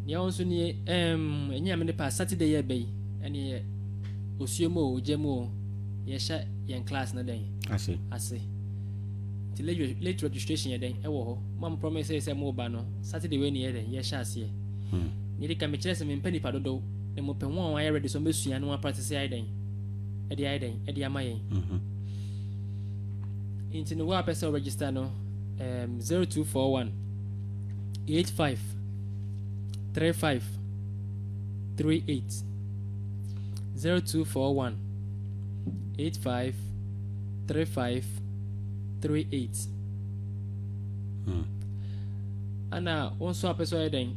ne onso ni enye me pa Saturday ye bay ene osuemo o jemo ye sha yen class na den ase ti late registration ye den e wo ho mam promise say mo ba no Saturday we ni ye den ye sha ase ni de ka me kire say me mpani pa dodo e mo pe won wa ye ready so me sua no practice ye den edi aiden edi amayen into the wa person register no 0241 85 35 38 0241 85 35 38 ana also a person aiden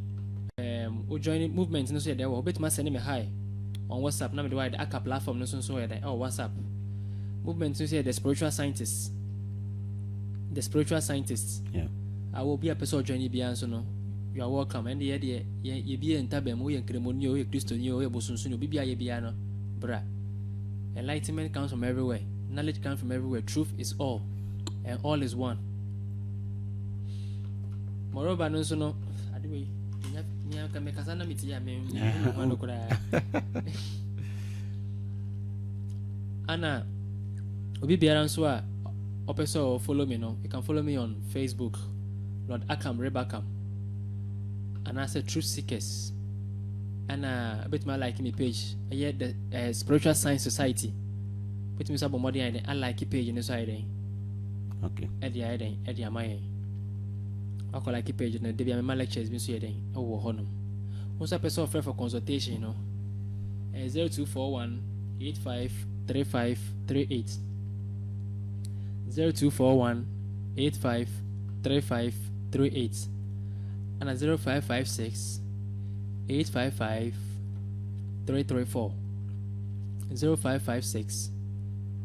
we join movement no so there we bet ma send me hi on WhatsApp na me the wide aka platform no so there WhatsApp movement no say the spiritual scientists yeah I will be a person joining beyond so no you are welcome and ye be en tabem we kremoni o ye Christo ni o ye bosunsu no bibia ye bia no bra enlightenment comes from everywhere, knowledge comes from everywhere, truth is all and all is one. Moreover no so no adiwe nya ka mekasa na miti ya me no kura ana obi biara nso a opeso follow me no, you can follow me on Facebook Lord Akam Rebakam and I said Truth Seekers and a bit my like me page the Spiritual Science Society put me some more and I like page in the side okay Eddie Amaya I call like page and the my lectures been so then oh honum once a person offer for consultation 0241 85 35 38 0241 85 35 38 and a 0556 855 334 0556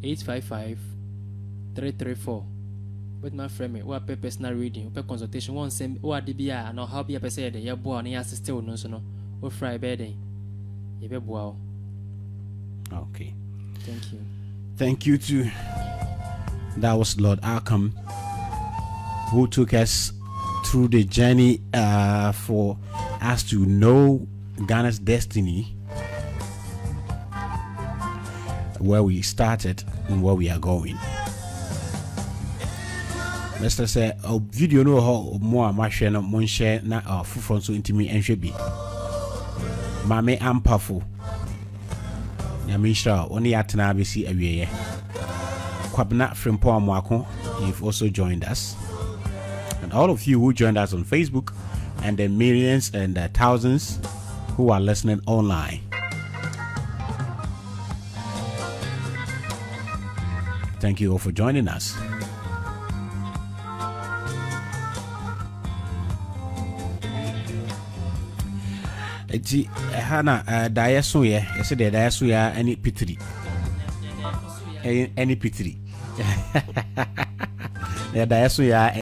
855 334 with my friend what personal reading consultation one same what DBA and how be a person ya boa na assist still no so no we fry bed ye be boa. Okay, thank you to that was Lord Arkham who took us through the journey for us to know Ghana's destiny, where we started and where we are going. Mr. Say a video no how more ma share no mon share na fufu so intimi enhwe bi mame ampafo ya misha oni atena besi awieye kwabna frempo amwako. You've also joined us, and all of you who joined us on Facebook, and the millions and the thousands who are listening online. Thank you all for joining us. Eti hana dayeso ye yese de dayeso ya any pitri any pitri ya dayeso ya